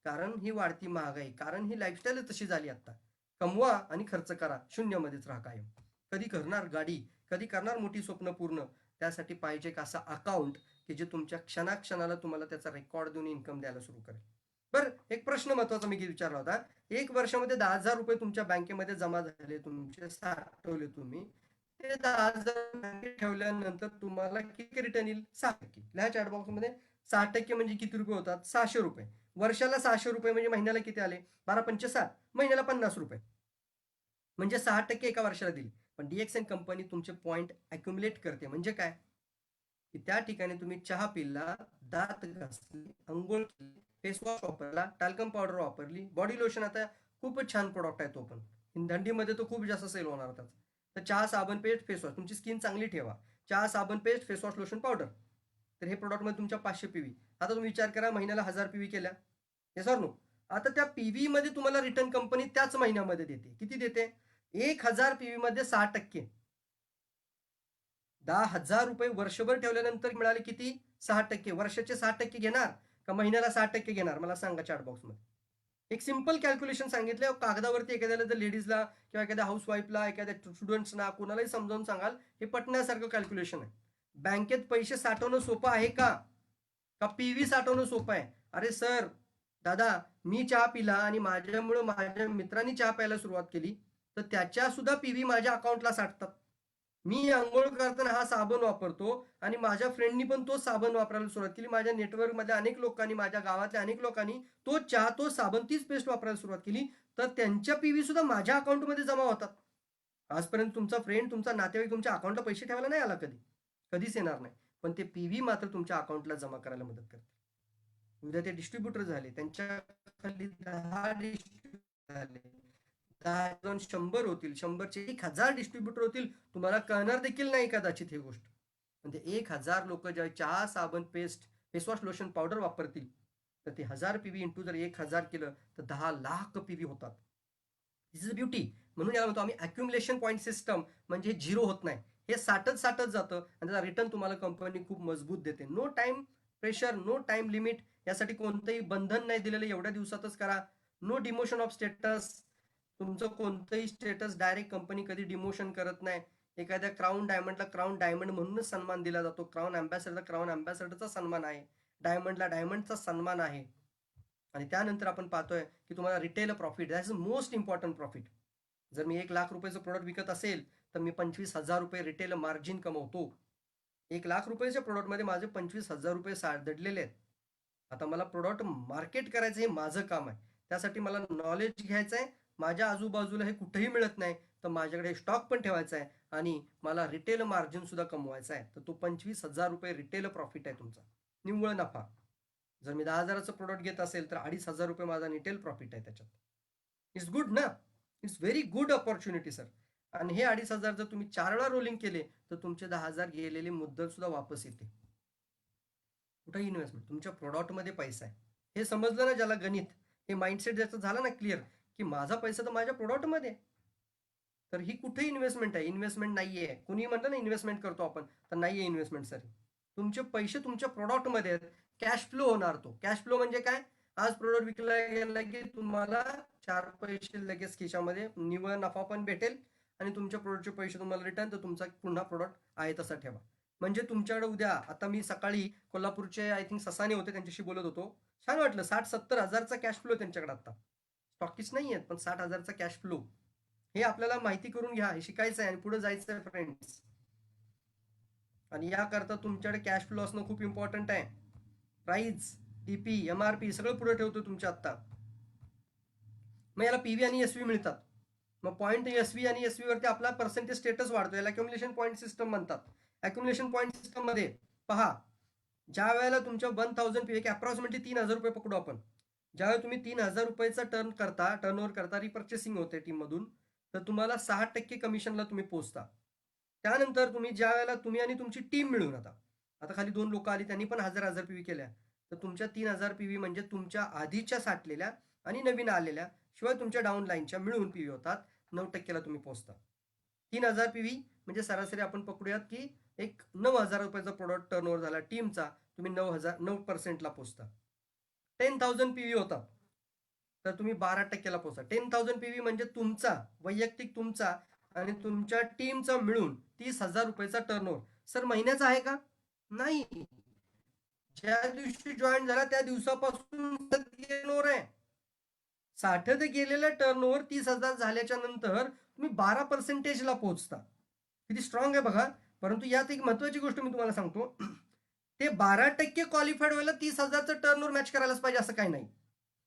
कारण ही वाढती महागाई, कारण ही लाईफस्टाईलच तशी झाली आता. कमवा आणि खर्च करा, शून्यमध्येच राहा कायम. कधी करणार गाडी, कधी करणार मोठी स्वप्न पूर्ण. त्यासाठी पाहिजे एक असा अकाउंट की जे तुमच्या क्षणाक्षणाला तुम्हाला त्याचा रेकॉर्ड देऊन इन्कम द्यायला सुरू करेल. बरं, एक प्रश्न महत्वाचा मी विचारला होता. 1 वर्षामध्ये 10,000 रुपये तुमच्या बँकेमध्ये जमा झाले, तुमचे साठवले तुम्ही. ते 10,000 बँकेत ठेवल्यानंतर तुम्हाला किती रिटर्न येईल? 6%. लिहा चॅट बॉक्समध्ये. 6% म्हणजे किती रुपये होतात? 600 रुपये. वर्षाला 600 रुपये म्हणजे महिन्याला किती आले? 12 पंचे 60. महिन्याला 50 रुपये. म्हणजे 6% एका वर्षाला दिली. पण DXN कंपनी तुमचे पॉइंट अक्युमुलेट करते. म्हणजे काय? की त्या ठिकाणी तुम्ही चहा पिला, दात घासले, अंघोळ केली, फेस वॉश वापरला, टाल्कम पावडर वापरली, बॉडी लोशन आता खूपच छान प्रोडक्ट आहे तो पण. थंडीमध्ये तो खूप जास्त सेल होणार होता. तर चहा, साबण, पेस्ट, फेस वॉश तुमची स्किन चांगली ठेवा. चहा, साबण, paste, face wash, lotion, powder. तर हे प्रोडक्टमध्ये तुमच्या 500 PV. आता तुम्ही विचार करा महिन्याला 1000 PV केल्या. Yes or no? आता त्या PV मध्ये तुम्हाला रिटर्न कंपनी त्याच महिन्यामध्ये देते. किती देते? 1,000 PV मध्ये 6%. 10,000 रुपये वर्षभर ठेवल्यानंतर मिळाले किती? 6%. वर्षाचे 6% घेणार का महिन्याला 6% घेणार? मला सांगा चॅट बॉक्समध्ये. एक सिंपल कॅल्क्युलेशन सांगितलं कागदावरती. एखाद्याला जर लेडीजला किंवा एखाद्या हाऊसवाईफला, एखाद्या स्टुडंट्सना कोणालाही समजावून सांगाल, हे पटण्यासारखं कॅल्क्युलेशन आहे. बँकेत पैसे साठवणं सोपं आहे का? का PV साठवणं सोपं आहे? अरे सर, दादा, मी चहा पिला आणि माझ्यामुळं माझ्या मित्रांनी चहा प्यायला सुरुवात केली, तर त्याच्या सुद्धा PV माझ्या अकाउंटला साठतात. मी अंघोळ करताना हा साबण वापरतो आणि माझ्या फ्रेंडनी पण तो साबण वापरायला सुरुवात केली. माझ्या नेटवर्कमधल्या अनेक लोकांनी, माझ्या गावातल्या अनेक लोकांनी तो चहा, तो साबण, तीच पेस्ट वापरायला सुरुवात केली. तर त्यांच्या PV सुद्धा माझ्या अकाउंटमध्ये जमा होतात. आजपर्यंत तुमचा फ्रेंड, तुमचा नातेवाईक तुमच्या अकाउंटला पैसे ठेवायला नाही आला कधी. कधीच येणार नाही. पण ते PV मात्र तुमच्या अकाउंटला जमा करायला मदत करते. उद्या ते डिस्ट्रीब्युटर झाले, त्यांच्या खाली 10 डिस्ट्रीब्युटर झाले. 10 जाऊन 100 होतील, 100चे 1,000 डिस्ट्रीब्युटर होतील. तुम्हाला कळणार देखील नाही कदाचित ही गोष्ट. म्हणजे 1,000 लोक ज्या चहा, साबण, पेस्ट, फेसवॉश, लोशन, पावडर वापरतील, तर ते 1000 PV इंटू जर 1,000 केलं तर 10 लाख PV होतात. दिस इज ब्युटी. म्हणून याला म्हणतो आम्ही अक्युमुलेशन पॉईंट सिस्टम. म्हणजे झिरो होत नाही, हे साठत साठत जातं आणि त्याचा रिटर्न तुम्हाला कंपनी खूप मजबूत देते. No time pressure, no time limit. यासाठी कोणतंही बंधन नाही दिलेलं, एवढ्या दिवसातच करा. No demotion of status. तुमचं कोणतंही स्टेटस डायरेक्ट कंपनी कधी डिमोशन करत नाही. एखाद्या क्राऊन डायमंडला क्राऊन डायमंड म्हणूनच सन्मान दिला जातो. क्राऊन अँबॅसेडरला क्राऊन अँबॅसेडरचा सन्मान आहे. डायमंडला डायमंडचा सन्मान आहे. आणि त्यानंतर आपण पाहतोय की तुम्हाला retail profit, that is most important profit. जर मी 1,00,000 रुपयाचं प्रोडक्ट विकत असेल तर मी 25,000 रुपये रिटेल मार्जिन कमवतो. 1,00,000 रुपयाच्या प्रोडक्टमध्ये माझे 25,000 रुपये दडलेले आहेत. आता मला प्रोडक्ट मार्केट करायचं हे माझं काम आहे. त्यासाठी मला नॉलेज घ्यायचं आहे. माझ्या आजूबाजूला हे कुठेही मिळत नाही, तर माझ्याकडे स्टॉक पण ठेवायचा आहे आणि मला रिटेल मार्जिन सुद्धा कमवायचा आहे. तर तो 25,000 रुपये रिटेल प्रॉफिट आहे तुमचा, निव्वळ नफा. जर मी 10,000चं प्रोडक्ट घेत असेल तर 2,500 रुपये माझा रिटेल प्रॉफिट आहे त्याच्यात. इट्स गुड ना? It's very good opportunity sir. आणि हे 2,500 जर तुम्ही 4 वेळा रोलिंग केले तर तुमचे 10,000 गेलेली मुद्दल सुद्धा वापस येते. कुठे इन्व्हेस्टमेंट? तुमच्या प्रॉडक्टमध्ये पैसा आहे. हे समजलं ना ज्याला गणित, हे माइंडसेट ज्याचं झालं ना क्लिअर, की माझा पैसा तर माझ्या प्रॉडक्टमध्ये आहे. तर ही कुठे इन्व्हेस्टमेंट आहे? इन्व्हेस्टमेंट नाहीये. कुणी म्हणतं ना इन्व्हेस्टमेंट करतो आपण, तर नाहीये इन्व्हेस्टमेंट सर. तुमचे पैसे तुमच्या प्रॉडक्टमध्ये आहेत. कॅश फ्लो होणार तो. कॅश फ्लो म्हणजे काय? आज प्रोडक्ट विकला गेला की तुम्हाला 4 पैसे लगेच खिशामध्ये निव्वळ नफा पण भेटेल आणि तुमच्या प्रोडक्टचे पैसे तुम्हाला रिटर्न, तर तुमचा पुन्हा प्रोडक्ट आहे तसा ठेवा. म्हणजे तुमच्याकडे उद्या, आता मी सकाळी कोल्हापूरचे आय थिंक ससाने होते, त्यांच्याशी बोलत होतो. छान वाटलं. 60-70 हजारचा कॅश फ्लो त्यांच्याकडे आता. स्टॉकीच नाही आहेत, पण 60 हजारचा कॅश फ्लो. हे आपल्याला माहिती करून घ्या, हे शिकायचं आहे आणि पुढे जायचं आहे फ्रेंड्स. आणि याकरता तुमच्याकडे कॅश फ्लो असणं खूप इम्पॉर्टंट आहे. प्राइस, TP, MRP सगळं पुढे ठेवतो तुमच्या आत्ता. मग याला PV आणि SV मिळतात. मग पॉईंट SV आणि SV वरती आपला पर्सेंटेज स्टेटस वाढतो. याला अक्युमुलेशन पॉईंट सिस्टम म्हणतात. अक्युमुलेशन पॉईंट सिस्टम मध्ये पहा, ज्या वेळेला तुमच्या 1,000 PV, अप्रॉक्सिमेटली 3,000 रुपये पकडू आपण. ज्यावेळी तुम्ही 3,000 रुपयाचा टर्नओव्हर करता, रिपर्चेसिंग होते टीममधून, तर तुम्हाला 6% कमिशनला तुम्ही पोहोचता. त्यानंतर तुम्ही ज्या वेळेला तुम्ही आणि तुमची टीम मिळून आता आता खाली 2 लोकं आली, त्यांनी पण 1000 पीव्ही केल्या. तर तुमच्या 3000 पीव्ही म्हणजे तुमच्या आधीच्या साठलेल्या आणि नवीन आलेल्या, शिवाय तुमच्या डाउन लाईनच्या मिळून पीव्ही होतात. 9%ला तुम्ही पोहोचता. 3000 पीव्ही म्हणजे सरासरी आपण पकडूयात की एक 9,000 रुपयाचा प्रोडक्ट टर्नओव्हर झाला टीमचा, तुम्ही 9% ला पोहोचता. 10,000 पीव्ही होतात, तर तुम्ही 12%ला पोहोचता. 10,000 पीव्ही म्हणजे तुमचा वैयक्तिक तुमचा आणि तुमच्या टीमचा मिळून 30,000 रुपयाचा टर्नओव्हर. सर महिन्याचा आहे का? नाही. ज्या दिवशी जॉईन झाला त्या दिवसापासून टर्नओव्हर आहे. साठत गेलेलं टर्नओव्हर 30,000 झाल्याच्या नंतर तुम्ही 12%ला पोहोचता. किती स्ट्रॉंग आहे बघा. परंतु यात एक महत्वाची गोष्ट मी तुम्हाला सांगतो. ते 12% क्वालिफाईड व्हायला 30,000चं टर्नओव्हर मॅच करायलाच पाहिजे असं काही नाही.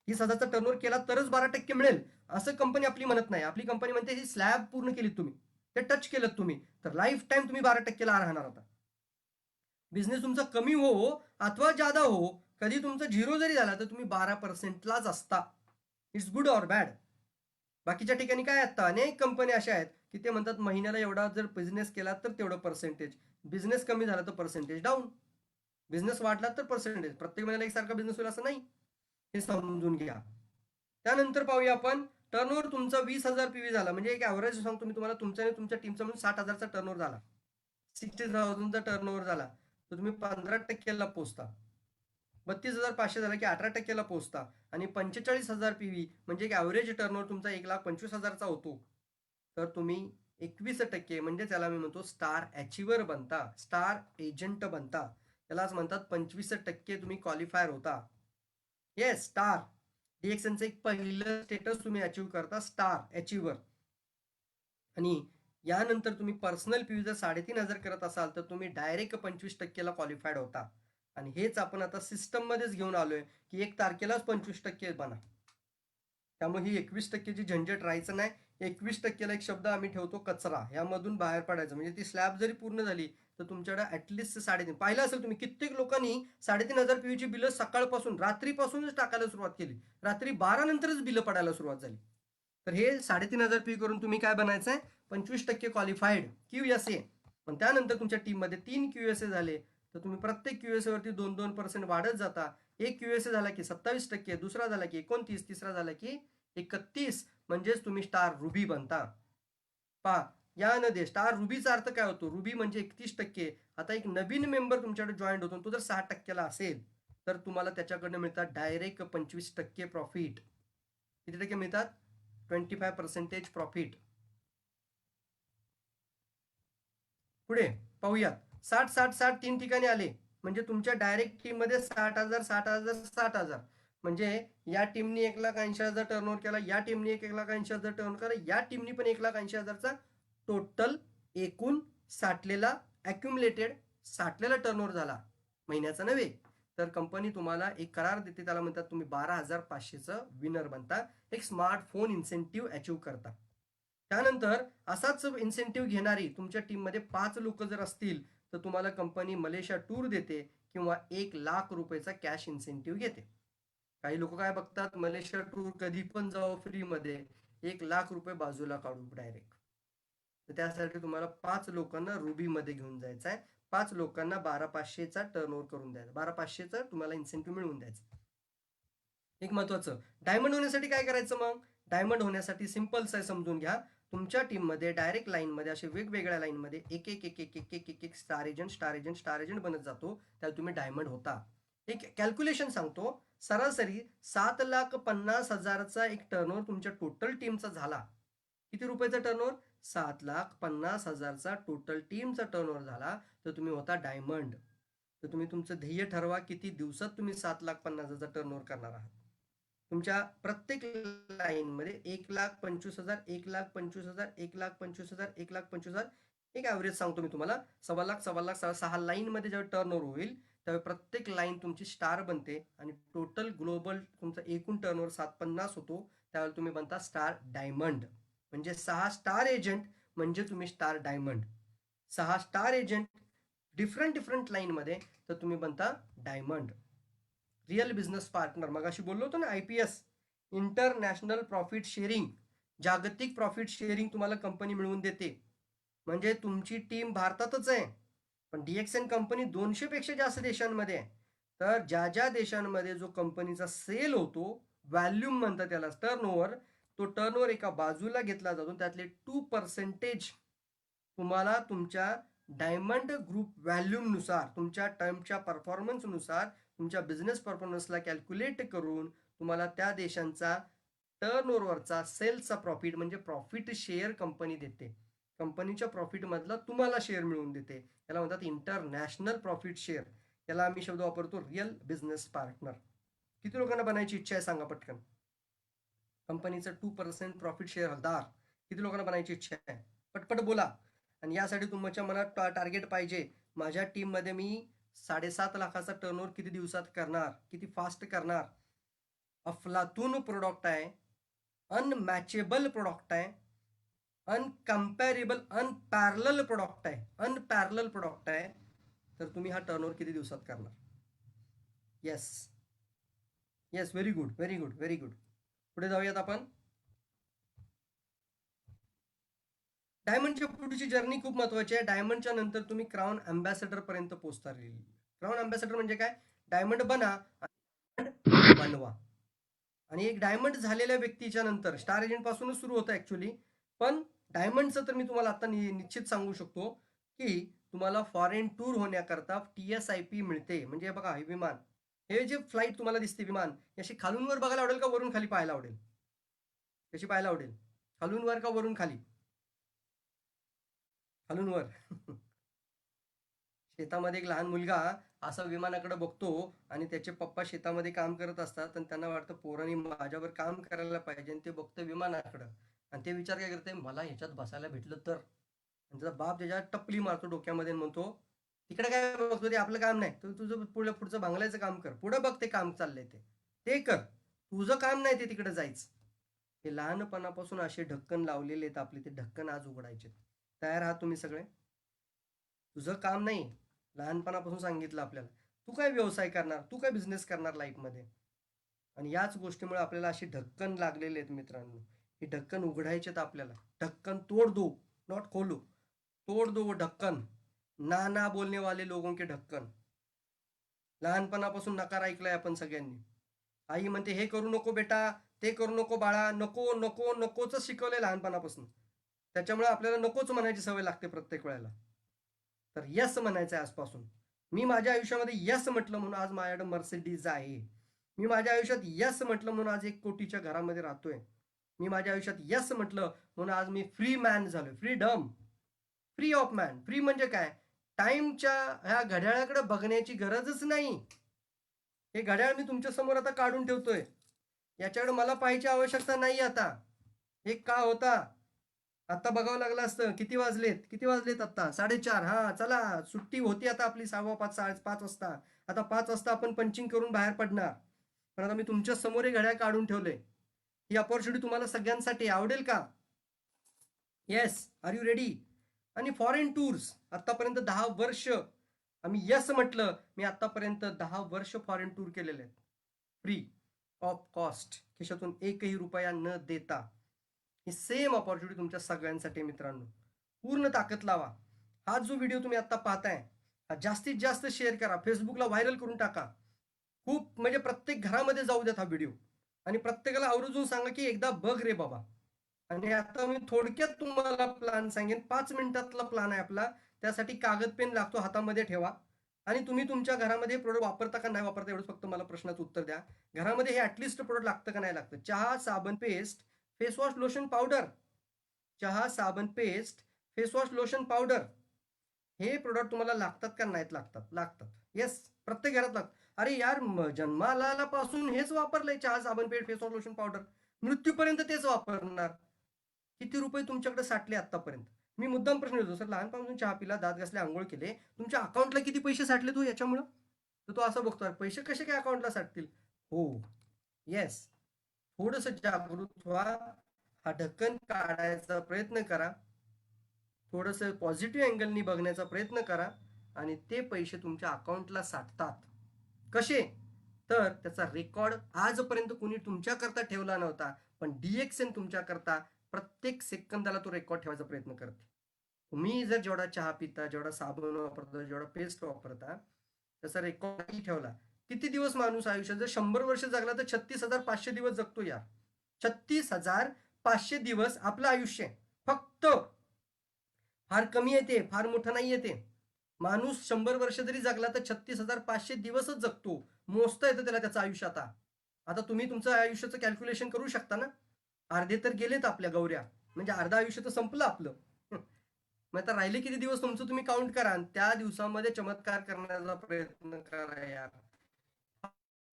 30,000चा टर्नओव्हर केला तरच 12% मिळेल असं कंपनी आपली म्हणत नाही. आपली कंपनी म्हणते ही स्लॅब पूर्ण केलीत तुम्ही, ते टच केलं तुम्ही, तर लाईफ टाईम तुम्ही 12%ला राहणार आता. बिझनेस तुमचा कमी हो अथवा जादा हो, कधी तुमचा झिरो जरी झाला तर तुम्ही 12%लाच असता. It's good or bad. बाकीच्या ठिकाणी काय आता अनेक कंपनी अशा आहेत की ते म्हणतात महिन्याला एवढा जर बिझनेस केला तर तेवढं पर्सेंटेज, बिझनेस कमी झाला तर पर्सेंटेज डाऊन, बिझनेस वाढला तर पर्सेंटेज. प्रत्येक महिन्याला एकसारखा बिझनेस होईल असं नाही, हे समजून घ्या. त्यानंतर पाहूया आपण टर्नओव्हर तुमचा 20,000 पीव्ही झाला म्हणजे एक ॲव्हरेज सांगतो मी तुम्हाला, तुमच्या आणि तुमच्या टीमचा म्हणून 60,000चा टर्नओव्हर झाला, 60,000चा टर्नओव्हर झाला, तर तुम्ही 15%ला पोहोचता. 32,500 झाला की 18%ला पोहोचता आणि 45,000 पीव्ही म्हणजे एक ॲव्हरेज टर्नओव्हर तुमचा 1,25,000चा होतो, तर तुम्ही 21% म्हणजे त्याला मी म्हणतो स्टार अचिव्हर बनता, स्टार एजंट बनता. त्यालाच म्हणतात 25% तुम्ही क्वालिफायर होता. येस, स्टार डीएक्सएनचं एक पहिलं स्टेटस तुम्ही अचीव्ह करता, स्टार अचिव्हर. आणि यानंतर तुम्ही पर्सनल पीव्ही जर 3,500 करत असाल तर तुम्ही डायरेक्ट 25%ला क्वालिफाईड होता. आणि हेच आपण आता सिस्टममध्येच घेऊन आलोय की 1 तारखेलाच 25% बना. त्यामुळे ही 21%ची झंझट राहायचं नाही. 21%ला एक शब्द आम्ही ठेवतो कचरा, यामधून बाहेर पडायचं. म्हणजे ती स्लॅब जरी पूर्ण झाली तर तुमच्याकडे ॲटलिस्ट 3.5 पाहिलं असेल तुम्ही, कित्येक लोकांनी 3,500 पीव्हीची बिलं सकाळपासून रात्रीपासूनच टाकायला सुरुवात केली, रात्री 12 नंतरच बिलं पडायला सुरुवात झाली. तर हे 3,500 पीव्ही करून तुम्ही काय बनायचं आहे, 25% क्वालिफाईड QSA. पण त्यानंतर तुमच्या टीममध्ये 3 QSA झाले तर तुम्ही प्रत्येक QSA वरती 2-2% वाढत जाता. एक QSA झाला की 27%, दुसरा झाला की 29, तिसरा झाला की 31, म्हणजेच तुम्ही स्टार रुबी बनता. पहा, यामध्ये स्टार रुबीचा अर्थ काय होतो, रुबी म्हणजे 31%. आता एक नवीन मेंबर तुमच्याकडे जॉईन होतो, तो जर 6%ला असेल तर तुम्हाला त्याच्याकडनं मिळतात डायरेक्ट 25% प्रॉफिट. किती टक्के मिळतात? 25% प्रॉफिट. पुढे पाहूयात, 60-60-60 तीन ठिकाणी आले म्हणजे तुमच्या डायरेक्ट टीम मध्ये 60,000 60,000 60,000. म्हणजे या टीमनी 1,80,000 टर्नओव्हर केला, या टीमनी 1,80,000 टर्नओव्हर केला, या टीमनी पण 1,80,000चा टोटल एकूण साठलेला अक्युमुलेटेड साठलेला टर्नओव्हर झाला, महिन्याचा नव्हे. तर कंपनी तुम्हाला एक करार देते, त्याला म्हणतात तुम्ही 12,500चं विनर बनता, एक स्मार्टफोन इन्सेंटिव्ह अचीव्ह करता. त्यानंतर असाच इन्सेंटिव्ह घेणारी तुमच्या टीममध्ये 5 लोक जर असतील तर तुम्हाला कंपनी मलेशिया टूर देते किंवा 1,00,000 रुपयाचा कॅश इन्सेंटिव्ह घेते. काही लोक काय बघतात, मलेशिया टूर कधी पण जाऊ फ्रीमध्ये, 1,00,000 रुपये बाजूला काढू डायरेक्ट. तर त्यासाठी तुम्हाला 5 लोकांना रुबीमध्ये घेऊन जायचं आहे, 5 लोकांना 12,500चा टर्नओव्हर करून द्यायचा, 12,500चा तुम्हाला इन्सेंटिव्ह मिळवून द्यायचं. एक महत्वाचं, डायमंड होण्यासाठी काय करायचं मग? डायमंड होण्यासाठी सिंपलच आहे, समजून घ्या. तुमच्या टीममध्ये डायरेक्ट लाईनमध्ये असे वेगवेगळ्या लाईनमध्ये एक एक एक एक एक एक एक एक star agent star agent star agent बनत जातो, त्यात तुम्ही डायमंड होता. एक कॅल्क्युलेशन सांगतो, सरासरी 7,50,000चा एक टर्नओव्हर तुमच्या टोटल टीमचा झाला. किती रुपयाचा टर्नओव्हर? 7,50,000चा टोटल टीमचा टर्नओव्हर झाला तर तुम्ही होता डायमंड. तर तुम्ही तुमचं ध्येय ठरवा, किती दिवसात तुम्ही 7,50,000चा टर्नओव्हर करणार आहात. तुमच्या प्रत्येक लाईनमध्ये 1,25,000 1,25,000 1,25,000 1,25,000, एक ॲव्हरेज सांगतो मी तुम्हाला, 1,15,000 1,15,000 6 लाईनमध्ये जेव्हा टर्नओव्हर होईल त्यावेळी प्रत्येक लाईन तुमची स्टार बनते आणि टोटल ग्लोबल तुमचा एकूण टर्नओव्हर 750 होतो. त्यावेळेला तुम्ही बनता स्टार डायमंड. म्हणजे 6 स्टार एजंट म्हणजे तुम्ही star diamond. 6 star agent different different लाईनमध्ये तर तुम्ही बनता डायमंड. Real business partner. मगाशी बोललो होतो ना, IPS, इंटरनॅशनल प्रॉफिट शेअरिंग. जागतिक प्रॉफिट शेअरिंग तुम्हाला कंपनी मिळवून देते. म्हणजे तुमची टीम भारतातच आहे, पण DXN कंपनी 200 पेक्षा जास्त देशांमध्ये आहे. तर ज्या ज्या देशांमध्ये जो कंपनीचा सेल होतो, व्हॅल्यूम म्हणतात त्याला, टर्नओव्हर, तो टर्नओव्हर एका बाजूला घेतला जातो. त्यातले 2% तुम्हाला तुमच्या डायमंड ग्रुप व्हॅल्यूमनुसार, तुमच्या टर्मच्या परफॉर्मन्सनुसार, तुमच्या बिझनेस परफॉर्मन्सला कॅल्क्युलेट करून तुम्हाला त्या देशांचा टर्नओव्हरचा, सेल्सचा प्रॉफिट म्हणजे प्रॉफिट शेअर कंपनी देते. कंपनीच्या प्रॉफिटमधला तुम्हाला शेअर मिळवून देते. याला म्हणतात इंटरनॅशनल प्रॉफिट शेअर. याला आम्ही शब्द वापरतो रिअल बिझनेस पार्टनर. किती लोकांना बनायची इच्छा आहे सांगा पटकन. कंपनीचं 2% प्रॉफिट शेअर हकदार किती लोकांना बनायची इच्छा आहे? पटपट बोला. आणि यासाठी तुमच्या मनात टार्गेट पाहिजे. माझ्या टीममध्ये मी 7.5 लाखाचा टर्नओव्हर किती दिवसात करणार, किती फास्ट करणार. अफलातून प्रोडक्ट आहे, अनमॅचेबल प्रोडक्ट आहे, अनकम्पॅरेबल, अनपॅरलल प्रोडक्ट आहे, अनपॅरलल प्रोडक्ट आहे. तर तुम्ही हा टर्नओव्हर किती दिवसात करणार? Yes yes, very good very good very good. पुढे जाऊयात आपण. डायमंडच्या पुढची जर्नी खूप महत्वाची आहे. डायमंडच्या नंतर तुम्ही क्राऊन अँबॅसेडर पर्यंत पोहोचता. क्राऊन अँबॅसेडर म्हणजे काय? डायमंड बनवा. आणि एक डायमंड झालेल्या व्यक्तीच्या नंतर, स्टार एजंट पासूनच सुरू होतं ऍक्च्युली, पण डायमंडचं तर मी तुम्हाला आता निश्चित सांगू शकतो की तुम्हाला फॉरेन टूर होण्याकरता TSIP मिळते. म्हणजे बघा, हे विमान, हे जे फ्लाईट तुम्हाला दिसते विमान, अशी खालून वर बघायला आवडेल का वरून खाली पाहायला आवडेल? कशी पाहायला आवडेल? खालून वर का वरून खाली? खालून वर. शेतामध्ये एक लहान मुलगा असा विमानाकडे बघतो आणि त्याचे पप्पा शेतामध्ये काम करत असतात आणि त्यांना वाटतं पोरांनी माझ्यावर काम करायला पाहिजे, आणि ते बघतं विमानाकडं आणि ते विचार काय करते, मला ह्याच्यात बसायला भेटलं तर. आणि त्याचा बाप त्याच्या टपली मारतो डोक्यामध्ये आणि म्हणतो, तिकडे काय बघतो, ते आपलं काम नाही, तू तुझं पुढचं बांगल्याचं काम कर, पुढं बघ ते काम चाललंय ते कर, तुझं काम नाही ते तिकडे जायचं. हे लहानपणापासून असे ढक्कन लावलेले आहेत आपले, ते ढक्कन आज उघडायचे. तयार आहात तुम्ही सगळे? तुझं काम नाही, लहानपणापासून सांगितलं आपल्याला, तू काय व्यवसाय करणार, तू काय बिझनेस करणार लाईफमध्ये. आणि याच गोष्टीमुळे आपल्याला अशी ढक्कन लागलेले आहेत मित्रांनो. हे ढक्कन उघडायचे आहेत आपल्याला. ढक्कन तोड दो, नॉट खोलो. तोड दो वो ढक्कन. ना ना बोलने वाले लोगों के ढक्कन. लहानपणापासून नकार ऐकलाय आपण सगळ्यांनी. आई म्हणते हे करू नको बेटा, ते करू नको बाळा, नको नको नकोच शिकवलंय लहानपणापासून. त्याच्यामुळे आपल्याला नकोच म्हणायची सवय लागते प्रत्येक वेळेला. तर यस म्हणायचं आहे आजपासून. मी माझ्या आयुष्यामध्ये यस म्हटलं म्हणून आज माझ्याकडे मर्सिडीज आहे. मी माझ्या आयुष्यात यस म्हटलं म्हणून आज 1 कोटीच्या घरामध्ये राहतोय. मी माझ्या आयुष्यात यस म्हटलं म्हणून आज मी फ्री मॅन झालोय. Freedom, free of man. Free म्हणजे काय? टाइमच्या ह्या घड्याळाकडे बघण्याची गरजच नाही. हे घड्याळ मी तुमच्या समोर आता काढून ठेवतोय, याच्याकडे मला पाहायची आवश्यकता नाही आता. हे का होता? आता बघावं लागलं असतं किती वाजलेत, किती वाजलेत आता 4:30. हा चला, सुट्टी होती आता आपली 5:15 5:30 वाजता. आता 5 वाजता आपण पंचिंग करून बाहेर पडणार. पण आता मी तुमच्या समोर हे घड्याळ काढून ठेवलंय. ही अपॉर्च्युनिटी तुम्हाला सगळ्यांसाठी आवडेल का? Yes, are you ready? आणि फॉरेन टूर्स आतापर्यंत 10 वर्ष आम्ही यस म्हटलं. मी आतापर्यंत 10 वर्ष फॉरेन टूर केलेले आहेत, फ्री ऑफ कॉस्ट, खिशातून एकही रुपया न देता. ही सेम अपॉर्च्युनिटी तुमच्या सगळ्यांसाठी मित्रांनो. पूर्ण ताकद लावा. हा जो व्हिडिओ तुम्ही आता पाहताय, हा जास्तीत जास्त शेअर करा, फेसबुकला व्हायरल करून टाका. खूप म्हणजे प्रत्येक घरामध्ये जाऊ द्यात हा व्हिडिओ, आणि प्रत्येकाला आवर्जून सांगा की एकदा बघ रे बाबा. आणि आता मी थोडक्यात तुम्हाला प्लॅन सांगेन. 5 मिनिटातला प्लॅन आहे आपला. त्यासाठी कागद पेन लागतो, हातामध्ये ठेवा. आणि तुम्ही तुमच्या घरामध्ये हे प्रोडक्ट वापरता का नाही वापरता, एवढंच फक्त मला प्रश्नाचं उत्तर द्या. घरामध्ये हे ऍटलिस्ट प्रोडक्ट लागतं का नाही लागतं? चहा, साबण, पेस्ट, फेसवॉश, लोशन, पावडर. चहा, साबण, पेस्ट, फेसवॉश, लोशन, पावडर. हे प्रोडक्ट तुम्हाला लागतात का नाहीत? लागतात, लागतात. येस, प्रत्येक घरात लागतात. अरे यार, जन्माला पासून हेच वापरलंय, चहा, साबण, पेस्ट, फेसवॉश, लोशन, पावडर. मृत्यूपर्यंत तेच वापरणार. किती रुपये तुमच्याकडे साठले आतापर्यंत? मी मुद्दाम प्रश्न विचारतो, सर लहानपणापासून चहा पिला, दात घासले, आंघोळ केले, तुमच्या अकाउंटला किती पैसे साठले तू याच्यामुळं? तर तो असं बघतो, पैसे कसे काय अकाउंटला साठतील? हो, येस. थोडस जागृत व्हा. हा ढक्कन काढायचा प्रयत्न करा. थोडस पॉझिटिव्ह अँगलनी बघण्याचा प्रयत्न करा, आणि ते पैसे तुमच्या अकाउंटला साठतात. कसे? तर त्याचा रेकॉर्ड आजपर्यंत कोणी तुमच्याकरता ठेवला नव्हता. पण DXN तुमच्याकरता प्रत्येक सेकंदाला तो रेकॉर्ड ठेवायचा प्रयत्न करते. तुम्ही जर जेवढा चहा पिता, जेवढा साबण वापरता, जेवढा पेस्ट वापरता, त्याचा रेकॉर्ड ठेवला. किती दिवस माणूस आयुष्यात जर 100 वर्ष जगला तर 36,500 दिवस जगतो यार. 36,500 दिवस आपलं आयुष्य आहे. फक्त फार कमी येते, फार मोठं नाही येते. माणूस 100 वर्ष जरी जगला तर 36,500 दिवसच जगतो. मोजता येतं त्याला त्याचं आयुष्य आता. आता तुम्ही तुमचं आयुष्याचं कॅल्क्युलेशन करू शकता ना? अर्धे तर गेलेत आपल्या गौऱ्या. म्हणजे अर्ध आयुष्य तर संपलं आपलं. मग आता राहिले किती दिवस तुमचं तुम्ही काउंट करा आणि त्या दिवसामध्ये चमत्कार करण्याचा प्रयत्न करा यार.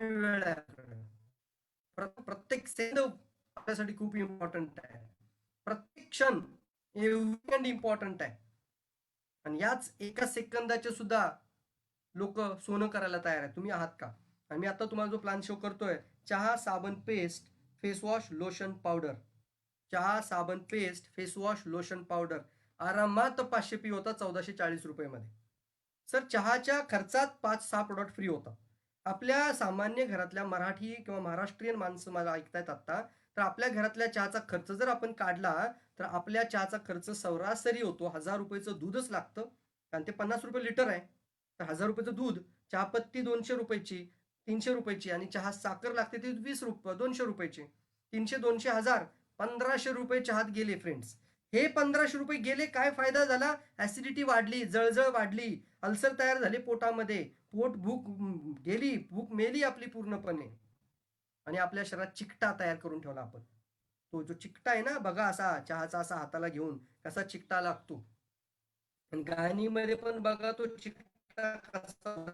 वेळ आहे आपल्याकडे. प्रत्येक सेकंद आपल्यासाठी खूप इम्पॉर्टंट आहे. प्रत्येक क्षण एव्हरी इम्पॉर्टंट आहे. आणि याच एका सेकंदाचे सुद्धा लोक सोनं करायला तयार आहे. तुम्ही आहात का? आणि मी आता तुम्हाला जो प्लॅन शो करतोय, चहा, साबण, पेस्ट, फेसवॉश, लोशन, पावडर. चहा, साबण, पेस्ट, फेसवॉश, लोशन, पावडर आरामात 500 पी होता 1440 मध्ये. सर, चहाच्या खर्चात 5-6 प्रोडक्ट फ्री होतात. आपल्या सामान्य घरातल्या मराठी किंवा महाराष्ट्रीयन माणसं मला ऐकतायत आता, तर आपल्या घरातल्या चहाचा खर्च जर आपण काढला तर आपल्या चहाचा खर्च सरासरी होतो 1000 रुपयाचं दूधच लागतं, कारण ते 50 रुपये लिटर आहे. तर 1000 रुपयाचं दूध, चहापत्ती 200 रुपयाची, 300 रुपयाची, आणि चहा साखर लागते ती 20 रुपये 200 रुपयाची. 300, 200, 1000, 1500 रुपये चहात गेले फ्रेंड्स. हे 1500 रुपये गेले, काय फायदा झाला? ऍसिडिटी वाढली, जळजळ वाढली, अल्सर तयार झाले पोटामध्ये, भूक गेली, भूक मेली आपली पूर्णपणे, आणि आपल्या शरीरात चिकटा तयार करून ठेवला आपण. तो जो चिकटा आहे ना, बघा असा चहाचा असा हाताला घेऊन कसा चिकटा लागतो. आणि गाणीमध्ये पण बघा तो चिकटा कसा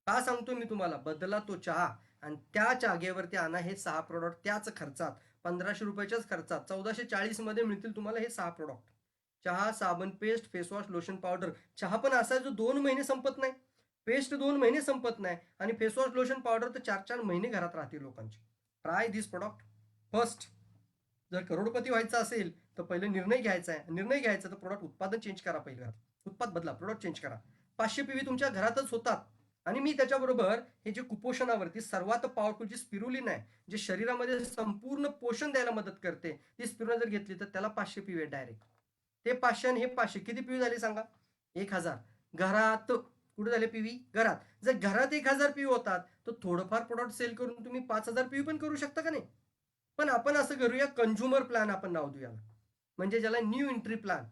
का सांगतो मी तुम्हाला, बदला तो चहा आणि त्या जागेवरती आणा हे 6 प्रोडक्ट त्याच खर्चात, 1500 रुपयाच्याच खर्चात 1440 मध्ये मिळतील तुम्हाला हे 6 प्रोडक्ट. चहा, साबण, पेस्ट, फेसवॉश, लोशन, पावडर. चहा पण असा जो 2 महिने संपत नाही, पेस्ट 2 महिने संपत नाही, आणि फेसवॉश, लोशन, पावडर तर 4-4 महिने घरात राहतील लोकांची. ट्राय दिस प्रोडक्ट फर्स्ट. जर करोडपती व्हायचं असेल तर पहिले निर्णय घ्यायचा आहे. निर्णय घ्यायचा तर प्रोडक्ट उत्पादन चेंज करा पहिले. उत्पाद बदला, प्रोडक्ट चेंज करा. 500 पीव्ही तुमच्या घरातच होतात. आणि मी त्याच्याबरोबर हे जे कुपोषणावरती सर्वात पॉवरफुल जी स्पिरुलिन आहे, जे शरीरामध्ये संपूर्ण पोषण द्यायला मदत करते, ती स्पिरुलिन जर घेतली तर त्याला 500 पीव्ही डायरेक्ट. ते 500 आणि हे 500 किती पीव्ही झाले सांगा? 1000. घरात कुठे झाले पीव्ही? घरात. जर घरात 1000 पीव्ही होतात तर थोडंफार प्रोडक्ट सेल करून तुम्ही 5000 पीव्ही पण करू शकता का नाही? पण आपण असं करूया, कंझ्युमर प्लॅन आपण नाव देऊया, म्हणजे ज्याला न्यू एंट्री प्लॅन,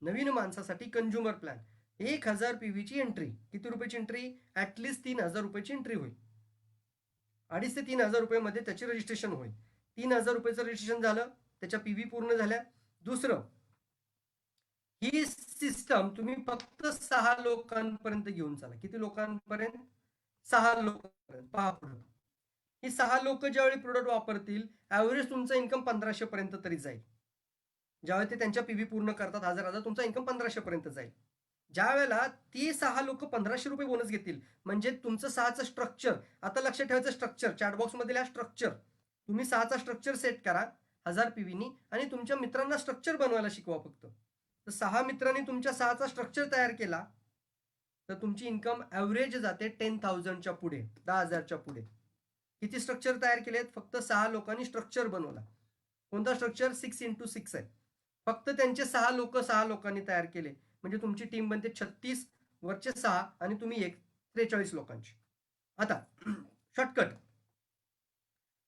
नवीन माणसासाठी कंझ्युमर प्लॅन. 1000 पीव्हीची एंट्री. किती रुपयाची एंट्री? ऍटलिस्ट 3000 रुपयाची एंट्री होईल. 2,500 ते 3,000 मध्ये त्याचे रजिस्ट्रेशन होईल. 3,000 रुपयाचं रजिस्ट्रेशन झालं, त्याच्या पीव्ही पूर्ण झाल्या. दुसरं, ही सिस्टम तुम्ही फक्त 6 लोकांपर्यंत घेऊन चाला. किती लोकांपर्यंत? 6 लोकांपर्यंत. पहा पुढं, ही 6 लोक ज्यावेळी प्रोडक्ट वापरतील, ऍव्हरेज तुमचं इन्कम 1500 पर्यंत तरी जाईल. ज्यावेळी ते त्यांच्या पीव्ही पूर्ण करतात 1000 तुमचा इन्कम 1500 पर्यंत जाईल. ज्या वेळेला ती 6 लोक 1500 रुपये बोनस घेतील, म्हणजे तुमचं 6चं स्ट्रक्चर, आता लक्षात ठेवायचं स्ट्रक्चर, चॅटबॉक्स मध्ये स्ट्रक्चर, तुम्ही 6चा स्ट्रक्चर सेट करा 1000 पीव्हीनी, आणि तुमच्या मित्रांना स्ट्रक्चर बनवायला शिकवा फक्त. तर 6 मित्रांनी तुमच्या 6चा स्ट्रक्चर तयार केला तर तुमची इन्कम ऍव्हरेज जाते 10,000च्या पुढे, 10,000च्या पुढे. किती स्ट्रक्चर तयार केलेत? फक्त 6 लोकांनी स्ट्रक्चर बनवला. कोणता स्ट्रक्चर? 6x6 आहे. फक्त त्यांचे 6 लोक 6 लोकांनी तयार केले, म्हणजे तुमची टीम बनते 36 वरचे 6 आणि तुम्ही एक 43 लोकांची. आता शॉर्टकट,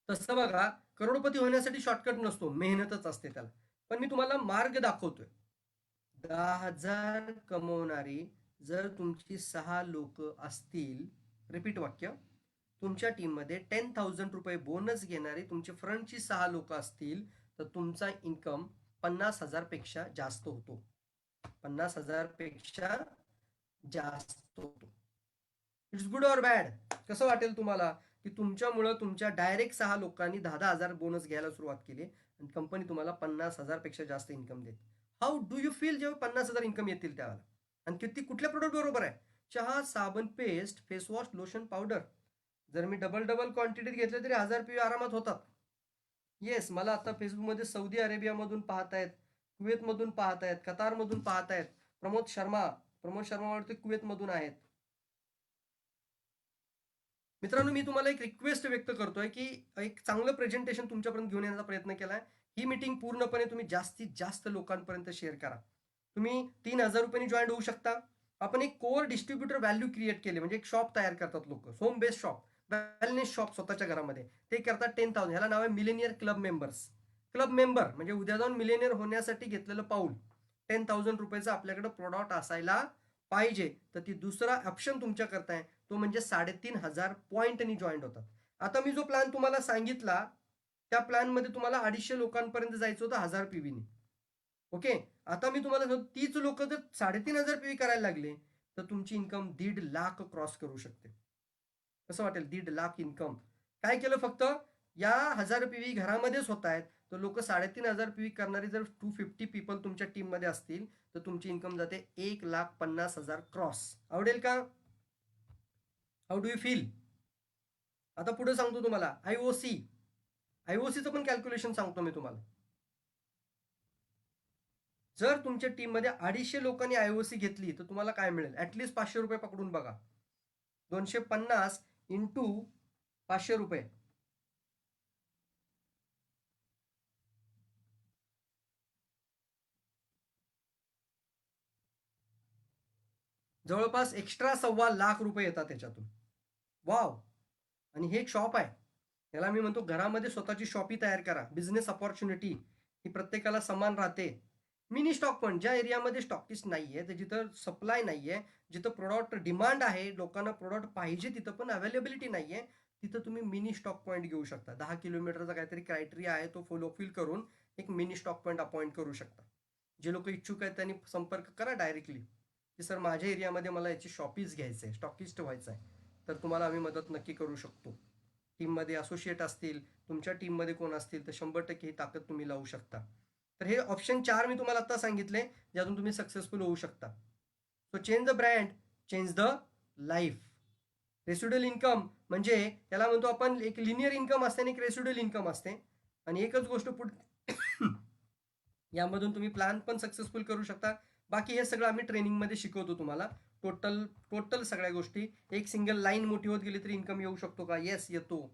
तसं बघा, करोडपती होण्यासाठी शॉर्टकट नसतो, मेहनतच असते त्याला. पण मी तुम्हाला मार्ग दाखवतोय. 10,000 कमवणारी जर तुमची 6 लोक असतील, रिपीट वाक्य, तुमच्या टीममध्ये 10,000 रुपये बोनस घेणारी तुमची फ्रंटची 6 लोक असतील तर तुमचा इन्कम 50,000 पेक्षा जास्त होतो. 50,000 पेक्षा जास्त होतो. It's good or bad? कसं वाटेल तुम्हाला की तुमच्यामुळं तुमच्या डायरेक्ट 6 लोकांनी 10,000 बोनस घ्यायला सुरुवात केली आणि कंपनी तुम्हाला 50,000 पेक्षा जास्त इन्कम देते? हाऊ डू यू फील जेव्हा 50,000 इन्कम येतील त्यावेळेला? आणि किती कुठल्या प्रोडक्ट बरोबर आहे? चहा, साबण, पेस्ट, फेसवॉश, लोशन, पावडर. जर मी डबल डबल क्वांटिटीत घेतले तरी 1000 पीव्ही आरामात होतात. येस, मला आता फेसबुकमध्ये सौदी अरेबियामधून पाहतायत, कुवेतमधून पाहतायत, कतारमधून पाहतायत. प्रमोद शर्मा वाटते कुवेतमधून आहेत. मित्रांनो, मी तुम्हाला एक रिक्वेस्ट व्यक्त करतोय, की एक चांगलं प्रेझेंटेशन तुमच्यापर्यंत घेऊन येण्याचा प्रयत्न केलाय. ही मीटिंग पूर्णपणे तुम्ही जास्तीत जास्त लोकांपर्यंत शेअर करा. तुम्ही ₹3,000 जॉइन होऊ शकता. आपण एक कोर डिस्ट्रिब्युटर व्हॅल्यू क्रिएट केले, म्हणजे एक शॉप तयार करतात लोकं. Home based shop, wellness shop स्वतःच्या घरामध्ये. ते करतात 10,000. ह्याला नाव आहे Millionaire club members. Club member म्हणजे उद्या जाऊन मिलेनियर होण्यासाठी घेतलेलं पाऊल. ₹10,000 आपल्याकडे प्रॉडक्ट असायला पाहिजे. तर ती दुसरा ऑप्शन तुमच्या करताय तो म्हणजे 3,500 पॉईंटनी जॉईंट होतात. आता मी जो प्लॅन तुम्हाला सांगितला, त्या प्लॅनमध्ये तुम्हाला 250 लोकांपर्यंत जायचं होतं 1000 पीव्हीने. ओके. आता मी तुम्हाला सांगतो, तीच लोक जर 3,500 पीव्ही करायला लागले, तर तुमची इन्कम 1,50,000 क्रॉस करू शकते. कसं वाटेल? 1,50,000 इन्कम. काय केलं फक्त? या 1000 पीव्ही घरामध्येच होत आहेत, तर लोक 3,500 पीव्ही करणारे जर 250 पीपल तुमच्या टीममध्ये असतील, तर तुमची इन्कम जाते 1,50,000 क्रॉस. आवडेल का? How do you feel? आता पुढे सांगतो तुम्हाला आयओसी. आयओसीचं पण कॅल्क्युलेशन सांगतो मी तुम्हाला. जर तुमच्या टीममध्ये 250 लोकांनी आयओसी घेतली, तर तुम्हाला काय मिळेल? ऍटलीस्ट ₹500 पकडून बघा. 250 इंटू ₹500. जवळपास एक्स्ट्रा ₹1,25,000 येतात त्याच्यातून. वाव! आणि हे एक शॉप आहे. याला मी म्हणतो घरामध्ये स्वतःची शॉपी तयार करा. बिझनेस अपॉर्च्युनिटी ही प्रत्येकाला समान राहते. मिनी स्टॉक पॉईंट ज्या एरियामध्ये स्टॉकिस्ट नाहीये, तर जिथं सप्लाय नाहीये, जिथं प्रॉडक्ट डिमांड आहे, लोकांना प्रॉडक्ट पाहिजे तिथं पण अवेलेबिलिटी नाहीये, तिथं तुम्ही मिनी स्टॉक पॉईंट घेऊ शकता. 10 किलोमीटरचा काहीतरी क्रायटेरिया आहे, तो फुलफिल करून एक मिनी स्टॉक पॉईंट अपॉइंट करू शकता. जे लोक इच्छुक आहेत त्यांनी संपर्क करा डायरेक्टली, की सर माझ्या एरियामध्ये मला याची शॉपीज घ्यायचं आहे, स्टॉकिस्ट व्हायचं आहे. तर तुम्हाला आम्ही मदत नक्की करू शकतो. टीममध्ये असोसिएट असतील, तुमच्या टीममध्ये कोण असतील, तर 100% ही ताकद तुम्ही लावू शकता. तर हे ऑप्शन 4 मी तुम्हाला आता सांगितले, ज्यातून तुम्ही सक्सेसफुल होऊ शकता. So change the brand, change the life. Residual income म्हणजे त्याला म्हणतो आपण, एक लिनियर इन्कम असते आणि एक रेसिड्युअल इन्कम असते. आणि एकच गोष्ट पुढे यामधून तुम्ही प्लॅन पण सक्सेसफुल करू शकता. बाकी हे सगळं आम्ही ट्रेनिंगमध्ये शिकवतो तुम्हाला. टोटल टोटल सगळ्या गोष्टी. एक सिंगल लाईन मोठी होत गेली तरी इन्कम येऊ शकतो का? येस, येतो.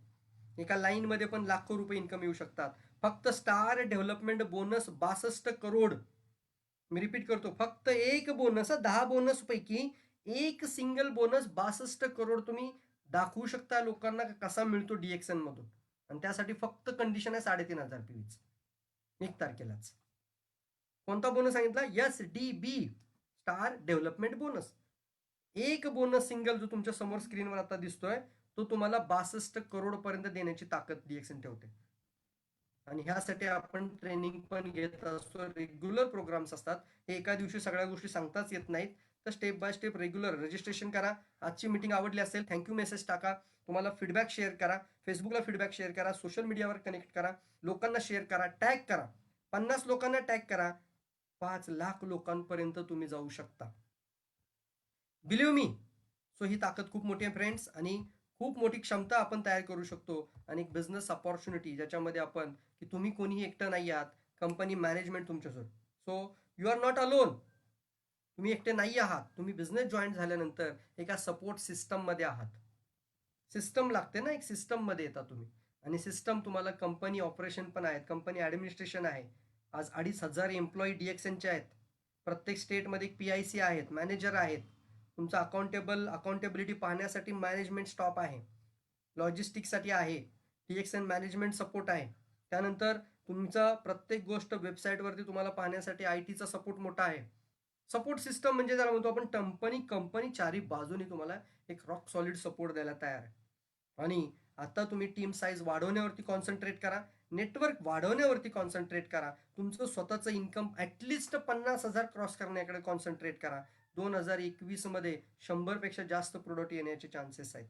एका लाईनमध्ये पण लाखो रुपये इन्कम येऊ शकतात. फक्त स्टार डेव्हलपमेंट बोनस 62 करोड. मी रिपीट करतो, फक्त एक बोनस, 10 बोनस पैकी एक सिंगल बोनस 62 करोड तुम्ही दाखवू शकता लोकांना कसा मिळतो डीएक्सन मधून. आणि त्यासाठी फक्त कंडिशन आहे 3,500 पीव्हीच. 1 तारखेलाच. कोणता बोनस सांगितला? एस डी बी, स्टार डेव्हलपमेंट बोनस. एक बोनस सिंगल जो तुमच्या समोर स्क्रीनवर आता दिसतोय, तो तुम्हाला 62 करोड पर्यंत देण्याची ताकद डीएक्सन ठेवते. आणि ह्यासाठी आपण ट्रेनिंग पण घेत असतो. रेग्युलर प्रोग्राम्स असतात. हे एका दिवशी सगळ्या गोष्टी सांगताच येत नाहीत. तर step by step regular registration करा. आजची मीटिंग आवडली असेल, थँक्यू मेसेज टाका. तुम्हाला फीडबॅक शेअर करा. फेसबुकला फीडबॅक शेअर करा. सोशल मीडियावर कनेक्ट करा. लोकांना शेअर करा. टॅग करा. 50 लोकांना टॅग करा. 5,00,000 लोकांपर्यंत तुम्ही जाऊ शकता. बिलीव्ह मी. सो ही ताकद खूप मोठी आहे फ्रेंड्स, आणि खूप मोठी क्षमता आपण तयार करू शकतो. आणि एक बिझनेस अपॉर्च्युनिटी ज्याच्यामध्ये आपण, की तुम्ही कोणीही एकटं नाही आहात, कंपनी मॅनेजमेंट तुमच्यासोबत. So you are not alone. तुम्ही एकटे नाही आहात. तुम्ही बिझनेस जॉईन झाल्यानंतर एका सपोर्ट सिस्टममध्ये आहात. सिस्टम लागते ना, एक सिस्टममध्ये येता तुम्ही. आणि सिस्टम तुम्हाला कंपनी ऑपरेशन पण आहेत, कंपनी ॲडमिनिस्ट्रेशन आहे. आज 2,500 एम्प्लॉई डीएक्सएनचे आहेत. प्रत्येक स्टेटमध्ये एक PIC आहेत, मॅनेजर आहेत. तुमचं अकाउंटेबिलिटी पाहण्यासाठी मॅनेजमेंट स्टॉप आहे. लॉजिस्टिक्ससाठी आहे. डीएक्सएन मॅनेजमेंट सपोर्ट आहे. त्यानंतर तुमचं प्रत्येक गोष्ट वेबसाईटवरती तुम्हाला पाहण्यासाठी IT चा सपोर्ट मोठा आहे. सपोर्ट सिस्टम म्हणजे ज्याला म्हणतो आपण, कंपनी चारी बाजूनी तुम्हाला एक रॉक सॉलिड सपोर्ट द्यायला तयार आहे. आणि आता तुम्ही टीम साईज वाढवण्यावरती कॉन्सन्ट्रेट करा. नेटवर्क वाढवण्यावरती कॉन्सन्ट्रेट करा. तुमचं स्वतःचं इन्कम ॲटलिस्ट 50,000 क्रॉस करण्याकडे कॉन्सन्ट्रेट करा. 2021 मध्ये 100पेक्षा जास्त प्रोडक्ट येण्याचे चान्सेस आहेत.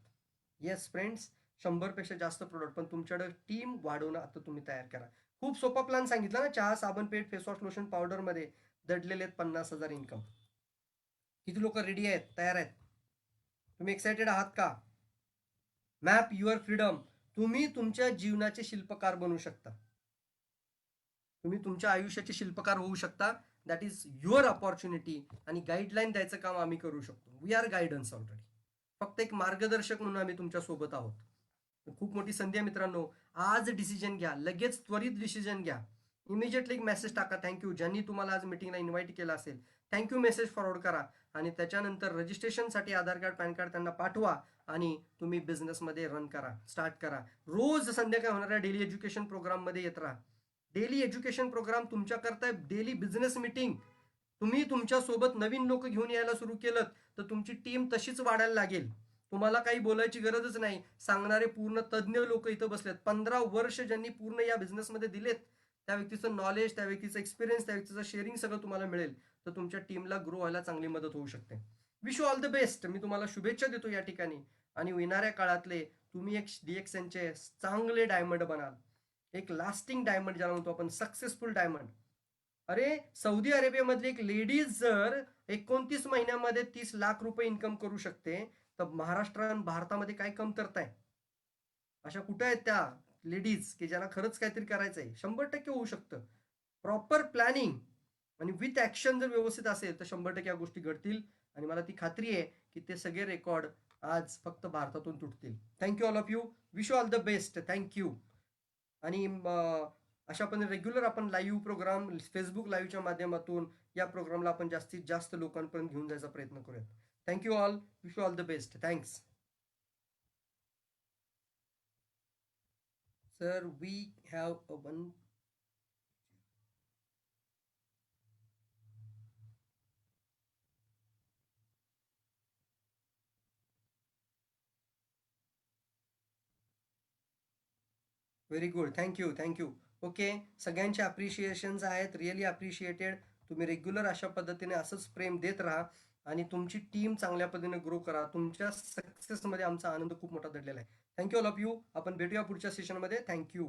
येस फ्रेंड्स, 100पेक्षा जास्त प्रोडक्ट, पण तुमच्याकडे टीम वाढवणं आता तुम्ही तयार करा. खूप सोपा प्लॅन सांगितला ना. चहा, साबण, पेठ, फेसवॉश, लोशन, पावडरमध्ये दडलेले आहेत 50,000 इन्कम. किती लोक रेडी आहेत, तयार आहेत? तुम्ही एक्सायटेड आहात का? Map your freedom. तुम्ही तुमच्या जीवनाचे शिल्पकार बनू शकता. तुम्ही तुमच्या आयुष्याचे शिल्पकार होऊ शकता. That is your opportunity. आणि गाईडलाईन द्यायचं काम आम्ही करू शकतो. We are guidance already. फक्त एक मार्गदर्शक म्हणून आम्ही तुमच्या सोबत आहोत. खूप मोठी संधी आहे मित्रांनो. आज डिसिजन घ्या. लगेच त्वरित डिसिजन घ्या. इमिजिएटली एक मेसेज टाका थँक ज्यांनी तुम्हाला आज मीटिंगला इन्व्हाइट केलं असेल. थँक मेसेज फॉरवर्ड करा आणि त्याच्यानंतर रजिस्ट्रेशनसाठी आधार कार्ड, पॅन कार्ड त्यांना पाठवा आणि तुम्ही बिझनेसमध्ये रन करा, स्टार्ट करा. रोज संध्याकाळी होणाऱ्या डेली एज्युकेशन प्रोग्राममध्ये येत राहा. डेली एज्युकेशन प्रोग्राम तुमच्याकरता डेली बिझनेस मीटिंग. तुम्ही तुमच्यासोबत नवीन लोक घेऊन यायला सुरू केलं तर तुमची टीम तशीच वाढायला लागेल. तुम्हाला काही बोलायची गरजच नाही. सांगणारे पूर्ण तज्ज्ञ लोक इथं बसलेत. 15 वर्ष ज्यांनी पूर्ण या बिझनेसमध्ये दिलेत, त्या व्यक्तीचं नॉलेज, त्या व्यक्तीचं एक्सपिरियन्स, त्या व्यक्तीचं शेअरिंग सगळं तुम्हाला मिळेल. तर तुमच्या टीमला ग्रो व्हायला चांगली मदत होऊ शकते. Wish you all the best. मी तुम्हाला शुभेच्छा देतो या ठिकाणी. आणि येणाऱ्या काळातले तुम्ही एक DXNचे चांगले डायमंड बनाल. एक लास्टिंग डायमंड ज्याला म्हणतो आपण, सक्सेसफुल डायमंड. अरे सौदी अरेबियामधली एक लेडीज जर 29 महिन्यामध्ये 30 लाख रुपये इन्कम करू शकते, तर महाराष्ट्र आणि भारतामध्ये काय कमतरता आहे? अशा कुठे आहेत त्या लेडीज की ज्यांना खरंच काहीतरी करायचंय? 100% होऊ शकतं. प्रॉपर प्लॅनिंग आणि विथ ऍक्शन जर व्यवस्थित असेल तर 100% या गोष्टी घडतील. आणि मला ती खात्री आहे की ते सगळे रेकॉर्ड आज फक्त भारतातून तुटतील. Thank you all of you. Wish you all the best. Thank you. आणि अशा पण रेग्युलर आपण लाईव्ह प्रोग्राम फेसबुक लाईव्हच्या माध्यमातून या प्रोग्रामला आपण जास्तीत जास्त लोकांपर्यंत घेऊन जायचा प्रयत्न करूयात. Thank you all. Wish you all the best. Thanks. Sir we have a one. Very good. Thank you. Thank you. Okay. सगळ्यांचे अप्रिशिएशन्स आहेत. Really appreciated. तुम्ही रेग्युलर अशा पद्धतीने असंच प्रेम देत राहा आणि तुमची टीम चांगल्या पद्धतीने ग्रो करा. तुमच्या सक्सेसमध्ये आमचा आनंद खूप मोठा दडलेला आहे. Thank you all of you. आपण भेटूया पुढच्या सेशनमध्ये. थँक्यू.